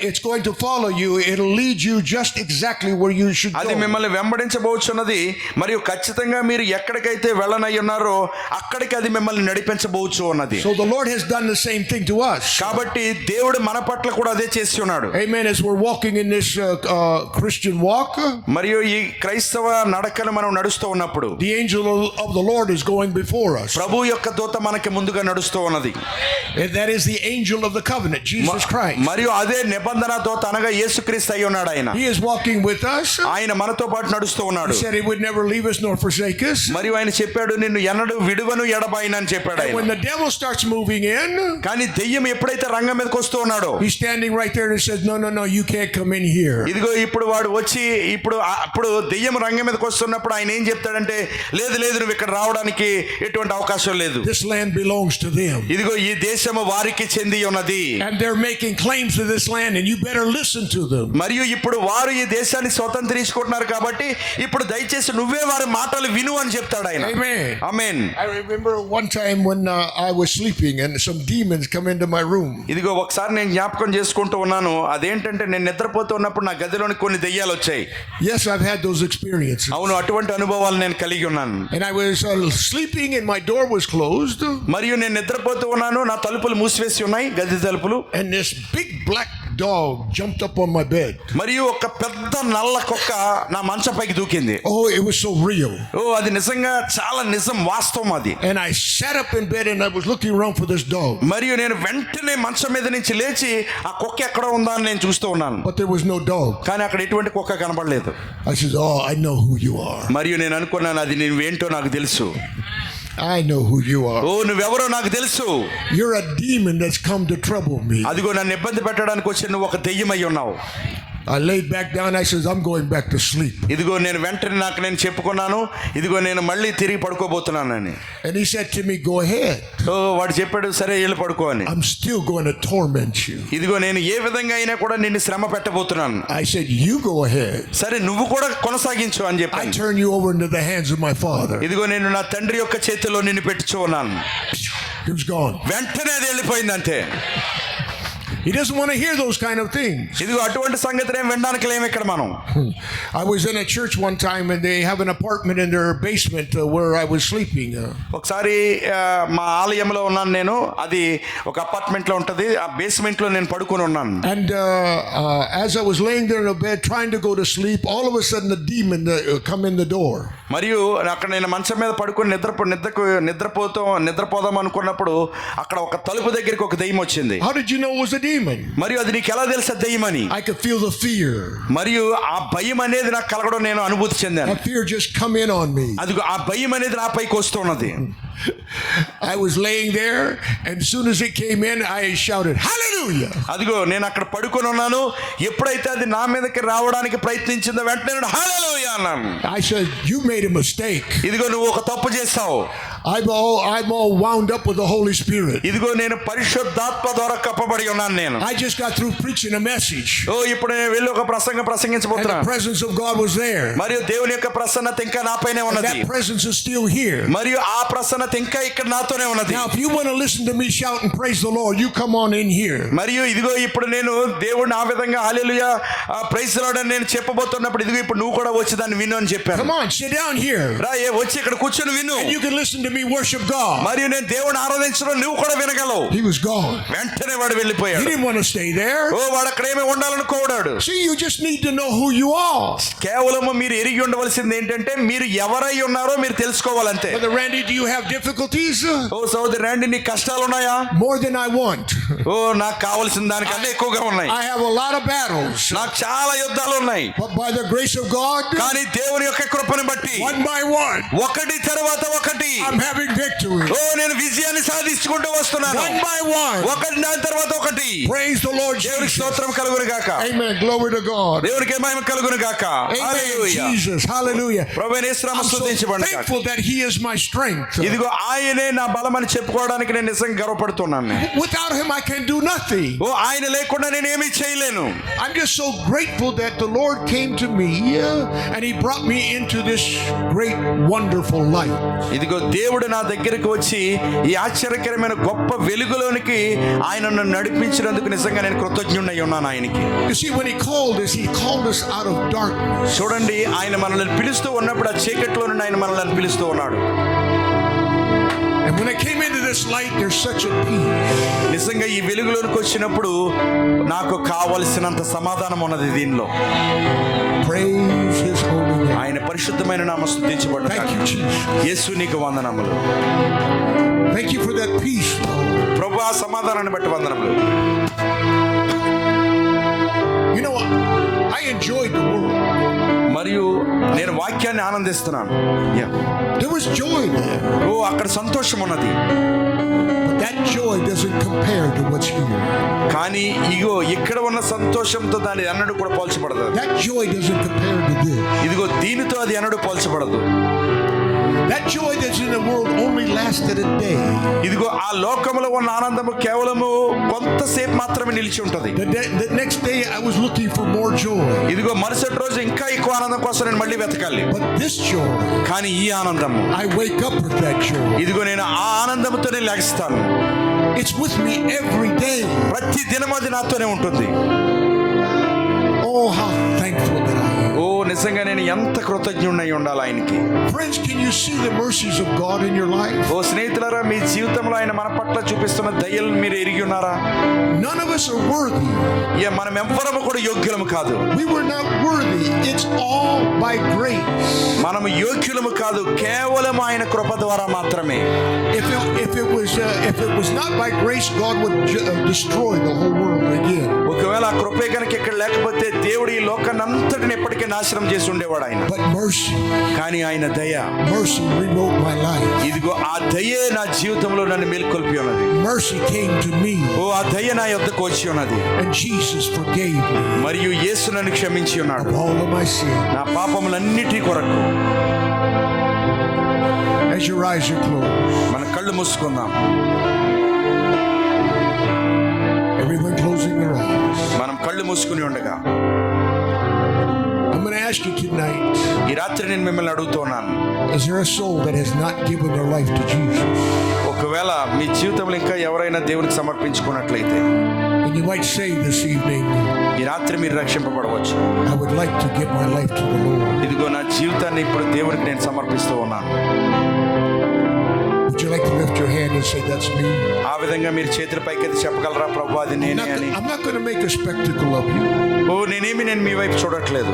It's going to follow you. It'll lead you just exactly where you should అది go. మిమ్మల్ని వెంబడించబోచున్నది, మరియు ఖచ్చితంగా మీరు ఎక్కడికైతే వెళ్ళనై ఉన్నారో అక్కడికి అది మిమ్మల్ని నడిపించబోచు ఉన్నది. So the Lord has done the same thing to us. కాబట్టి దేవుడు మన పట్ల కూడా అదే చేసి ఉన్నాడు. Amen. As we're walking in this Christian walk, మరియు ఈ క్రైస్తవ నడకను మనం నడుస్తూ ఉన్నప్పుడు the angel of the Lord is going before us. ప్రభు యొక్క దూత మనకి ముందుగా నడుస్తూ ఉన్నది. And that is the angel of the covenant, Jesus Christ. మరియు అదే నిబంధన దూత అనగా యేసుక్రీస్తు అయి ఉన్నాడు. ఆయన He is walking with us. ఆయన మనతో పాటు నడుస్తూ ఉన్నాడు. He said he would never leave us nor forsake us. మరియు ఆయన చెప్పాడు, నిన్ను ఎన్నడూ విడువను ఎడబాయను అని చెప్పాడు And when ఆయన. the devil starts moving in, కానీ దెయ్యం ఎప్పుడైతే రంగం మీదకి వస్తూ ఉన్నాడో, he's standing right there and says, no, you can't come in here. ఇదిగో ఇప్పుడు వాడు వచ్చి అప్పుడు దెయ్యం రంగం మీదకి వస్తున్నప్పుడు ఆయన ఏం చెప్తాడంటే, లేదు నువ్వు ఇక్కడ రావడానికి ఎటువంటి అవకాశం లేదు. This land belongs to them. ఇదిగో ఈ దేశము వారికి చెంది ఉన్నది. And they're making claims to this land, and you better listen to them. మరియు ఇప్పుడు వారు ఈ దేశాన్ని స్వతంత్రించుకుంటున్నారు కాబట్టి ఇప్పుడు దయచేసి నువ్వే వారి మాటలు విను అని చెప్తాడు ఆయన. Amen. Amen. I remember one time when I was sleeping and some demons come into my room. ఇదిగో ఒకసారి నేను జ్ఞాపకం చేసుకుంటూ ఉన్నాను. అదేంటంటే నేను నిద్రపోతూ ఉన్నప్పుడు నా గదిలోని కొన్ని దెయ్యాలు వచ్చాయి. Yes, I've had those experiences. అవును, అటువంటి అనుభవాలు నేను కలిగి ఉన్నాను. And I was sleeping and my door was closed. మరియు నేను నిద్రపోతూ ఉన్నాను, నా తలుపులు మూసివేసి ఉన్నాయి, గది తలుపులు. And this big black dog jumped up on my bed. మరియు ఒక పెద్ద నల్ల కుక్క నా మంచంపైకి దూకింది. Oh, it was so real. అది నిజంగా చాలా నిజం, వాస్తవం అది. And I sat up in bed and I was looking around for this dog. మరియు నేను వెంటనే మంచం మీద నుంచి లేచి ఆ కుక్క ఎక్కడ ఉందా అని నేను చూస్తూ ఉన్నాను. But there was no dog. కానీ అక్కడ ఎటువంటి కుక్క కనబడలేదు. I said, oh, I know who you are. మరియు నేను అనుకున్నాను, అది నువ్వేంటో నాకు తెలుసు. I know who you are. నువ్వెవరో నాకు తెలుసు. You're a demon that's come to trouble me. అదిగో నన్ను ఇబ్బంది పెట్టడానికి వచ్చి నువ్వు ఒక దెయ్యమై ఉన్నావు. I laid back down. I says, I'm going back to sleep. ఇదిగో నేను వెంటనే నేను చెప్పుకున్నాను, ఇదిగో నేను మళ్ళీ తిరిగి పడుకోబోతున్నానని. And he said to me, go ahead. వాడు చెప్పాడు, సరే వెళ్ళి పడుకో అని. I'm still going to torment you. ఇదిగో నేను ఏ విధంగా అయినా కూడా నిన్ను శ్రమ పెట్టబోతున్నాను. I said, you go ahead. సరే నువ్వు కూడా కొనసాగించు అని I చెప్పాను. turn you over into the hands of my father. ఇదిగో నేను నా తండ్రి యొక్క చేతిలో నిన్ను పెట్టుచు ఉన్నాను. He was gone. వెంటనే అది వెళ్ళిపోయింది అంతే. He doesn't want to hear those kind of things. ఇదిగో అటువంటి సంగతులు ఏం వినడానికి లేము ఇక్కడ మనం. I was in a church one time and they have an apartment in their basement where I was sleeping. ఒకసారి మా ఆలయంలో ఉన్నాను నేను, అది ఒక అపార్ట్మెంట్ లో ఉంటది, ఆ బేస్మెంట్ లో నేను పడుకొని ఉన్నాను. And as I was laying there in the bed trying to go to sleep, all of a sudden the demon come in the door. మరియు అక్కడ నేను మంచం మీద పడుకొని నిద్రపోదాం అనుకున్నప్పుడు అక్కడ ఒక తలుపు దగ్గరికి ఒక దెయ్యం వచ్చింది. How did you know it was a demon? మరియు అది నీకు ఎలా తెలుసా దెయ్యమని? I could feel the fear. మరియు ఆ భయం అనేది నాకు కలగడం నేను అనుభూతి చెందాను. That fear just come in on me. అదిగో ఆ భయం అనేది నా పైకి వస్తున్నది. I was laying there and as soon as it came in I shouted hallelujah. అదిగో నేను అక్కడ పడుకొని ఉన్నాను, ఎప్పుడైతే అది నా మీదకి రావడానికి ప్రయత్నించిందో వెంటనే నేను హల్లెలూయా అన్నాను. I said, you made a mistake. ఇదిగో నువ్వు ఒక తప్పు చేస్తావు. I'm all wound up with the Holy Spirit. ఇదిగో నేను పరిశుద్ధాత్మ ద్వారా కప్పబడి ఉన్నాను నేను. I just got through preaching a message. ఇప్పుడు నేను వెళ్ళి ఒక And ప్రసంగించబోతున్నాను. the presence of God was there. మరియు దేవుని యొక్క ప్రసన్నత ఇంకా నాపైనే And ఉన్నది. that presence is still here. మరియు ఆ ప్రసన్నత ఇంకా ఇక్కడ నాతోనే ఉన్నది. Now if you want to listen to me shout and praise the Lord, you come on in here. మరియు ఇదిగో ఇప్పుడు నేను దేవుడిని ఆ విధంగా హల్లెలూయా ప్రైజ్ ది లార్డ్ అని నేను చెప్పబోతున్నప్పుడు ఇదిగో ఇప్పుడు నువ్వు కూడా వచ్చి దాన్ని విను అని చెప్పాను. Come on, sit down here. రా వచ్చి ఇక్కడ కూర్చొని విను. And you can listen to me worship God. మరియు నేను దేవుని ఆరాధించడం నువ్వు కూడా వినగలవు. He was gone. వెంటనే వాడు He వెళ్ళిపోయాడు. didn't want to stay there. వాడు అక్కడ ఏమీ ఉండాలనుకోవడాడు. See, you just need to know who you are. కేవలం మీరు ఎరిగి ఉండవలసింది ఏంటంటే మీరు ఎవరై ఉన్నారో మీరు తెలుసుకోవాలంతే. Brother Randy, do you have difficulties? సోదరి రండి, నీకు కష్టాలు ఉన్నాయా? More than I want. నాకు కావాల్సిన దానికన్నా ఎక్కువగా ఉన్నాయి. I have a lot of battles. నాకు చాలా యుద్ధాలు ఉన్నాయి. But by the grace of God, కానీ దేవుని యొక్క కృపను బట్టి one by one, ఒకటి తర్వాత ఒకటి I'm having victory. ఓ నేను విజయాన్ని సాధించుకుంటూ వస్తున్నాను. One by one. ఒకటి దాని తర్వాత ఒకటి. Praise the Lord దేవునికి Jesus. స్తోత్రం కలుగును గాక. Amen. Glory to God. దేవునికి మహిమ కలుగును గాక. Amen. హల్లెలూయా. Jesus. Hallelujah. ప్రభువైన యేసు నామమున I'm so స్తుతించబడును గాక. thankful that He is my strength. ఇదిగో ఆయనే నా బలమని చెప్పుకోవడానికి నేను నిజంగా గర్వపడుతున్నాను. Without Him, I can do nothing. ఓ ఆయన లేకుండా నేను ఏమీ చేయలేను. I'm just so grateful that the Lord came to me and He brought me into this great, wonderful light. ఇదిగో దేవుడు నా దగ్గరికి వచ్చి ఈ ఆశ్చర్యకరమైన గొప్ప వెలుగులోనికి ఆయన నన్ను నడిపించినందుకు నిజంగా నేను కృతజ్ఞుడై ఉన్నాను ఆయనకి. You see, when He called us out of darkness. చూడండి, ఆయన మనల్ని పిలుస్తూ ఉన్నప్పుడు ఆ చీకట్లో నుండి ఆయన మనల్ని పిలుస్తూ ఉన్నాడు. And when I came into this light, there's such a peace. నిజంగా ఈ వెలుగులోనికి వచ్చినప్పుడు నాకు కావలసినంత సమాధానం ఉన్నది దీనిలో. Praise His holy name. ఆయన పరిశుద్ధమైన నామమున స్తుతించబడును గాక. Thank you, Jesus. యేసు నీకు వందనములు. Thank you for that peace, Lord. ప్రభువా సమాధానాన్ని బట్టి వందనములు. You know, I enjoyed the world. మరియు నేను వాక్యాన్ని ఆనందిస్తున్నాను. There was joy there. ఓ అక్కడ సంతోషం ఉన్నది. But that joy doesn't compare to what's here. కానీ ఇగో ఇక్కడ ఉన్న సంతోషంతో దాని అన్నడు కూడా పోల్చబడదు. That joy doesn't compare to this. ఇదిగో దీనితో అది అన్నడు పోల్చబడదు. That joy that's in the world only lasted a day. ఇదిగో ఆ లోకములో ఉన్న ఆనందము కేవలము కొంతసేపు మాత్రమే నిలిచి ఉంటది. The next day I was looking for more joy. ఇదిగో మరుసటి రోజు ఇంకా ఎక్కువ ఆనందం కోసం నేను మళ్ళీ వెతకాలి. But this joy, కానీ ఈ ఆనందము, I wake up with that joy. ఇదిగో నేను ఆ ఆనందముతోనే లేస్తాను. It's with me every day. ప్రతి దినం అది నాతోనే ఉంటుంది. Oh, how thankful that I am. ఓ నిజంగా నేను ఎంత కృతజ్ఞుడై ఉండాలి ఆయనకి. Friends, can you see the mercies of God in your life? ఓ స్నేహితులారా, మీ జీవితంలో ఆయన మన పట్ల చూపిస్తున్న దయలు మీరు ఎరిగి ఉన్నారా? None of us are worthy. మనం ఎవ్వరము కూడా యోగ్యులము కాదు. We were not worthy. It's all by grace. మనము యోగ్యులము కాదు, కేవలం ఆయన కృప ద్వారా మాత్రమే. If it was not by grace, God would destroy the whole world again. ఒకవేళ ఆ కృపే కనుక ఇక్కడ లేకపోతే దేవుడు ఈ లోకాన్ని అంతటిని ఎప్పటికీ నాశనం చేసి ఉండేవాడు ఆయన. But mercy, కానీ ఆయన దయ, mercy rewrote my life. ఇదిగో ఆ దయే నా జీవితంలో నన్ను మేల్కొల్పి ఉన్నది. Mercy came to me. ఓ ఆ దయ నా యొద్దకు వచ్చి ఉన్నది. And Jesus forgave me మరియు యేసు నన్ను క్షమించి ఉన్నాడు of all of my sin. నా పాపములన్నిటి కొరకు. As your eyes are closed, మన కళ్ళు మూసుకుందాం. everyone closing their eyes. మనం కళ్ళు మూసుకుని ఉండగా I'm going to ask you tonight, ఈ రాత్రి నేను మిమ్మల్ని అడుగుతున్నాను, is there a soul that has not given their life to Jesus? ఒకవేళ మీ జీవితంలో ఇంకా ఎవరైనా దేవునికి సమర్పించుకున్నట్లయితే And you might say this evening, ఈ రాత్రి మీరు రక్షింపబడవచ్చు. I would like to give my life to the Lord. ఇదిగో నా జీవితాన్ని ఇప్పుడు దేవునికి నేను సమర్పిస్తూ ఉన్నాను. Would you like to lift your hand and say, that's me? ఆ విధంగా మీరు చేతుల పైకి చెప్పగలరా, ప్రభు అది నేనే అని? I'm not going to make a spectacle of you. ఓ నేను మీ వైపు చూడట్లేదు.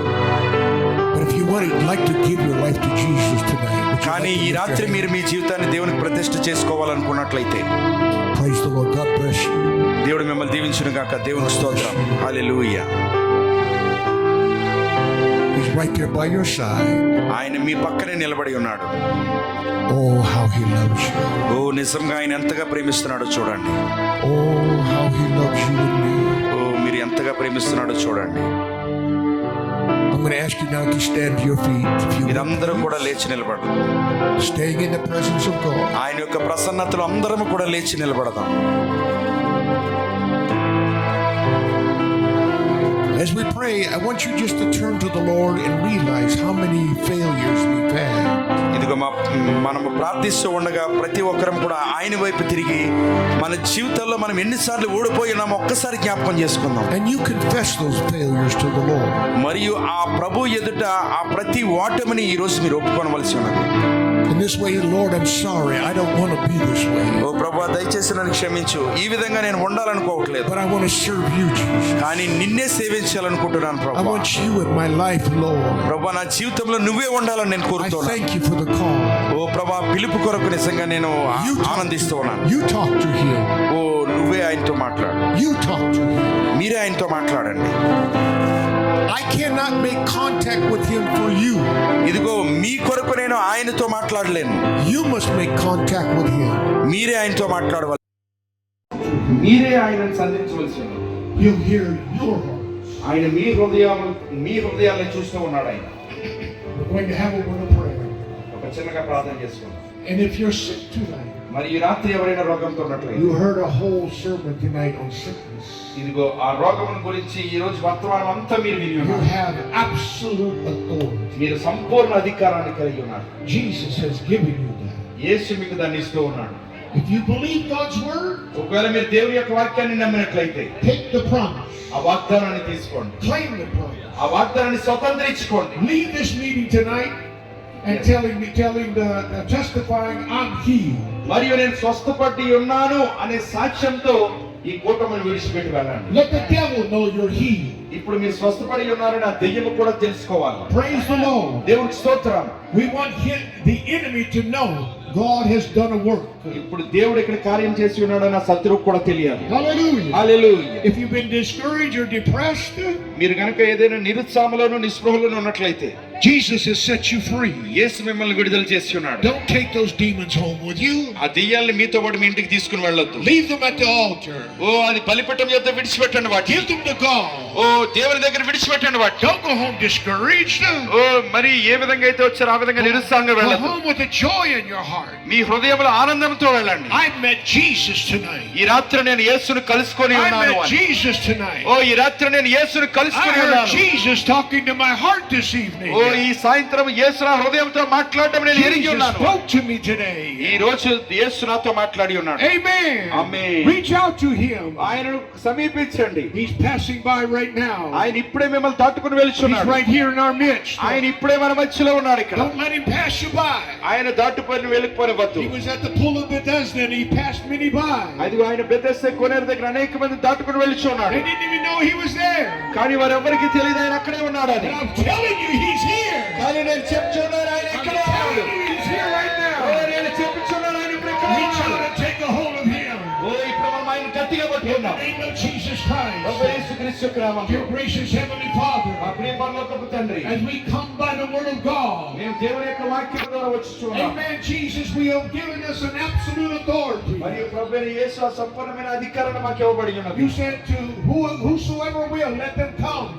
But if you would like to give your life to Jesus tonight, would you కానీ like to ఈ lift రాత్రి your hand? మీరు మీ జీవితాన్ని దేవునికి ప్రతిష్ఠ చేసుకోవాలనుకున్నట్లయితే Praise the Lord. God bless you. దేవుడు మిమ్మల్ని దీవించును గాక. దేవునికి స్తోత్రం. హల్లెలూయా. He's right there by your side. ఆయన మీ పక్కనే నిలబడి ఉన్నాడు. Oh, how He loves you. ఓ నిజంగా ఆయన ఎంతగా ప్రేమిస్తున్నాడో చూడండి. Oh, how He loves you and me. ఓ మీరు ఎంతగా ప్రేమిస్తున్నాడో చూడండి. I'm going to ask you now to stand to your feet. If you మీరందరూ కూడా లేచి నిలబడదు. staying in the presence of God. ఆయన యొక్క ప్రసన్నతలో అందరం కూడా లేచి నిలబడదాం. As we pray, I want you just to turn to the Lord and realize how many failures we've had. ఇదిగో మనము ప్రార్థిస్తూ ఉండగా ప్రతి ఒక్కరం కూడా ఆయన వైపు తిరిగి మన జీవితంలో మనం ఎన్నిసార్లు ఓడిపోయినామో ఒక్కసారి జ్ఞాపకం చేసుకుందాం. And you confess those failures to the Lord. మరియు ఆ ప్రభు ఎదుట ఆ ప్రతి ఓటమిని ఈ రోజు మీరు ఒప్పుకోవలసి ఉన్నది. In this way, Lord, I'm sorry. I don't want to be this way. ఓ ప్రభు దయచేసి నన్ను క్షమించు. ఈ విధంగా నేను ఉండాలనుకోవట్లేదు, But I want to serve you, Jesus. కానీ నిన్నే సేవించాలనుకుంటున్నాను I Prabhu. want you in my life, Lord. ప్రభు నా జీవితంలో నువ్వే ఉండాలని నేను I కోరుతున్నాను. thank you for the call. ఓ ప్రభు పిలుపు కొరకు నిజంగా నేను ఆనందిస్తూ ఉన్నాను. You talk to him. ఓ నువ్వే ఆయనతో మాట్లాడు. You talk to him. మీరే ఆయనతో మాట్లాడండి. I cannot make contact with him for you. ఇదిగో మీ కొరకు నేను ఆయనతో మాట్లాడలేను, You must make contact with him. మీరే ఆయనతో మాట్లాడవాలి, మీరే ఆయనను సంధించవలసి ఉంది. He'll hear your heart. ఆయన మీ హృదయాలను చూస్తూ ఉన్నాడు. ఆయన We're going to have a word of prayer. ఒక చిన్నగా ప్రార్థన చేసుకుందాం. And if you're sick tonight, మరి ఈ రాత్రి ఎవరైనా రోగంతో ఉన్నట్లయితే, you heard a whole sermon tonight on sickness. ఇదిగో ఆ రోగం గురించి ఈ రోజు వర్తమానం అంతా మీరు విని You ఉన్నారు. have absolute authority. మీరు సంపూర్ణ అధికారాన్ని కలిగి ఉన్నారు. Jesus has given you that. యేసు మీకు దాన్ని ఇస్తూ ఉన్నాడు. If you believe God's word, ఒకవేళ మీరు దేవుని యొక్క వాక్యాన్ని నమ్మినట్లయితే take the promise. ఆ వాగ్దానాన్ని తీసుకోండి, Claim the promise. ఆ వాగ్దానాన్ని స్వతంత్రించుకోండి. Leave this meeting tonight and testifying I'm healed. మరియు నేను స్వస్థపడి ఉన్నాను అనే సాక్ష్యంతో ఈ కూటమిని విడిచిపెట్టి వెళ్ళండి. Let the devil know you're healed. ఇప్పుడు మీరు స్వస్థపడి ఉన్నారని ఆ దెయ్యము కూడా తెలుసుకోవాలి. Praise the Lord. దేవునికి స్తోత్రం. We want the enemy to know God has done a work. ఇప్పుడు దేవుడు ఇక్కడ కార్యం చేసి ఉన్నాడని ఆ శత్రువుకు కూడా తెలియాలి. Hallelujah. Hallelujah. If you've been discouraged or depressed, మీరు గనుక ఏదైనా నిరుత్సాహంలోనూ నిస్పృహలోనూ ఉన్నట్లయితే, Jesus has set you free. యేసు మిమ్మల్ని విడుదల చేసి ఉన్నాడు. Don't take those demons home with you. ఆ దెయ్యాల్ని మీతో పాటు మీ ఇంటికి తీసుకుని వెళ్ళొద్దు. Leave them at the altar. ఓ అది బలిపీఠం యొద్ద విడిచిపెట్టండి వాటిని. Give them to God. ఓ దేవుని దగ్గర విడిచిపెట్టండి వాటిని. Don't go home discouraged. ఓ మరి ఏ విధంగా అయితే వచ్చారో ఆ విధంగా నిరుత్సాహంగా Go వెళ్ళొద్దు. home with a joy in your heart. మీ హృదయంలో ఆనందంతో వెళ్ళండి. I met Jesus tonight. ఈ రాత్రి నేను యేసును కలుసుకొని I ఉన్నాను met అని. Jesus tonight. ఓ ఈ రాత్రి నేను యేసును I కలుసుకొని heard ఉన్నాను. Jesus talking to my heart this evening. ఓ ఈ సాయంత్రం యేసు నా హృదయంతో మాట్లాడడం నేను ఎరిగి Jesus ఉన్నాను. spoke to me today. ఈ రోజు యేసు నాతో మాట్లాడి ఉన్నాడు. Amen. Amen. Reach out to him. ఆయనను సమీపించండి. He's passing by right now. ఆయన ఇప్పుడే మిమ్మల్ని దాటుకుని He's వెళ్తున్నాడు. right here in our midst. ఆయన ఇప్పుడే మన మధ్యలో ఉన్నాడు ఇక్కడ. Don't let him pass you by. ఆయన దాటుకొని వెళ్ళిపోనివద్దు. He was at the pool of Bethesda and he passed many by. అది ఆయన బెతెస్దా కొనేరు దగ్గర అనేక మంది దాటుకొని వెళ్ళుచున్నాడు. They didn't even know he was there. కానీ వారెవరికి తెలియదు ఆయన అక్కడే ఉన్నాడని. But I'm telling you, he's here. కానీ నేను చెప్తున్నాను ఆయన I'm ఇక్కడే ఉన్నాడు. telling you, he's here right oh, now. నేను చెప్తున్నాను ఆయన ఇప్పుడు ఇక్కడే Reach out ఉన్నాడు. and take a hold of him. ఓ ఇప్పుడు మనం ఆయన గట్టిగా In the పట్టుకున్నాం. name of Jesus Christ. ప్రభువైన యేసుక్రీస్తు యొక్క నామములో. Dear gracious Heavenly Father, మా ప్రియ పరలోకపు తండ్రి, as we come by the word of God, మేము దేవుని యొక్క వాక్యం ద్వారా వచ్చుచున్నాం. Amen, Jesus, we have given us an absolute authority. మరియు ప్రభువైన యేసు ఆ సంపూర్ణమైన అధికారాన్ని మాకు ఇవ్వబడి ఉన్నది. You said to whosoever will, let them come.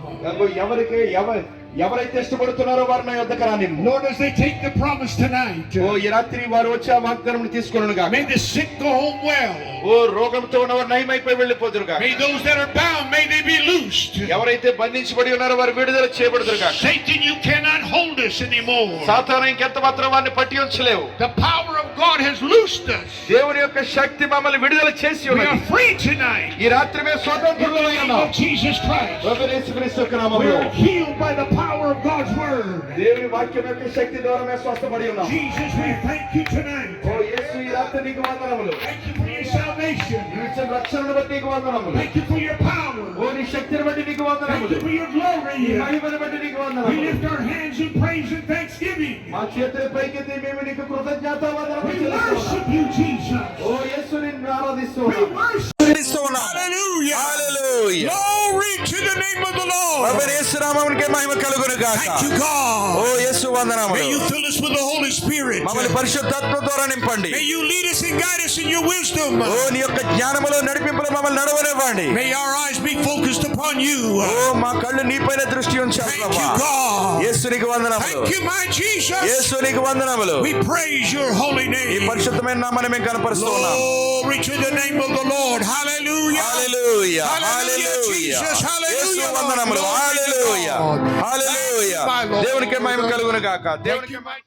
ఎవరైతే ఇష్టపడుతున్నారో వారు నా యొద్దకు రాని. Lord, as they take the promise tonight, ఓ ఈ రాత్రి వారు వచ్చి ఆ వాగ్దానం తీసుకొనును గాక. may the sick go home well. ఓ రోగంతో ఉన్నవారు నయమైపోయి వెళ్ళిపోదురు గాక. May those that are bound, may they be loosed. ఎవరైతే బంధించబడి ఉన్నారో వారు విడుదల చేయబడుదురు గాక. Satan, you cannot hold us anymore. సాతాను ఇంకెంత మాత్రం వారిని పట్టి ఉంచలేవు. The power of God has loosed us. దేవుని యొక్క శక్తి మమ్మల్ని విడుదల చేసి We are ఉన్నది. free tonight. ఈ రాత్రి మేము In స్వతంత్రులమై the name ఉన్నాం. of Jesus Christ. ప్రభువైన యేసుక్రీస్తు యొక్క We నామములో. are healed by the power of God's word. దేవుని వాక్యం యొక్క శక్తి ద్వారా మేము స్వస్థపడి ఉన్నాం. Jesus, we thank you tonight. ఓ యేసు ఈ రాత్రి నీకు వందనములు. Thank you for your salvation. నీవు ఇచ్చిన రక్షణను బట్టి నీకు వందనములు. Thank you for your power. ఓ నీ శక్తిని బట్టి నీకు Thank వందనములు. you for your glory. నీ మహిమను బట్టి నీకు We వందనములు. lift our hands in praise and thanksgiving. మా చేతుల పైకెత్తి మేము నీకు కృతజ్ఞతావందనములు We చెల్లిస్తున్నాము. worship you, Jesus. ఓ యేసు నిన్ను ఆరాధిస్తూ We ఉన్నాము. worship. Hallelujah. Glory to the name of the Lord. ప్రభువైన యేసు నామమునకే మహిమ కలుగును గాక. Thank you, oh God. యేసు వందనములు. May you fill us with the Holy Spirit. మమ్మల్ని పరిశుద్ధాత్మ ద్వారా నింపండి. May you lead us and guide us in your wisdom. ఓ నీ యొక్క జ్ఞానములో నడిపింపులో మమ్మల్ని నడవనివ్వండి. May our eyes be focused upon you. ఓ మా కళ్ళు నీపైన దృష్టి ఉంచాలి Thank you, ప్రభువా. God. యేసు నీకు వందనములు. Thank you, my Jesus. యేసు నీకు వందనములు. We praise your holy ఈ name. పరిశుద్ధమైన నామాన్ని మేము కనపరుస్తూ ఉన్నాం. Glory to the name of the Lord. Hallelujah. Hallelujah. Hallelujah, hallelujah. Jesus. Hallelujah, Yesu Lord. వందనములు. Glory to hallelujah. God. Hallelujah. Thank you, my Lord. దేవునికి మహిమ కలుగును గాక. దేవునికి Thank you, my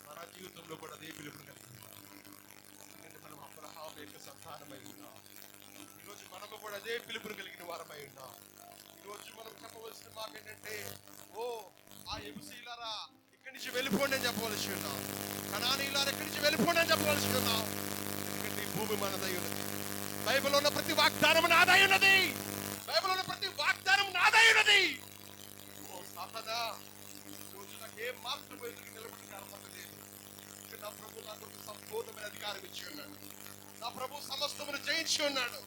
మన జీవితంలో కూడా అదే పిలుపుని కలిగి ఉన్నాం. ఎందుకంటే మనం అబ్రహాము యొక్క సంతానమై ఉన్నాం. ఈరోజు మనము కూడా అదే పిలుపుని కలిగిన వారమై ఉన్నాం. ఈరోజు మనం చెప్పవలసిన మాట ఏంటంటే, ఓ ఆ ఎబుసీయులారా ఇక్కడి నుంచి వెళ్ళిపోండి అని చెప్పవలసి ఉన్నాం. కనానీయులారా ఇక్కడి నుంచి వెళ్ళిపోండి అని చెప్పవలసి ఉన్నాం. ఎందుకంటే ఈ భూమి మనదై ఉన్నది. బైబిల్లో ఉన్న ప్రతి వాగ్దానం నాదై ఉన్నది. బైబిల్లో ఉన్న ప్రతి వాగ్దానం నాదై ఉన్నది. ఓ సాతానా, ఈరోజు నాకు ఏ మార్పు ఎదురు నిలబడి కనపడలేదు. నా ప్రభు నాకు సంపూర్ణమైన అధికారం ఇచ్చి ఉన్నాడు. నా ప్రభు సమస్తమును జయించి ఉన్నాడు.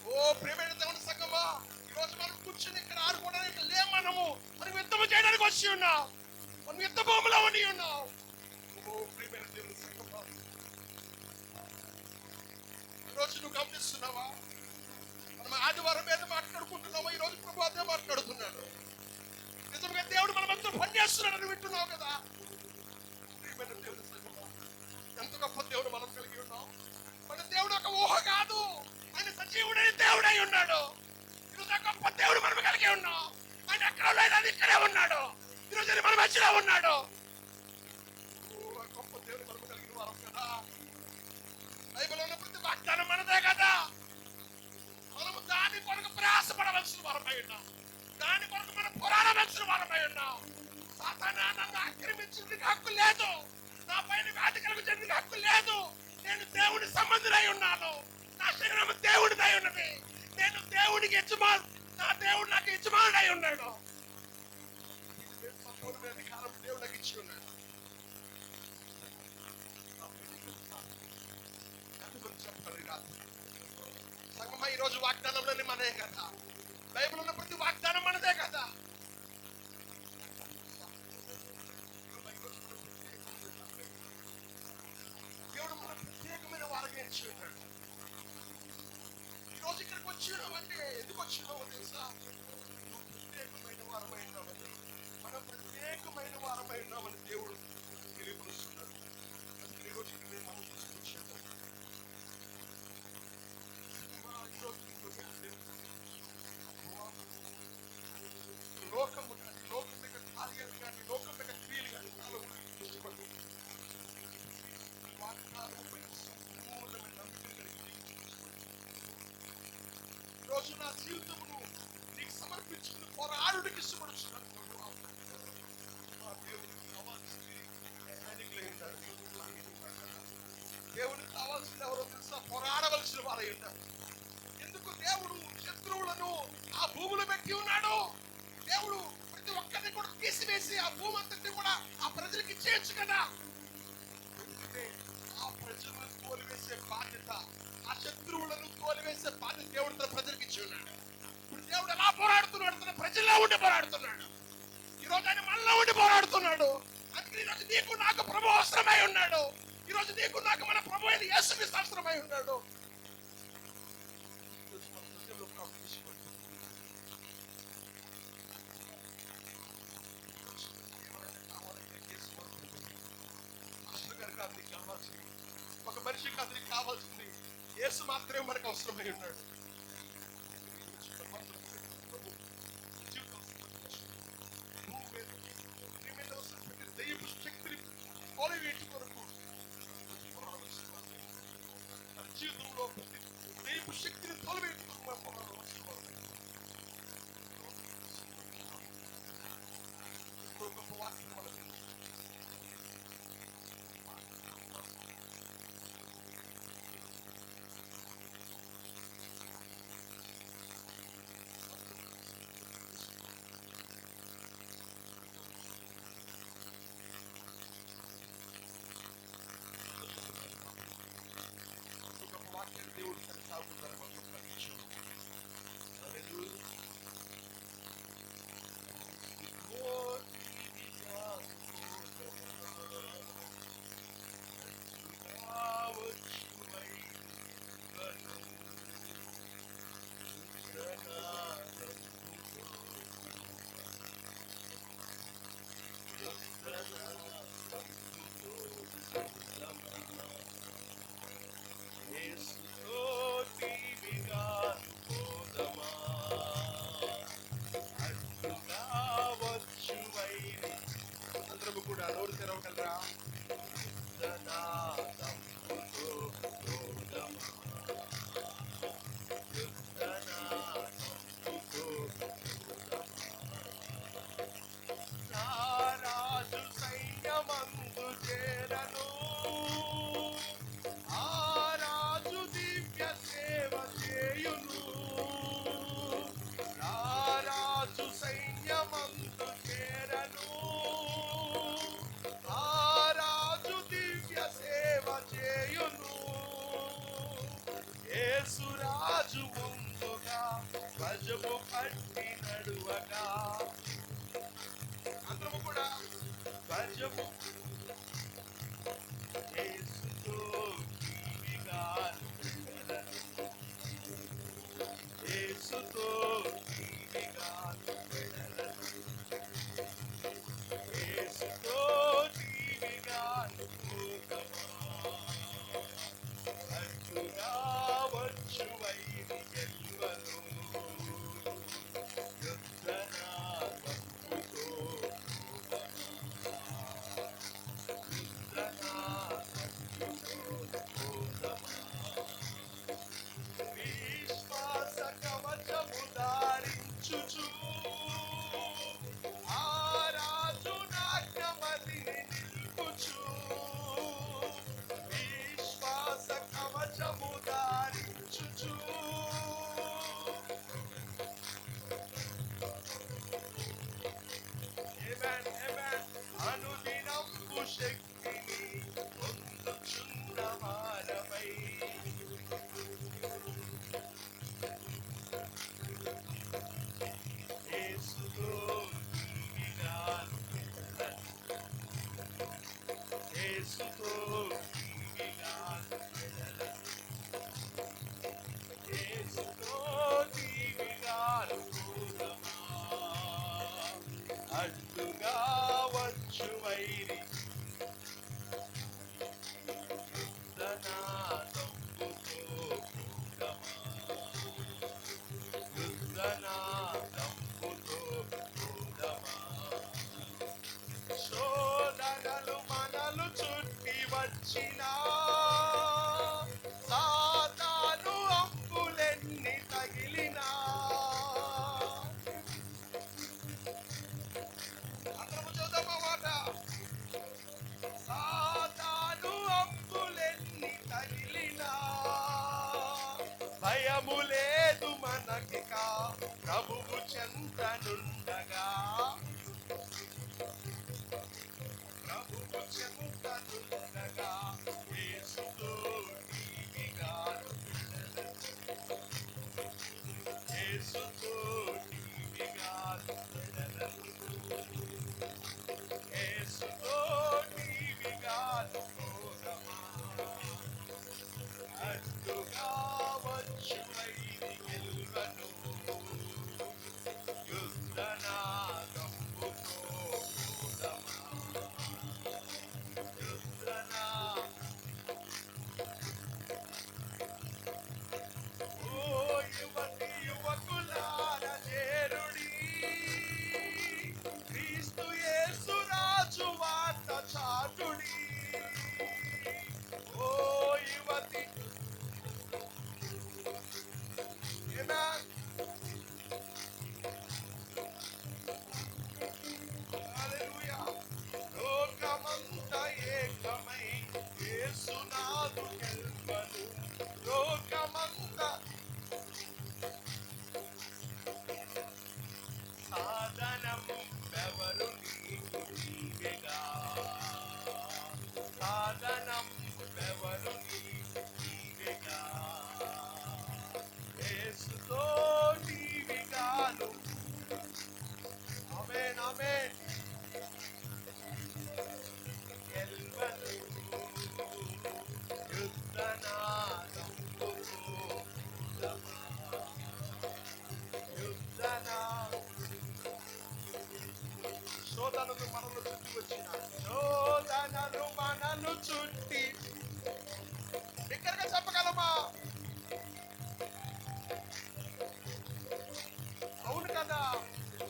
ఓ ప్రియమైన దేవుని సంగమా, ఈరోజు మనం కూర్చుని ఇక్కడ ఆడుకోవడానికి మనము యుద్ధము చేయడానికి వచ్చి ఉన్నాం. మనం యుద్ధ భూమిలో ఉండి ఉన్నాం. ఓ ప్రియమైన దేవుని సంగమా, ఈరోజు నువ్వు గమనిస్తున్నావా? మనం ఆదివారం మీద మాట్లాడుకుంటున్నామా? ఈరోజు ప్రభు అదే మాట్లాడుతున్నాడు. నిజంగా దేవుడు మన మధ్య పనిచేస్తున్నాడని వింటున్నావు కదా. ప్రియమైన దేవుని సంగమా, ఎంత గొప్ప దేవుడు మనం కలిగి ఉన్నాం. మన దేవుడు ఒక ఊహ కాదు, ఆయన సజీవుడైన దేవుడై ఉన్నాడు. ఈరోజు గొప్ప దేవుడు మనం కలిగి ఉన్నాం. ఆయన ఎక్కడ లేదు, అది ఇక్కడే ఉన్నాడు. ఈరోజు మన మధ్యలో ఉన్నాడు. గొప్ప దేవుడు మనం కలిగిన వారం కదా. బైబిల్లో ఉన్న ప్రతి వాగ్దానం మనదే కదా. మనము దాని కొరకు ప్రయాసపడవలసిన వారమై ఉన్నాం. దాని కొరకు మనం పోరాడవలసిన వారమై ఉన్నాం. సాతానా, నన్ను ఆక్రమించడానికి హక్కు లేదు. నా పైన వ్యాధి కలిగించడానికి హక్కు లేదు. నేను దేవుడి సంబంధుడై ఉన్నాను. నా శరీరం దేవుడిదై ఉన్నది. నేను దేవుడికి నా దేవుడు నాకు యజమానుడై ఉన్నాడు. సంపూర్ణ అధికారం దేవుడు నాకు ఇచ్చి ఉన్నాడు. సంగమా, ఈ రోజు వాగ్దానంలోని మనదే కదా. బైబిల్ ఉన్న ప్రతి వాగ్దానం మనదే కదా. దేవుడు మన ప్రత్యేకమైన వారికి ఇచ్చి ఉన్నాడు. ఈరోజు ఇక్కడికి వచ్చినామంటే ఎందుకు వచ్చినావో తెలుసా? నువ్వు ప్రత్యేకమైన వారమై ఉన్నామని, మనం ప్రత్యేకమైన వారమై ఉన్నామని దేవుడు తెలియపరుస్తున్నాడు. అందుకే ఈరోజు ఇక్కడ మనం తీసుకొచ్చాము. లోకం యొక్క కార్యాలు కానీ, లోకం యొక్క క్రియలు కానీ నాలో చూసుకోండి. ఈరోజు నా జీవితమును నీకు సమర్పించుకుని పోరాడుడికి ఇష్టపడుతున్నాను. దేవుడికి కావాల్సిన ఎవరో తెలుసా? పోరాడవలసిన వారై ఉంటారు. ఎందుకు? దేవుడు శత్రువులను ఆ భూమిలో పెట్టి ఉన్నాడు. దేవుడు ప్రతి ఒక్కరిని కూడా తీసివేసి ఆ భూమి అంతటిని కూడా ఆ ప్రజలకు ఇచ్చేయచ్చు కదా. ఆ ప్రజలను తోలివేసే బాధ్యత, ఆ శత్రువులను తోలివేసే బాధ్యత దేవుడు తన ప్రజలకు ఇచ్చి ఉన్నాడు. ఇప్పుడు దేవుడు ఎలా పోరాడుతున్నాడు? తన ప్రజల్లో ఉండి పోరాడుతున్నాడు. ఈరోజు ఆయన మనలో ఉండి పోరాడుతున్నాడు. అందుకే ఈరోజు నీకు నాకు ప్రభు అవసరమై ఉన్నాడు. ఈరోజు నీకు నాకు మన ప్రభు అయిన యేసుక్రీస్తు అవసరమై ఉన్నాడు. ఒక మనిషికి అతనికి కావాల్సింది యేసు మాత్రమే మనకు అవసరమై ఉన్నాడు. దైవ శక్తిని కొలవేటి కొరకు జీవితంలో దైవ శక్తిని తొలవేటి గొప్ప వాక్యం మనకు దేవుడు కొనసాగుతారు. అందరూ కూడా నోరు తెరవగలరా? రాజు సైన్యమందు చేరను, ఆ రాజు అరణ్యమందు చేరను, ఆ రాజు దివ్య సేవ చేయును. యేసురాజు ముందుగా భజము పట్టి నడువగా, అందరము కూడా భజము యేసుతో జీవిగాను వెడలను, యేసుతో జీవిగాను వెడలను, యేసుతో జీవిగాను పోగమా. అడ్డుగా వచ్చు వైరి గెలువను, యుద్ధన తప్పుతో విశ్వాస కవచము ధారించుచు, ఆ రాజు నాట్యమతిని నిల్పుచు. విశ్వాస కవచము ధారించుచు, ఆమేన్, ఆమేన్. అనుదినపు శక్తిని పొందుచున్న వారమై, యేసుతో జీవిగాను వెడలను, యేసుతో జీవిగాను వెడలను, యేసుతో జీవిగాను పోదమా. అడ్డుగా వచ్చు వైరి యుద్ధనా తప్పుతో పోదమా, యుద్ధనా తప్పుతో పోదమా. శోధనలు మనలు చుట్టి వచ్చినా, సాతాను అంబులెన్ని తగిలినా, అందరము చూద్దాం ఆ మాట. సాతాను అంబులెన్ని తగిలినా, భయము లేదు మనకిక ప్రభువు చెంతనుండగా, ప్రభువు చెంతనుండగా. యేసుతో నీవిగాను వెడలను, యేసుతో నీవిగాను వెడలను, యేసుతో నీవిగాను పోదమా. అడ్డుగా వచ్చు వైరి గెలువను, యుద్ధనా తప్పుతో పోదమా, యుద్ధనా. ఓ యువతి యువకులార చేరుడి, క్రీస్తు యేసు రాజు వార్త చాటుడి. ఓ యువతి, ఆమేన్, హల్లెలూయా. లోకమంతా ఏకమై యేసునాథు గెలువను, లోకమంతా సాధనం ఎవరు నీకు నీవెగా, సాధనం ఎవరు నీకు నీవెగా. యేసుతో నీవిగాను, ఆమేన్, ఆమేన్. గెలువను, యుద్ధనా తప్పుతో పోదమా, యుద్ధనా. శోధనలు మనల్ని చుట్టి వచ్చిన, శోధనలు మనల్ని చుట్టి, బిగ్గరగా చెప్పగలమా? అవును కదా.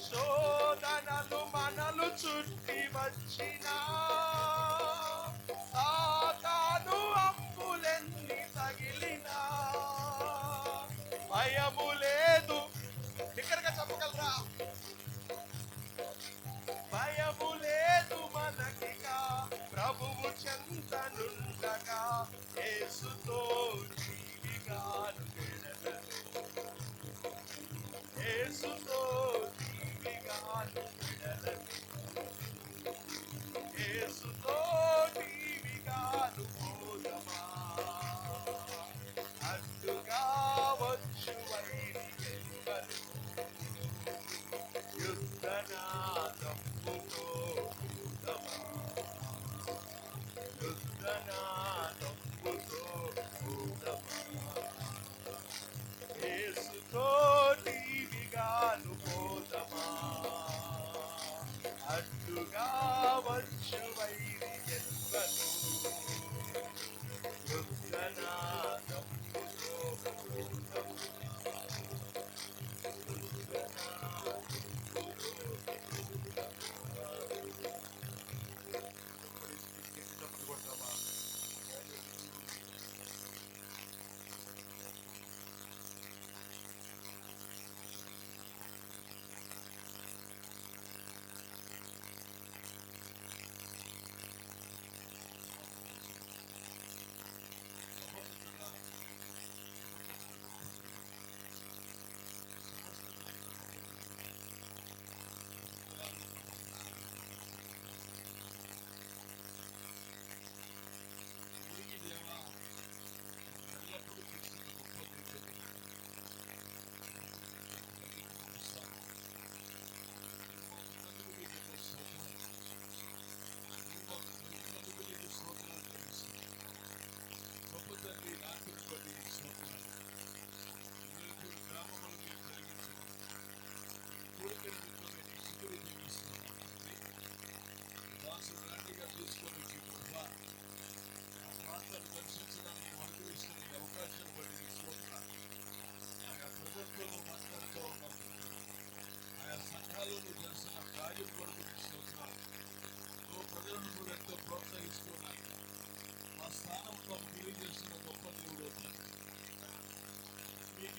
శోధనలు మనలు చుట్టి వచ్చిన, సాతాను అంబులెన్ని తగిలినా, భయము లేదు. బిగ్గరగా చెప్పగలరా? భయము లేదు మనకిగా ప్రభువు చెంతనుండగా, యేసుతో జీవిగాను వెడలను, యేసుతో జీవిగాను యుద్ధనాదముతో ఊదమా, యుద్ధనాదముతో ఊదమా. యేసుతో నీవిగాను పోదమా, అడ్డుగా వచ్చు వైరి జన్మను. యుద్ధనాదముతో ఊదమా, యుద్ధనాదముతో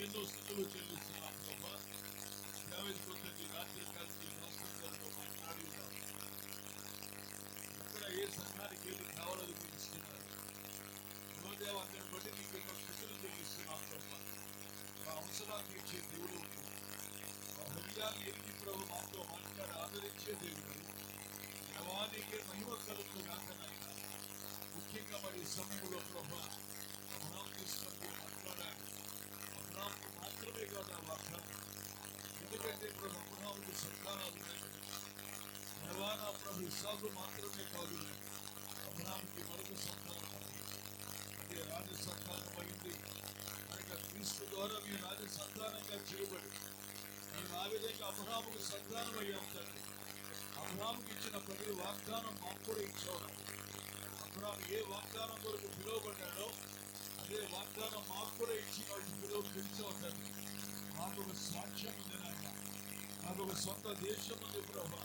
ఎన్నో స్థితులు చెల్లిస్తున్నాం ప్రభా. యావేదికొద్దండి రాత్రి కాలం సంస్కృతులతో మాట్లాడి ఉన్నాం. ఇక్కడ ఏ సంఘానికి ఏది కావాలని మీరు ఇస్తున్నారు. యువదేవ అందరిని బట్టి నీకు ఎన్నో స్థితులు చెల్లిస్తున్నాం ప్రభా. మా అవసరాన్ని ఇచ్చే దేవుడు, మా హృదయాన్ని ఎరిగి ప్రభు మాతో మాట్లాడి ఆదరించే దేవుడు. దేవానికి మహిమ కలుగుతూ కాకనైనా ముఖ్యంగా మరి ఈ సమయంలో ప్రభా అబ్రహాము తీసుకొని మాట్లాడాలి. అబ్రహాముకు మాత్రమే కాదు ఆ వాగ్దానం. ఎందుకంటే ప్రభు అబ్రహాముకు సంతానాలు దేవానా ప్రభు ఇస్సాకు మాత్రమే కాదు, అబ్రహాముకి మరొక సంతానం ఉంది. అదే రాజ సంతానం అయింది. అనగా క్రీస్తు ద్వారా మీ రాజ సంతానంగా చేయబడి మేము ఆ విధంగా అబ్రహాముకు సంతానం అయ్యాం తండ్రి. అబ్రహాముకి ఇచ్చిన ప్రతి వాగ్దానం మాకు కూడా ఇచ్చావు. అబ్రహాము ఏ వాగ్దానం కొరకు పిలువబడ్డాడో అదే వాగ్దానం మాకు కూడా ఇచ్చిన పిలిచావు తండ్రి. మాకు ఒక సాక్ష్యం ఉంది నాయన, మాకు ఒక సొంత దేశం ఉంది ప్రభా.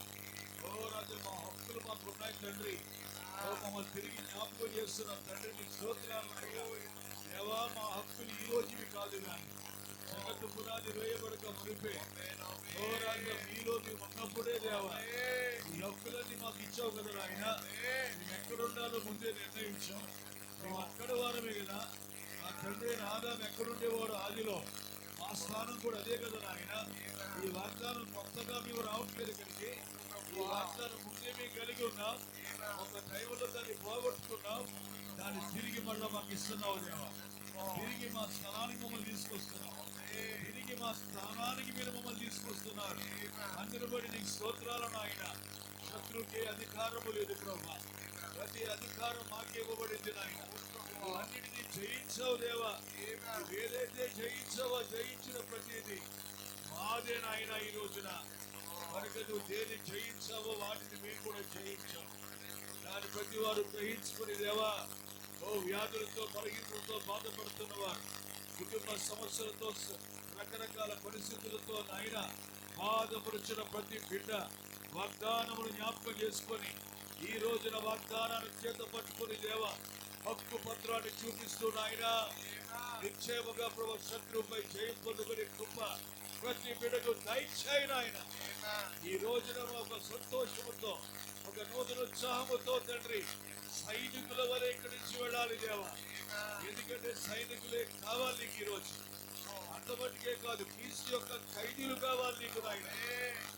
ఓ రాజు మా హక్కులు మాకు ఉన్నాయి తండ్రి. ఓ మమ్మల్ని తిరిగి జ్ఞాపకం చేస్తున్నాం తండ్రి. మీ స్తోత్రాలు దేవా. మా హక్కులు ఈ రోజువి కాదు కానీ జగత్తు పునాది వేయబడక మునిపే ఓ రాజు మీలో మేము ఉన్నప్పుడే దేవా ఈ హక్కులన్నీ మాకు ఇచ్చావు కదా ఆయన. మేము ఎక్కడుండాలో ముందే నిర్ణయించాం. మేము అక్కడి వారమే కదా. ఆ తండ్రి ఆదాము ఎక్కడుండేవాడు ఆదిలో, మా స్థానం కూడా అదే కదా నాయన. ఈ వాగ్దానం కొత్తగా మేము రావట్లేదు ఇక్కడికి. ఈ వాగ్దానం ముందే మేము కలిగి ఉన్నాం. ఒక టైంలో దాన్ని పోగొట్టుకున్నాం. దాన్ని తిరిగి మళ్ళీ మాకు ఇస్తున్నావు దేవా. తిరిగి మా స్థలానికి మమ్మల్ని తీసుకొస్తున్నాం. తిరిగి మా స్థానానికి మీరు మమ్మల్ని తీసుకొస్తున్నారు. అందుని బట్టి నీకు స్తోత్రాలను ఆయన. శత్రువుకి అధికారము లేదు ప్రభా. ప్రతి అధికారం మాకు ఇవ్వబడింది నాయన. అన్నిటినీ జయించావు దేవా. ఏదైతే జయించావో జయించిన ప్రతిదీ మాదే నాయన. ఈ రోజున కనుక నువ్వు దేని జయించావో వాటిని మేము కూడా జయించాం. దాని ప్రతి వారు గ్రహించుకుని దేవా. ఓ వ్యాధులతో బలహీనతలతో బాధపడుతున్న వారు, కుటుంబ సమస్యలతో రకరకాల పరిస్థితులతో నాయన బాధపరిచిన ప్రతి బిడ్డ వాగ్దానమును జ్ఞాపకం చేసుకొని ఈ రోజున వాగ్దానాన్ని చేత పట్టుకుని దేవా హక్కు పత్రాన్ని చూపిస్తూ నాయన నిశ్చయముగా ప్రభు శత్రువుపై జయం పొందుకునే కృప ప్రతి బిడ్డకు దయచేయి నాయన. ఈ రోజున ఒక సంతోషముతో ఒక నూతన ఉత్సాహముతో తండ్రి సైనికుల వలె ఇక్కడి నుంచి వెళ్ళాలి దేవా. ఎందుకంటే సైనికులే కావాలి నీకు ఈరోజు. అంతమటికే కాదు, క్రీస్తు యొక్క ఖైదీలు కావాలి నీకు నాయన.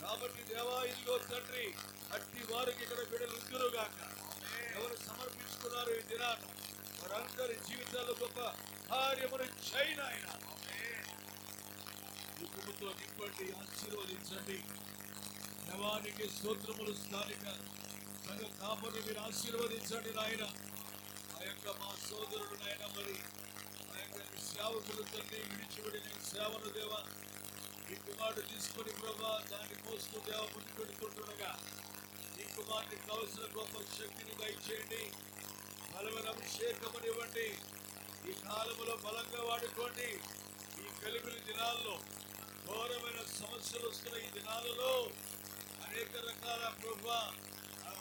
కాబట్టి దేవా ఇదిగో తండ్రి అట్టి వారికి ఇక్కడ బిడ్డలు ఉందురుగాక. ఎవరు సమర్పించుకున్నారు ఈ దినాన వారందరి జీవితాల్లో గొప్ప కార్యమును చేయి నాయన. దుఃఖముతో నింపండి, ఆశీర్వదించండి. ప్రభానికి స్తోత్రములు. స్థానిక సంఘ కాపరిని మీరు ఆశీర్వదించండి నాయన. ఆ యొక్క మా సోదరుడు నాయన, మరి ఆ యొక్క సేవకులు తండ్రి విడిచిపెడిన సేవను దేవా ఈ కుమారుడు తీసుకొని ప్రభా దాన్ని మోస్తూ దేవ ముందు పెడుతుండగా ఈ కుమారుడికి కావలసిన గొప్ప శక్తిని దయచేయండి. బలమైన అభిషేకముని ఇవ్వండి. ఈ కాలములో బలంగా వాడుకోండి. ఈ కలిమిలి దినాల్లో ఘోరమైన సమస్యలు వస్తున్న ఈ దినాలలో అనేక రకాల ప్రభా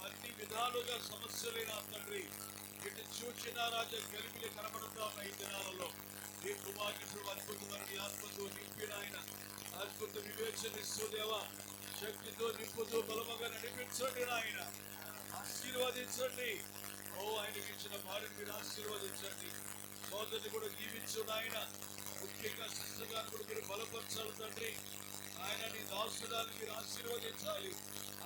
అన్ని విధాలుగా సమస్యలైన తండ్రి ఇటు చూచిన రాజా కలిమిలి కనబడుతా ఉన్న ఈ దినాలలో ఈ కుమారుడు అద్భుతమైన ఆత్మతో నింపిన ఆయన అద్భుత వివేచనిస్తూ దేవా శక్తితో నింపుతూ బలముగా నడిపించండి నాయన. ఆశీర్వదించండి. ఓ ఆయనకి ఇచ్చిన భార్యను మీరు ఆశీర్వదించండి. సోదరిని కూడా దీవించు నాయన. ముఖ్యంగా సిస్టర్ గారిని కూడా మీరు బలపరచాలి తండ్రి. ఆయన నీ దాసురాన్ని మీరు ఆశీర్వదించాలి.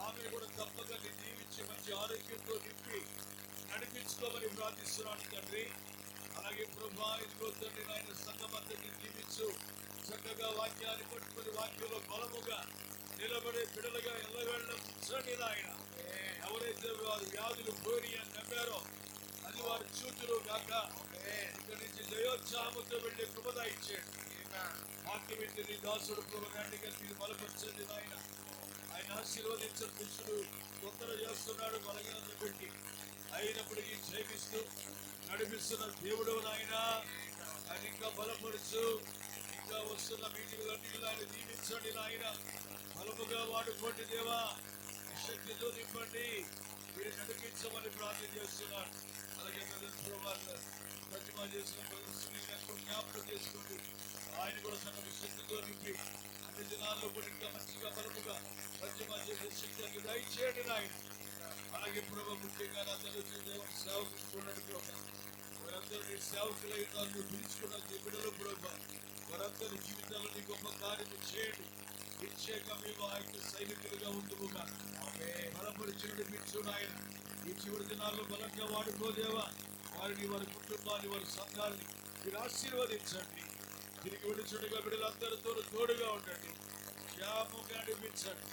ఆమెను కూడా తప్పక నీ దీవించి మంచి ఆరోగ్యంతో నింపి నడిపించుకోమని ప్రార్థిస్తున్నాను తండ్రి. అలాగే ప్రభా ఇదిగో తండ్రి నాయన సంఘమంతని దీవించు. చక్కగా వాక్యాన్ని పట్టుకుని వాక్యంలో బలముగా నిలబడే బిడలుగా ఎల్లవేళ్ళ ఉంచండి నాయన. ఎవరైతే వారు వ్యాధులు పోయి అని నమ్మారో అది వారు చూచురు కాక ఇక్కడి నుంచి జయోత్సాహంతో వెళ్ళే కృపద ఇచ్చేయండి. వాక్యం ఇచ్చి నీ దాసుడు ప్రభుత్వాన్ని మీరు బలపరచండి నాయన. ఆయన ఆశీర్వదించిన పురుషుడు తొందర చేస్తున్నాడు బలహీనతను పెట్టి అయినప్పటికీ జయిస్తూ నడిపిస్తున్న దేవుడు నాయన. ఆయన ఇంకా బలపరుచు. ఇంకా వస్తున్న మీటింగ్లన్నిటిలో ఆయన దీవించండి నాయన. బలముగా వాడుకోండి దేవా. శక్తితో నింపండి. మీరు నడిపించమని ప్రార్థన చేస్తున్నాను. అలాగే ప్రతిమా చేసిన జ్ఞాపకం చేసుకోండి. ఆయన కూడా తన శక్తితో నింపి అన్ని దినాల్లో కూడా ఇంకా మంచిగా బలముగా ప్రతిమా చేసే శక్తిని దయచేయండి నాయన. అలాగే ప్రభు ముఖ్యంగా అందరూ దేవుని సేవకులు చూడండి ప్రభు. వారందరూ నీ సేవకులై నన్ను పిలుచుకున్న బిడ్డలు ప్రభు. వారందరి జీవితాల్లో నీ గొప్ప కార్యము చేయండి. ప్రత్యేక మేము ఆ యొక్క సైనికులుగా ఉండుగా బలపరిచి నడిపించు ఆయన. ఈ చివరి దినాల్లో బలంగా వాడుకోదేవా. వారిని వారి కుటుంబాన్ని వారి సంఘాన్ని మీరు ఆశీర్వదించండి. తిరిగి విడిచుడుగా బిడ్డలందరితో తోడుగా ఉండండి. క్షేమంగా నడిపించండి.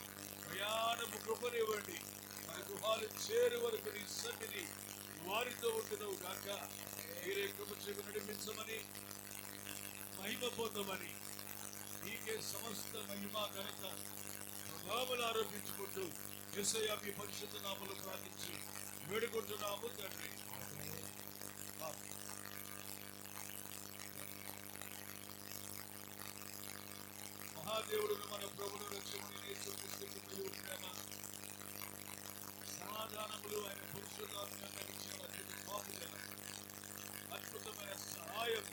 ప్రయాణము కృపనివ్వండి. వారి గృహాలు చేరు వరకు నీ సన్నిధి వారితో ఉంటున్నావు కాక మీరే కృప చేసి నడిపించమని మహిమ పొందమని నీకే సమస్త మహిమ ఘనత ప్రభావాలు ఆరోపించుకుంటూ యేసయ్య మీ పరిశుద్ధ నామములో ప్రార్థించి వేడుకుంటున్నాము తండ్రి. మహాదేవుడు మన ప్రభువును రక్షకుని యేసుక్రీస్తు ప్రేమ సమాధానములు ఆయన పరిశుద్ధాత్మక అద్భుతమైన సహాయం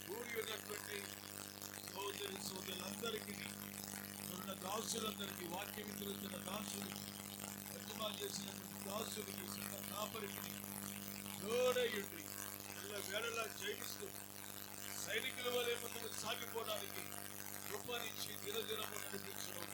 కూడి ఉన్నటువంటి సోదరులందరికీ ఉన్న దాసులందరికీ వాక్యం తిరుగుతున్న దాసులకి ప్రతిమాలు చేసినటువంటి దాసులకి చిన్న కాపరికి జోడయుండి ఇలా వేళలా జయిస్తూ సైనికుల వలె ముందుకు సాగిపోవడానికి కృప నుంచి దినదినము నడిపించడం